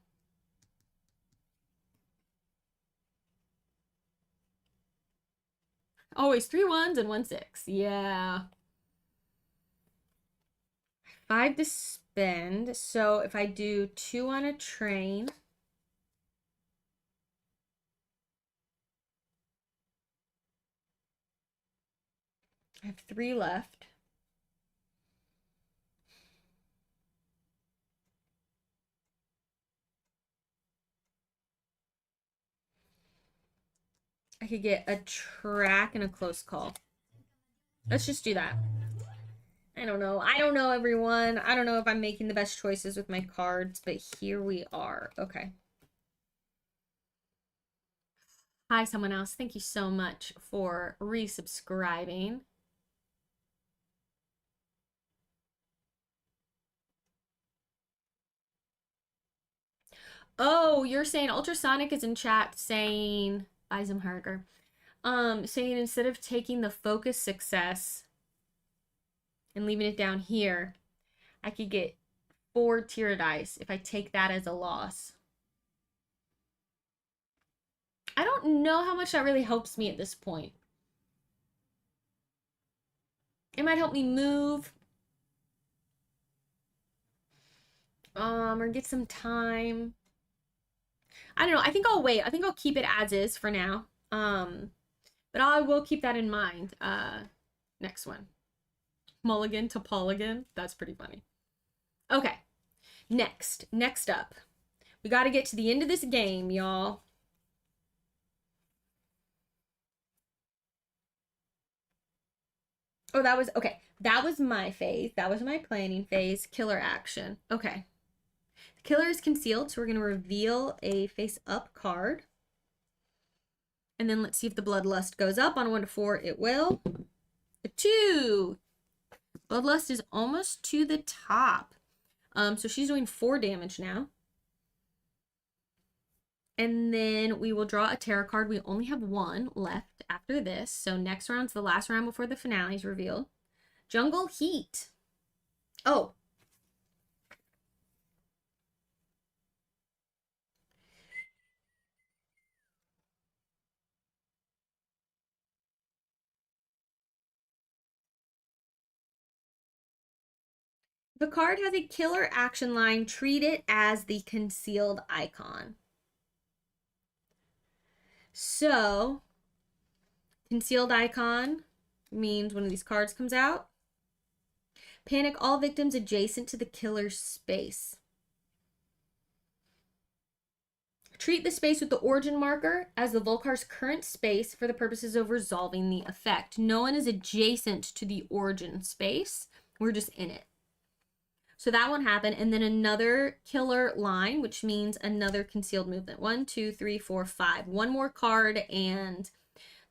Always 3 1s and 1 6. Yeah. 5 to spend. So if I do 2 on a train... I have 3 left. I could get a track and a close call. Let's just do that. I don't know. I don't know, everyone. I don't know if I'm making the best choices with my cards, but here we are. Okay. Hi, someone else. Thank you so much for resubscribing. Oh, you're saying Ultrasonic is in chat saying Eisenberger. Saying instead of taking the focus success and leaving it down here, I could get 4 tier dice if I take that as a loss. I don't know how much that really helps me at this point. It might help me move. Or get some time. I don't know. I think I'll wait. I think I'll keep it as is for now. But I will keep that in mind. Next one. Mulligan to Pauligan. That's pretty funny. Okay. Next up. We got to get to the end of this game, y'all. Oh, that was, okay. That was my phase. That was my planning phase. Killer action. Okay. The killer is concealed, so we're going to reveal a face-up card. And then let's see if the bloodlust goes up. On 1 to 4, it will. A 2. Bloodlust is almost to the top. So she's doing 4 damage now. And then we will draw a tarot card. We only have 1 left after this. So next round's the last round before the finale is revealed. Jungle Heat. Oh. The card has a killer action line. Treat it as the concealed icon. So, concealed icon means one of these cards comes out. Panic all victims adjacent to the killer's space. Treat the space with the origin marker as the Volkar's current space for the purposes of resolving the effect. No one is adjacent to the origin space. We're just in it. So that one happened. And then another killer line, which means another concealed movement. 1, 2, 3, 4, 5. 1 more card and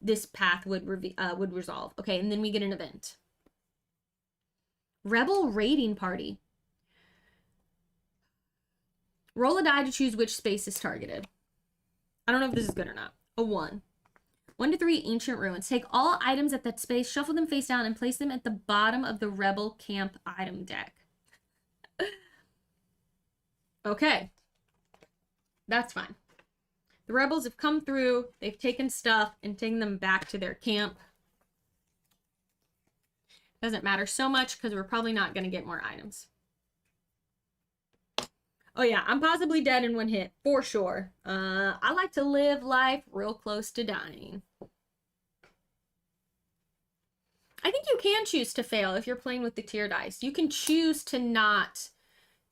this path would resolve. Okay, and then we get an event. Rebel Raiding Party. Roll a die to choose which space is targeted. I don't know if this is good or not. A 1. 1 to 3 ancient ruins. Take all items at that space, shuffle them face down, and place them at the bottom of the rebel camp item deck. Okay. That's fine. The rebels have come through. They've taken stuff and taken them back to their camp. Doesn't matter so much because we're probably not going to get more items. Oh yeah, I'm possibly dead in 1 hit, for sure. I like to live life real close to dying. I think you can choose to fail if you're playing with the tier dice. You can choose to not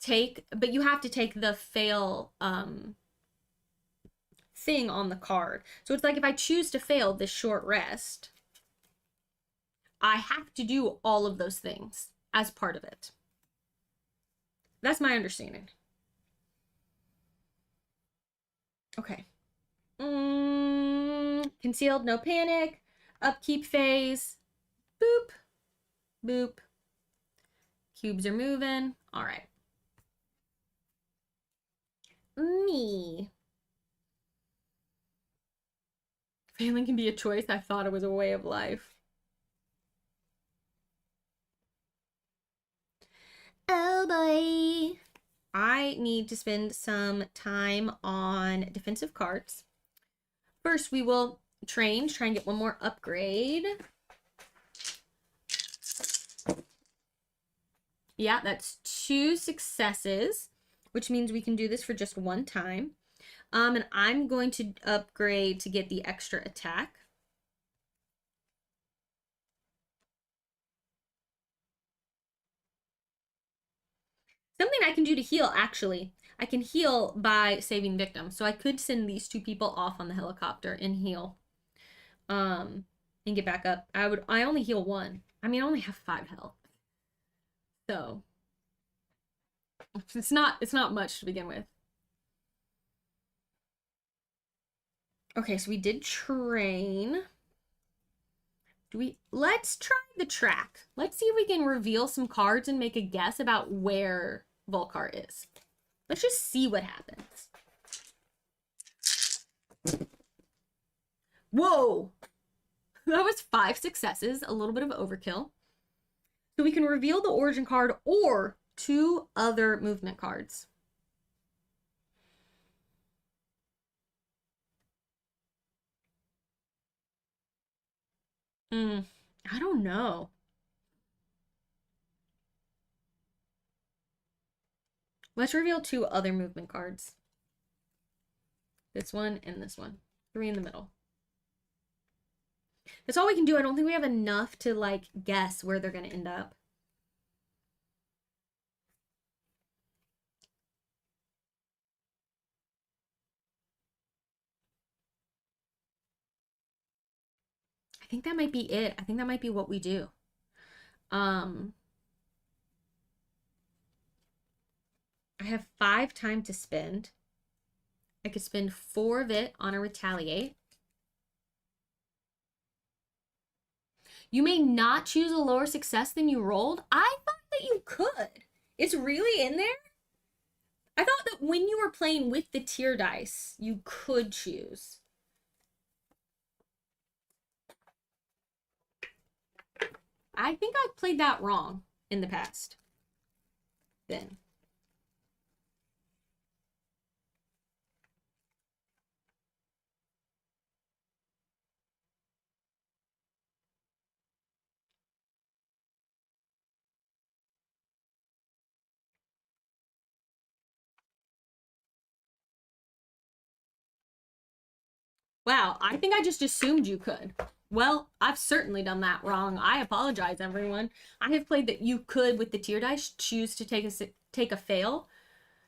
take, but you have to take the fail thing on the card. So it's like if I choose to fail this short rest, I have to do all of those things as part of it. That's my understanding. Okay. Concealed, no panic. Upkeep phase. Boop. Boop. Cubes are moving. All right. Me. Failing can be a choice. I thought it was a way of life. Oh boy. I need to spend some time on defensive cards. First, we will try and get one more upgrade. Yeah, that's 2 successes, which means we can do this for just 1 time. And I'm going to upgrade to get the extra attack. Something I can do to heal, actually. I can heal by saving victims. So I could send these 2 people off on the helicopter and heal. And get back up. I only heal 1. I mean, I only have 5 health. So it's not much to begin with. Okay, so we did train. Let's try the track. Let's see if we can reveal some cards and make a guess about where Volcar is. Let's just see what happens. Whoa! That was 5 successes, a little bit of overkill. So we can reveal the origin card or 2 other movement cards. I don't know. Let's reveal 2 other movement cards. This one and this one. 3 in the middle. That's all we can do. I don't think we have enough to, like, guess where they're going to end up. I think that might be it. I think that might be what we do. I have 5 time to spend. I could spend 4 of it on a retaliate. You may not choose a lower success than you rolled. I thought that you could. It's really in there? I thought that when you were playing with the tier dice, you could choose. I think I played that wrong in the past. Then. Wow, I think I just assumed you could. Well, I've certainly done that wrong. I apologize, everyone. I have played that you could, with the tier dice, choose to take a fail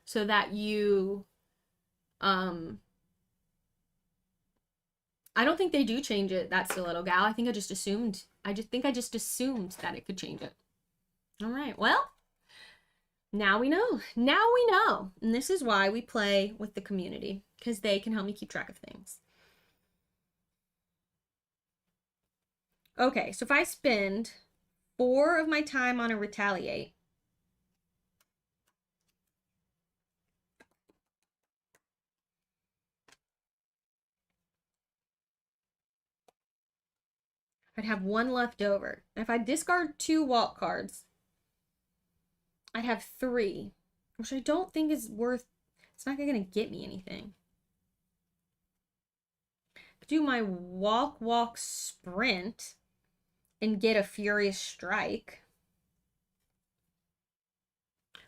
so that you... I don't think they do change it, that stiletto gal. I think I just assumed. I just assumed that it could change it. All right, well, now we know. Now we know. And this is why we play with the community, because they can help me keep track of things. Okay, so if I spend 4 of my time on a retaliate, I'd have 1 left over. If I discard 2 walk cards, I'd have 3, which I don't think is worth, it's not gonna get me anything. Do my walk sprint and get a furious strike.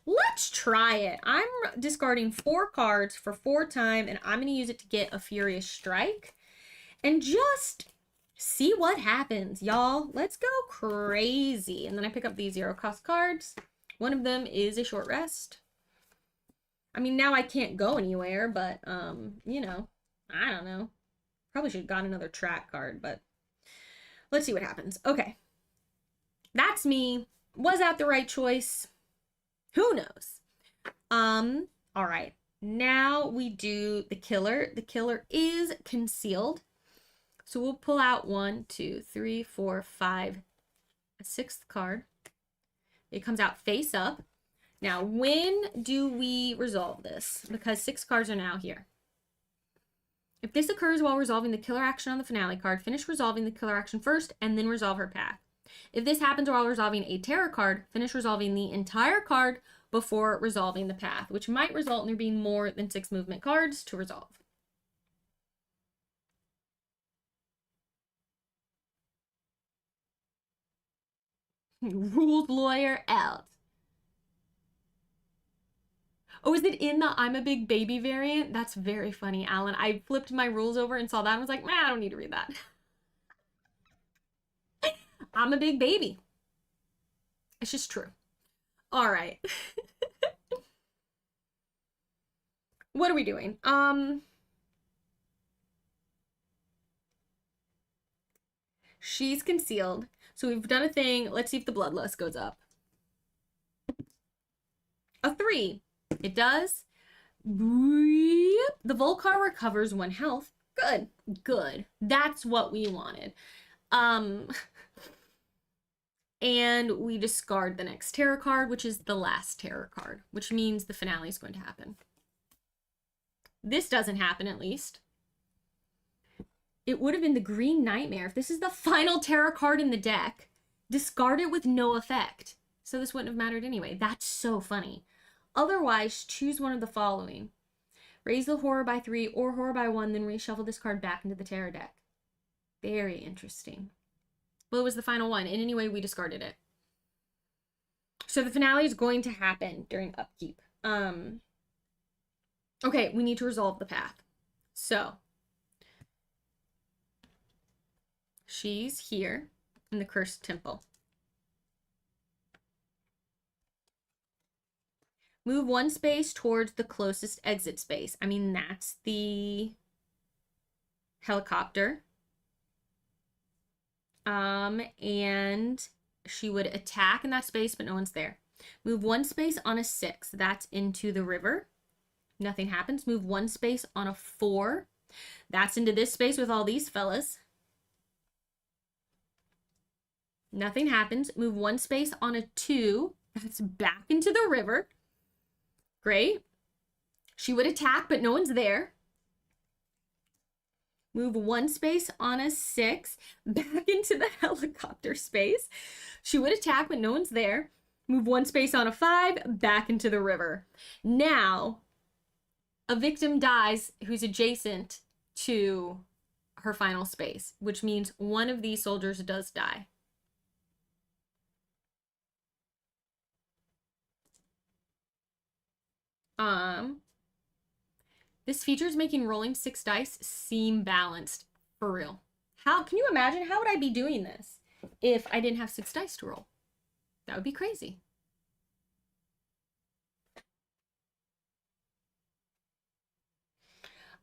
Let's try it. I'm discarding 4 cards for 4 time, and I'm gonna use it to get a furious strike and just see what happens, y'all. Let's go crazy. And then I pick up these 0-cost cards. One of them is a short rest. I mean, now I can't go anywhere, but you know, I don't know. Probably should have gotten another track card, but let's see what happens. Okay. That's me. Was that the right choice? Who knows? All right. Now we do the killer. The killer is concealed. So we'll pull out 1, 2, 3, 4, 5, a 6th card. It comes out face up. Now, when do we resolve this? Because 6 cards are now here. If this occurs while resolving the killer action on the finale card, finish resolving the killer action first and then resolve her path. If this happens while resolving a terror card, finish resolving the entire card before resolving the path, which might result in there being more than 6 movement cards to resolve. Rules lawyer out. Oh, is it in the I'm a big baby variant? That's very funny, Alan. I flipped my rules over and saw that and was like, I don't need to read that. I'm a big baby. It's just true. All right. What are we doing? She's concealed. So we've done a thing. Let's see if the bloodlust goes up. A 3. It does. The Volcar recovers 1 health. Good. Good. That's what we wanted. And we discard the next terror card, which is the last terror card, which means the finale is going to happen. This doesn't happen, at least. It would have been the Green Nightmare. If this is the final terror card in the deck, discard it with no effect. So this wouldn't have mattered anyway. That's so funny. Otherwise, choose one of the following. Raise the horror by 3 or horror by 1, then reshuffle this card back into the terror deck. Very interesting. What was the final one? And anyway, we discarded it. So the finale is going to happen during upkeep. Okay, we need to resolve the path. So she's here in the Cursed Temple. Move 1 space towards the closest exit space. I mean, that's the helicopter. And she would attack in that space, but no one's there. Move 1 space on a 6. That's into the river. Nothing happens. Move 1 space on a 4. That's into this space with all these fellas. Nothing happens. Move 1 space on a 2. That's back into the river. Great. She would attack, but no one's there. Move 1 space on a 6, back into the helicopter space. She would attack, but no one's there. Move 1 space on a 5, back into the river. Now, a victim dies who's adjacent to her final space, which means one of these soldiers does die. This feature is making rolling 6 dice seem balanced. For real. How can you imagine? How would I be doing this if I didn't have 6 dice to roll? That would be crazy.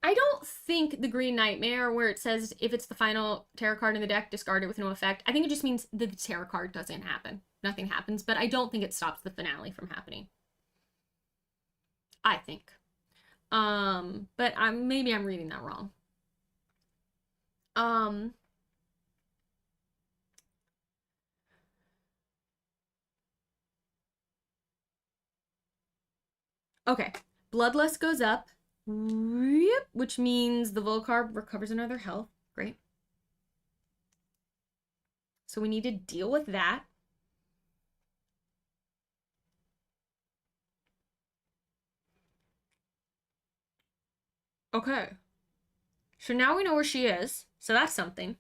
I don't think the Green Nightmare, where it says if it's the final tarot card in the deck, discard it with no effect. I think it just means that the tarot card doesn't happen. Nothing happens, but I don't think it stops the finale from happening. I think. But maybe I'm reading that wrong. Okay. Bloodlust goes up, which means the Volcar recovers another health. Great. So we need to deal with that. Okay. So now we know where she is. So that's something.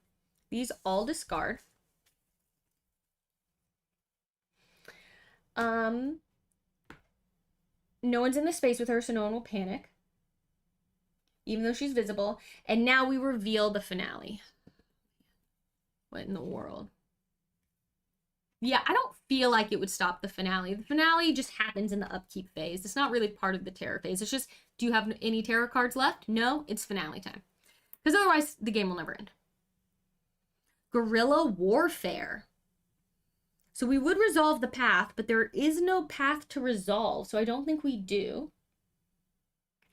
These all discard. No one's in the space with her, so no one will panic. Even though she's visible. And now we reveal the finale. What in the world? Yeah, I don't feel like it would stop the finale. The finale just happens in the upkeep phase. It's not really part of the terror phase. It's just, do you have any terror cards left? No, it's finale time. Because otherwise, the game will never end. Guerrilla warfare. So we would resolve the path, but there is no path to resolve. So I don't think we do.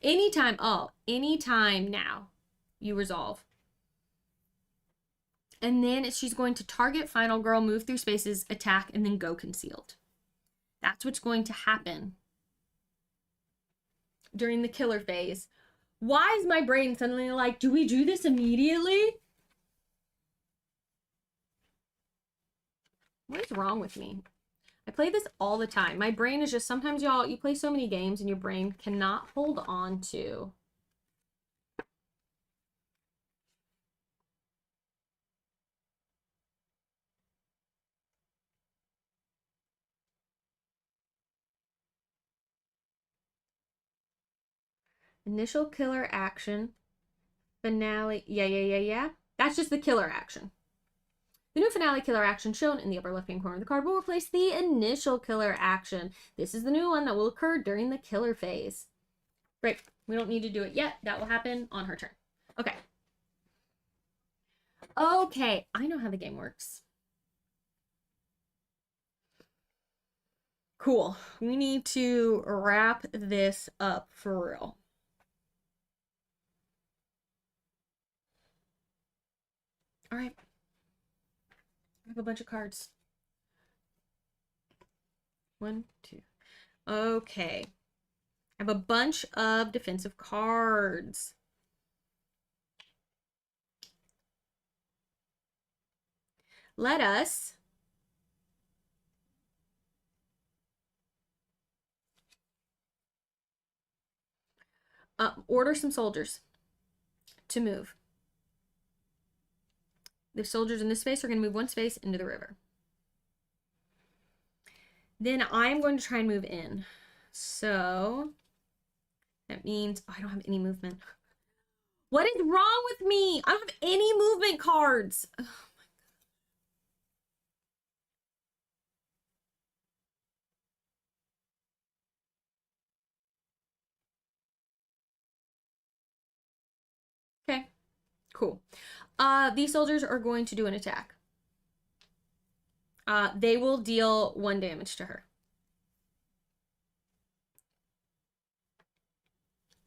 Anytime now you resolve. And then she's going to target Final Girl, move through spaces, attack, and then go concealed. That's what's going to happen during the killer phase. Why is my brain suddenly like, do we do this immediately? What is wrong with me? I play this all the time. My brain is just, sometimes y'all, you play so many games and your brain cannot hold on to. Initial killer action. Finale. Yeah. That's just the killer action. The new finale killer action shown in the upper left-hand corner of the card will replace the initial killer action. This is the new one that will occur during the killer phase. Great. We don't need to do it yet. That will happen on her turn. Okay. Okay. I know how the game works. Cool. We need to wrap this up for real. All right. I have a bunch of cards. 1, 2. Okay. I have a bunch of defensive cards. Let us order some soldiers to move. The soldiers in this space are going to move one space into the river. Then I'm going to try and move in. So that means I don't have any movement. What is wrong with me? I don't have any movement cards. Oh my God. Okay, cool. These soldiers are going to do an attack. They will deal 1 damage to her.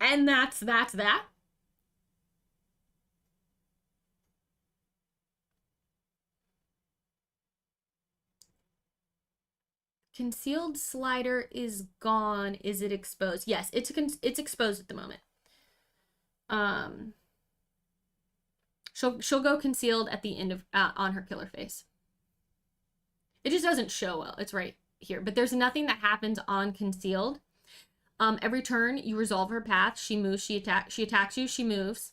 And that's that. Concealed slider is gone. Is it exposed? Yes, it's exposed at the moment. She'll go concealed at the end of on her killer phase. It just doesn't show well. It's right here, but there's nothing that happens on concealed. Every turn you resolve her path. She moves. She attacks you. She moves,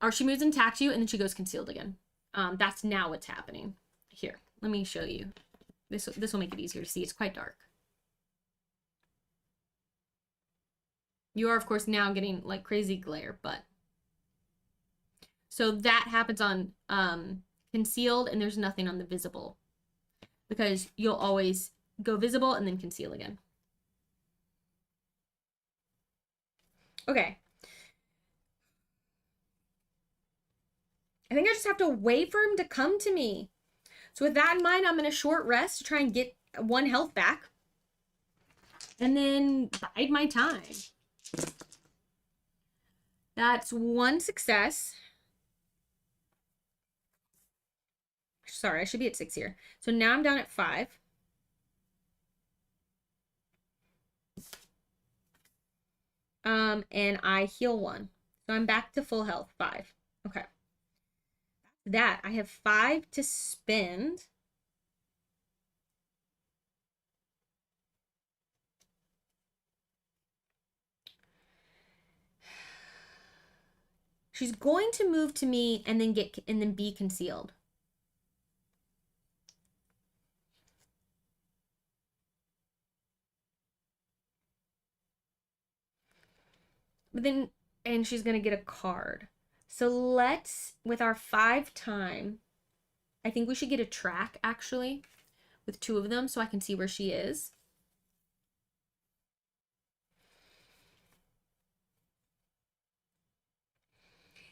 or she moves and attacks you, and then she goes concealed again. That's now what's happening here. Let me show you. This will make it easier to see. It's quite dark. You are, of course, now getting like crazy glare, but so that happens on concealed, and there's nothing on the visible because you'll always go visible and then conceal again. Okay. I think I just have to wait for him to come to me. So with that in mind, I'm in a short rest to try and get 1 health back. And then bide my time. That's 1 success. Sorry, I should be at 6 here. So now I'm down at 5. And I heal 1. So I'm back to full health, 5. Okay. That I have 5 to spend. She's going to move to me and then be concealed. But then, and she's going to get a card. So let's, with our 5 time, I think we should get a track actually with 2 of them so I can see where she is.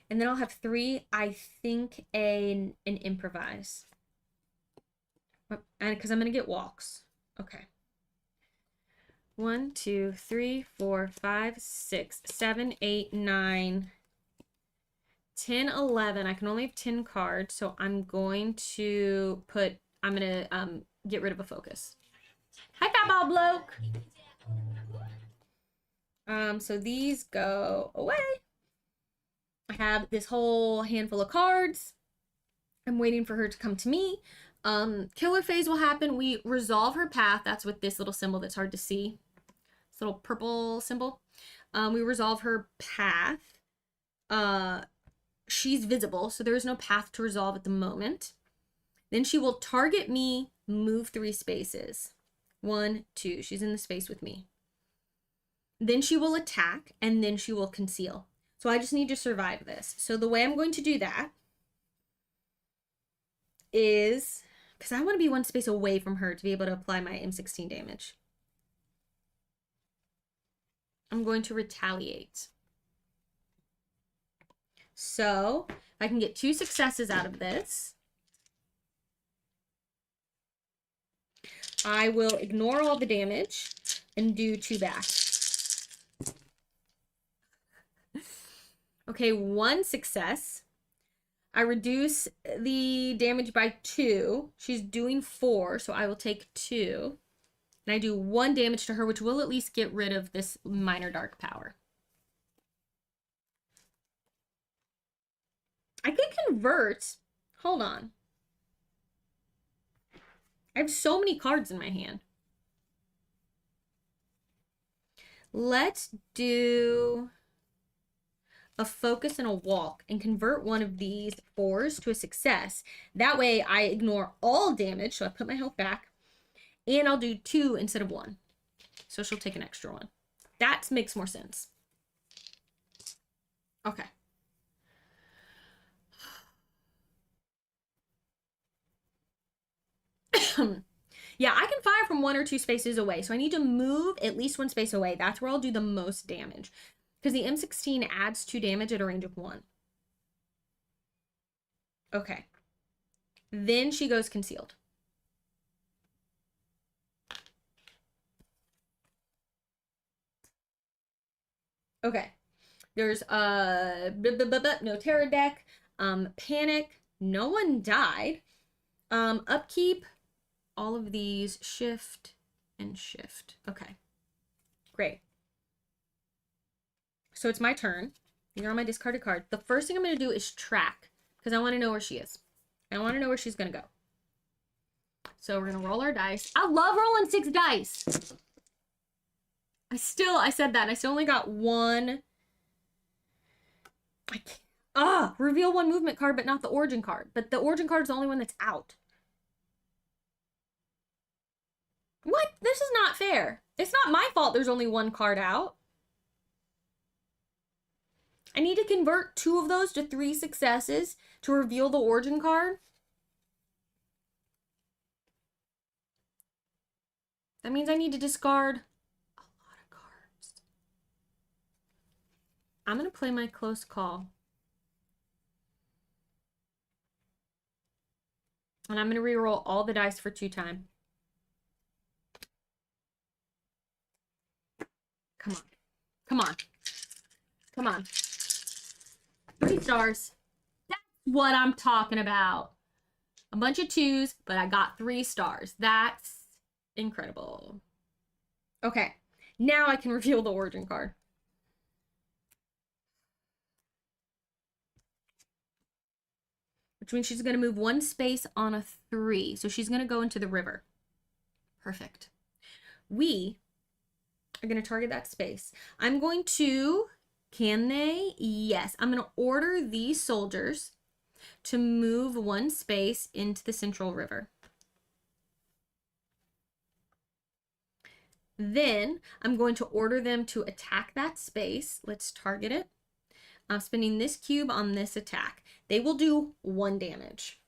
And then I'll have 3, I think, an improvise. And because I'm going to get walks. Okay. 1, 2, 3, 4, 5, 6, 7, 8, 9, 10, 11. I can only have 10 cards, so I'm going to get rid of a focus. Hi, Fat Ball Bloke. So these go away. I have this whole handful of cards. I'm waiting for her to come to me. Killer phase will happen. We resolve her path. That's with this little symbol that's hard to see. This little purple symbol. We resolve her path. She's visible, so there is no path to resolve at the moment. Then she will target me, move 3 spaces. 1, 2. She's in the space with me. Then she will attack, and then she will conceal. So I just need to survive this. So the way I'm going to do that is, because I want to be 1 space away from her to be able to apply my M16 damage. I'm going to retaliate. So I can get 2 successes out of this. I will ignore all the damage and do 2 back. Okay, 1 success. I reduce the damage by 2. She's doing 4, so I will take 2. And I do 1 damage to her, which will at least get rid of this minor dark power. I could convert. Hold on. I have so many cards in my hand. Let's do a focus and a walk and convert one of these 4s to a success. That way I ignore all damage, so I put my health back, and I'll do 2 instead of 1. So she'll take an extra 1. That makes more sense. Okay. Yeah, I can fire from 1 or 2 spaces away, so I need to move at least 1 space away. That's where I'll do the most damage, because the M16 adds 2 damage at a range of 1. Okay. Then she goes concealed. Okay. There's no terror deck. Panic. No one died. Upkeep. All of these shift and shift. Okay. Great. So it's my turn. You're on my discarded card. The first thing I'm going to do is track, because I want to know where she is. I want to know where she's going to go. So we're going to roll our dice. I love rolling 6 dice. I said that. I still only got 1. Reveal 1 movement card, but not the origin card. But the origin card is the only one that's out. What? This is not fair. It's not my fault there's only 1 card out. I need to convert 2 of those to 3 successes to reveal the origin card. That means I need to discard a lot of cards. I'm going to play my close call. And I'm going to reroll all the dice for 2 time. Come on. Come on. Come on. 3 stars. That's what I'm talking about. A bunch of 2s, but I got 3 stars. That's incredible. Okay. Now I can reveal the origin card. Which means she's going to move 1 space on a 3. So she's going to go into the river. Perfect. We are going to target that space. I'm going to Can they? Yes. I'm going to order these soldiers to move one space into the Central River. Then I'm going to order them to attack that space. Let's target it. I'm spending this cube on this attack. They will do 1 damage.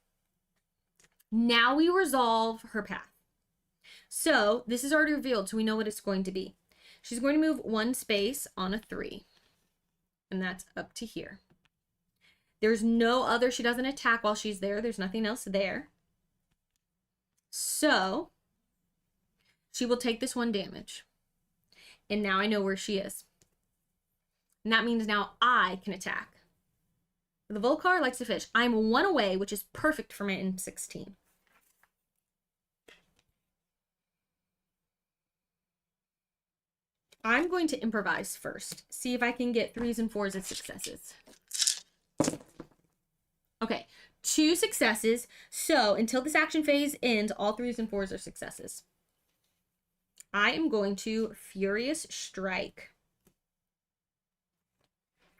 Now we resolve her path. So this is already revealed, so we know what it's going to be. She's going to move 1 space on a 3. And that's up to here. There's no other, she doesn't attack while she's there. There's nothing else there. So she will take this 1 damage. And now I know where she is. And that means now I can attack. The Volcar likes to fish. I'm 1 away, which is perfect for my M16. I'm going to improvise first. See if I can get 3s and 4s as successes. Okay, 2 successes. So until this action phase ends, all 3s and 4s are successes. I am going to Furious Strike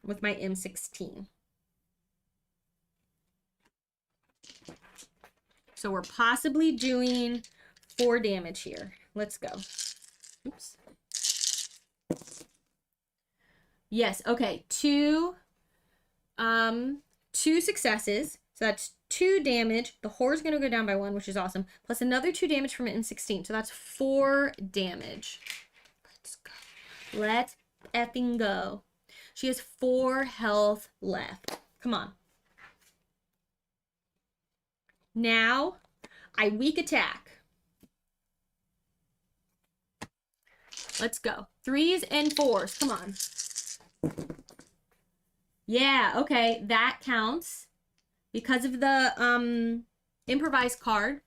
with my M16. So we're possibly doing 4 damage here. Let's go. Oops. Yes, okay. 2 successes. So that's 2 damage. The whore's gonna go down by 1, which is awesome. Plus another 2 damage from an M16. So that's 4 damage. Let's go. Let's effing go. She has 4 health left. Come on. Now, I weak attack. Let's go. 3s and 4s. Come on. Yeah, okay. That counts. Because of the improvised card,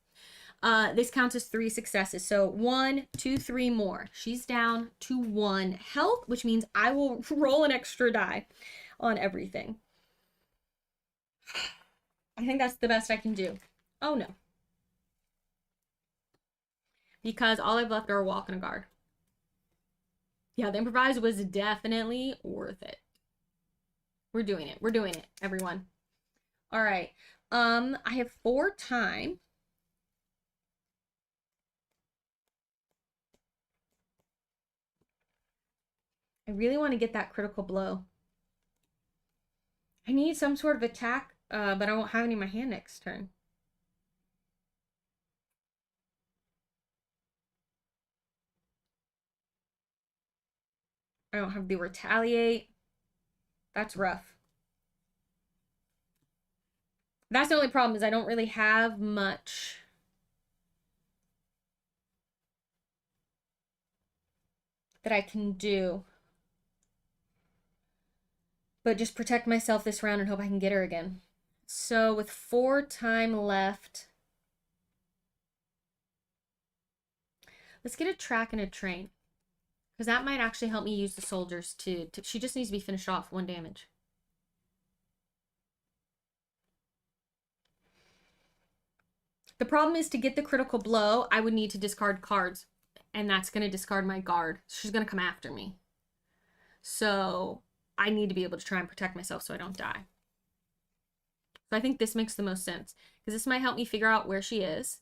this counts as 3 successes. So 1, 2, 3 more. She's down to 1 health, which means I will roll an extra die on everything. I think that's the best I can do. Oh, no. Because all I've left are a walk and a guard. Yeah, the improvised was definitely worth it. We're doing it. We're doing it, everyone. All right. I have 4 time. I really want to get that critical blow. I need some sort of attack, but I won't have any in my hand next turn. I don't have the retaliate. That's rough. That's the only problem, is I don't really have much. That I can do. But just protect myself this round and hope I can get her again. So with 4 time left. Let's get a track and a train. Because that might actually help me use the soldiers to she just needs to be finished off 1 damage. The problem is, to get the critical blow, I would need to discard cards. And that's going to discard my guard. She's going to come after me. So I need to be able to try and protect myself so I don't die. So I think this makes the most sense. Because this might help me figure out where she is.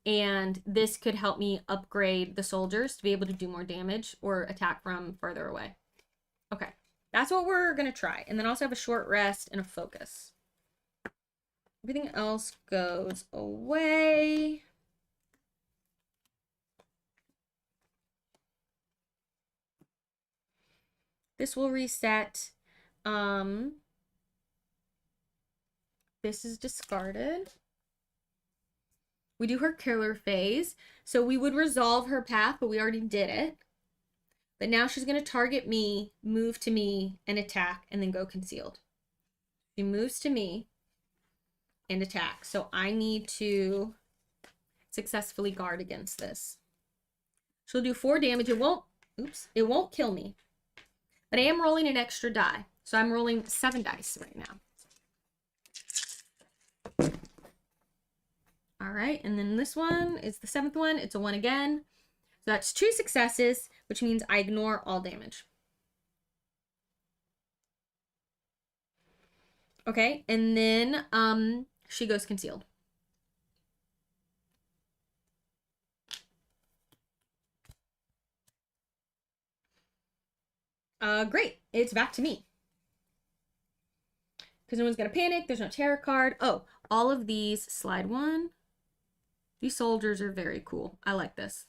And this could help me upgrade the soldiers to be able to do more damage or attack from further away. Okay, that's what we're going to try. And then also have a short rest and a focus. Everything else goes away. This will reset. This is discarded. We do her killer phase. So we would resolve her path, but we already did it. But now she's going to target me, move to me, and attack, and then go concealed. She moves to me and attack. So I need to successfully guard against this. She'll do 4 damage. It won't kill me. But I am rolling an extra die. So I'm rolling 7 dice right now. All right, and then this one is the 7th one. It's a 1 again. So that's 2 successes, which means I ignore all damage. Okay, and then she goes concealed. Great. It's back to me. Because no one's gonna panic. There's no tarot card. Oh, all of these, slide one. These soldiers are very cool. I like this.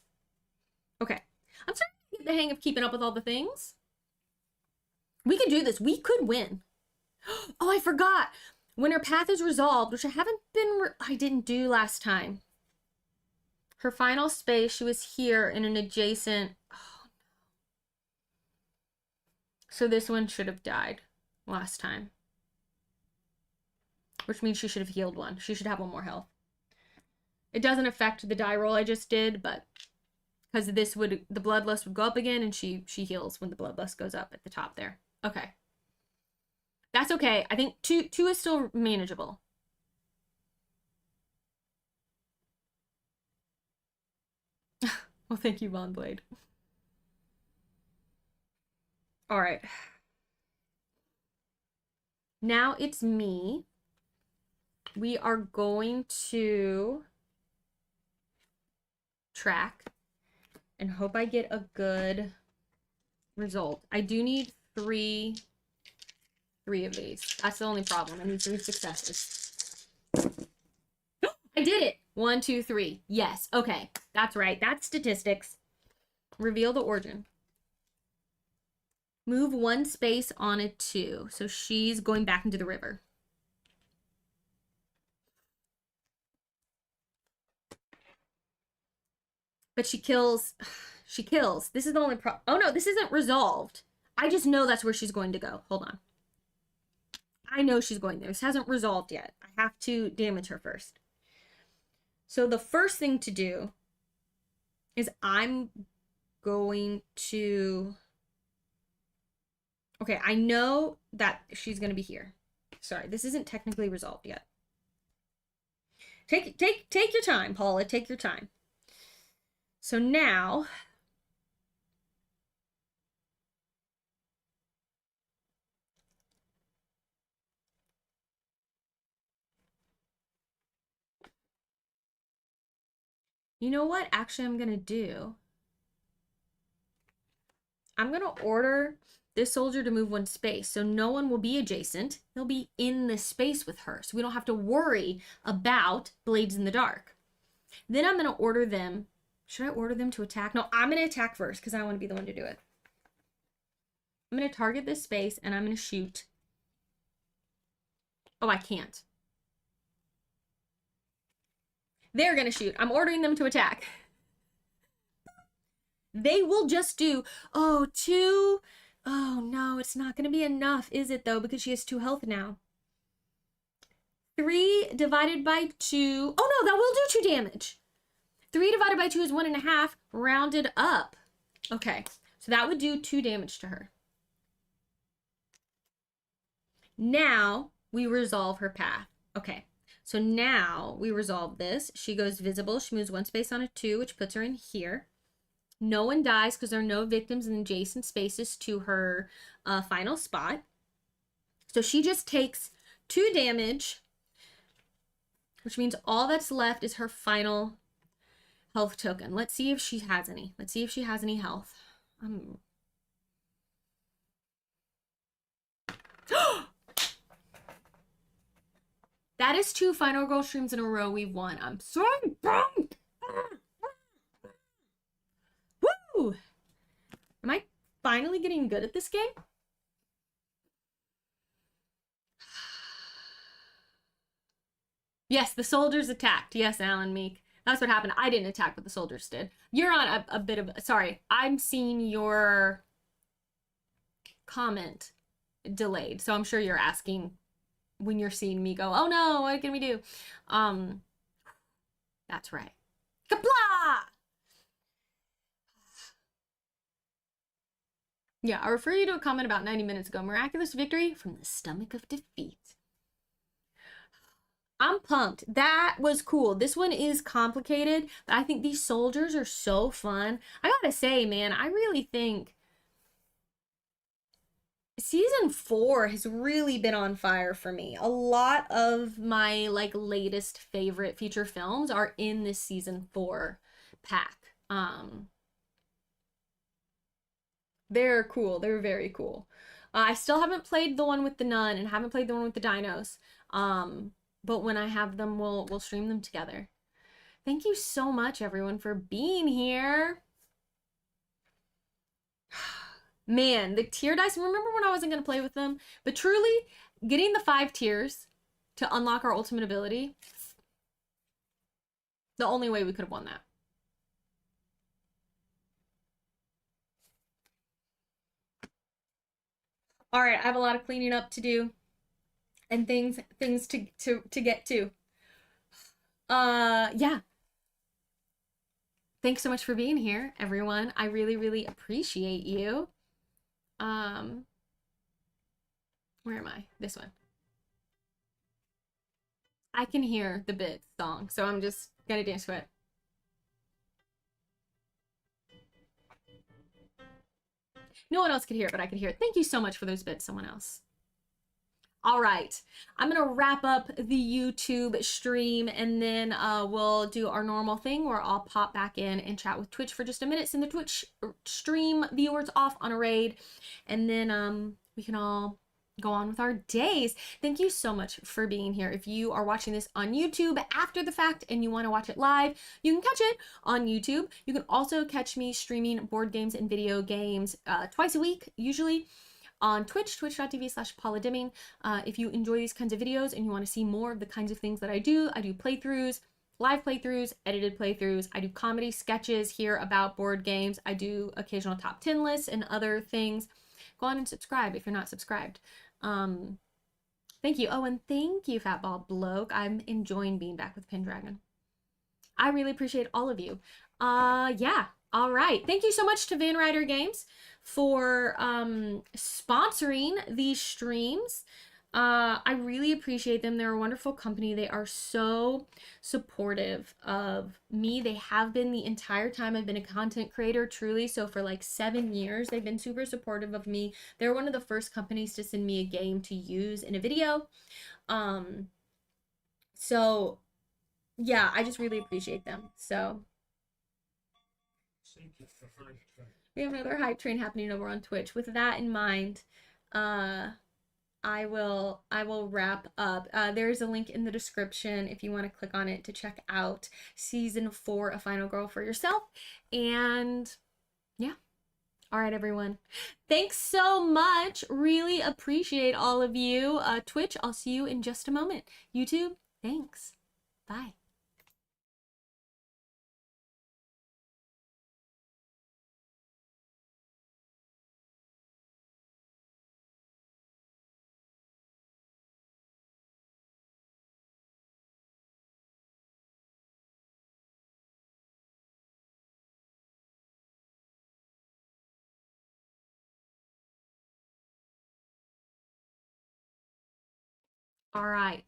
Okay. I'm starting to get the hang of keeping up with all the things. We could do this. We could win. Oh, I forgot. When her path is resolved, which I didn't do last time. Her final space, she was here in an adjacent. Oh, no. So this one should have died last time. Which means she should have healed one. She should have one more health. It doesn't affect the die roll I just did, but because the bloodlust would go up again, and she heals when the bloodlust goes up at the top there. Okay. That's okay. I think two is still manageable. Well, thank you, Von Blade. All right. Now it's me. We are going to track and hope I get a good result. I do need three of these. That's the only problem. I need 3 successes. I did it. 1, 2, 3. Yes. Okay. That's right. That's statistics. Reveal the origin. Move 1 space on a 2. So she's going back into the river. But she kills. This is the only problem. Oh no, this isn't resolved. I just know that's where she's going to go. Hold on. I know she's going there. This hasn't resolved yet. I have to damage her first. So the first thing to do is I'm going to... Okay, I know that she's going to be here. Sorry, this isn't technically resolved yet. Take your time, Paula. Take your time. So now... You know what actually I'm going to do? I'm going to order this soldier to move 1 space. So no one will be adjacent. They'll be in this space with her. So we don't have to worry about blades in the dark. Then I'm going to order them. Should I order them to attack? No, I'm going to attack first because I want to be the one to do it. I'm going to target this space and I'm going to shoot. Oh, I can't. They're going to shoot. I'm ordering them to attack. They will just do, 2. Oh, no, it's not going to be enough, is it, though? Because she has 2 health now. 3 divided by 2. Oh, no, that will do 2 damage. 3 divided by 2 is 1.5, rounded up. Okay, so that would do 2 damage to her. Now we resolve her path. Okay, so now we resolve this. She goes visible. She moves 1 space on a 2, which puts her in here. No one dies because there are no victims in adjacent spaces to her final spot. So she just takes 2 damage, which means all that's left is her final health token. Let's see if she has any. Let's see if she has any health. That is 2 final girl streams in a row we've won. I'm so pumped. Woo! Am I finally getting good at this game? Yes, the soldiers attacked. Yes, Alan Meek. That's what happened. I didn't attack, but the soldiers did. You're on a bit of... Sorry, I'm seeing your comment delayed. So I'm sure you're asking when you're seeing me go, oh no, what can we do? That's right. Kapla! Yeah, I refer you to a comment about 90 minutes ago. Miraculous victory from the stomach of defeat. I'm pumped. That was cool. This one is complicated, but I think these soldiers are so fun. I gotta say, man, I really think season 4 has really been on fire for me. A lot of my like latest favorite feature films are in this season 4 pack. They're cool. They're very cool. I still haven't played the one with the nun and haven't played the one with the dinos. But when I have them, we'll stream them together. Thank you so much, everyone, for being here. Man, the tier dice. Remember when I wasn't gonna play with them? But truly, getting the 5 tiers to unlock our ultimate ability, the only way we could have won that. All right, I have a lot of cleaning up to do and things to get to. Yeah. Thanks so much for being here, everyone. I really, really appreciate you. Where am I? This one. I can hear the bit song, so I'm just gonna dance to it. No one else could hear it, but I could hear it. Thank you so much for those bits, someone else. All right, I'm gonna wrap up the YouTube stream and then we'll do our normal thing where I'll pop back in and chat with Twitch for just a minute, send the Twitch stream viewers off on a raid, and then we can all go on with our days. Thank you so much for being here. If you are watching this on YouTube after the fact and you want to watch it live, you can catch it on YouTube. You can also catch me streaming board games and video games twice a week, usually on Twitch, twitch.tv/Paula Deming. If you enjoy these kinds of videos and you want to see more of the kinds of things that I do playthroughs, live playthroughs, edited playthroughs. I do comedy sketches here about board games. I do occasional top 10 lists and other things. Go on and subscribe if you're not subscribed. Thank you. Oh, and thank you, Fatball Bloke. I'm enjoying being back with Pendragon. I really appreciate all of you. Yeah. All right. Thank you so much to Van Ryder Games for sponsoring these streams. I really appreciate them. They're a wonderful company. They are so supportive of me. They have been the entire time I've been a content creator, truly. So for like 7 years, they've been super supportive of me. They're one of the first companies to send me a game to use in a video. So yeah, I just really appreciate them. So we have another hype train happening over on Twitch. With that in mind, I will wrap up. There's a link in the description if you want to click on it to check out season 4 of Final Girl for yourself. And yeah. All right, everyone. Thanks so much. Really appreciate all of you. Twitch, I'll see you in just a moment. YouTube, thanks. Bye. All right.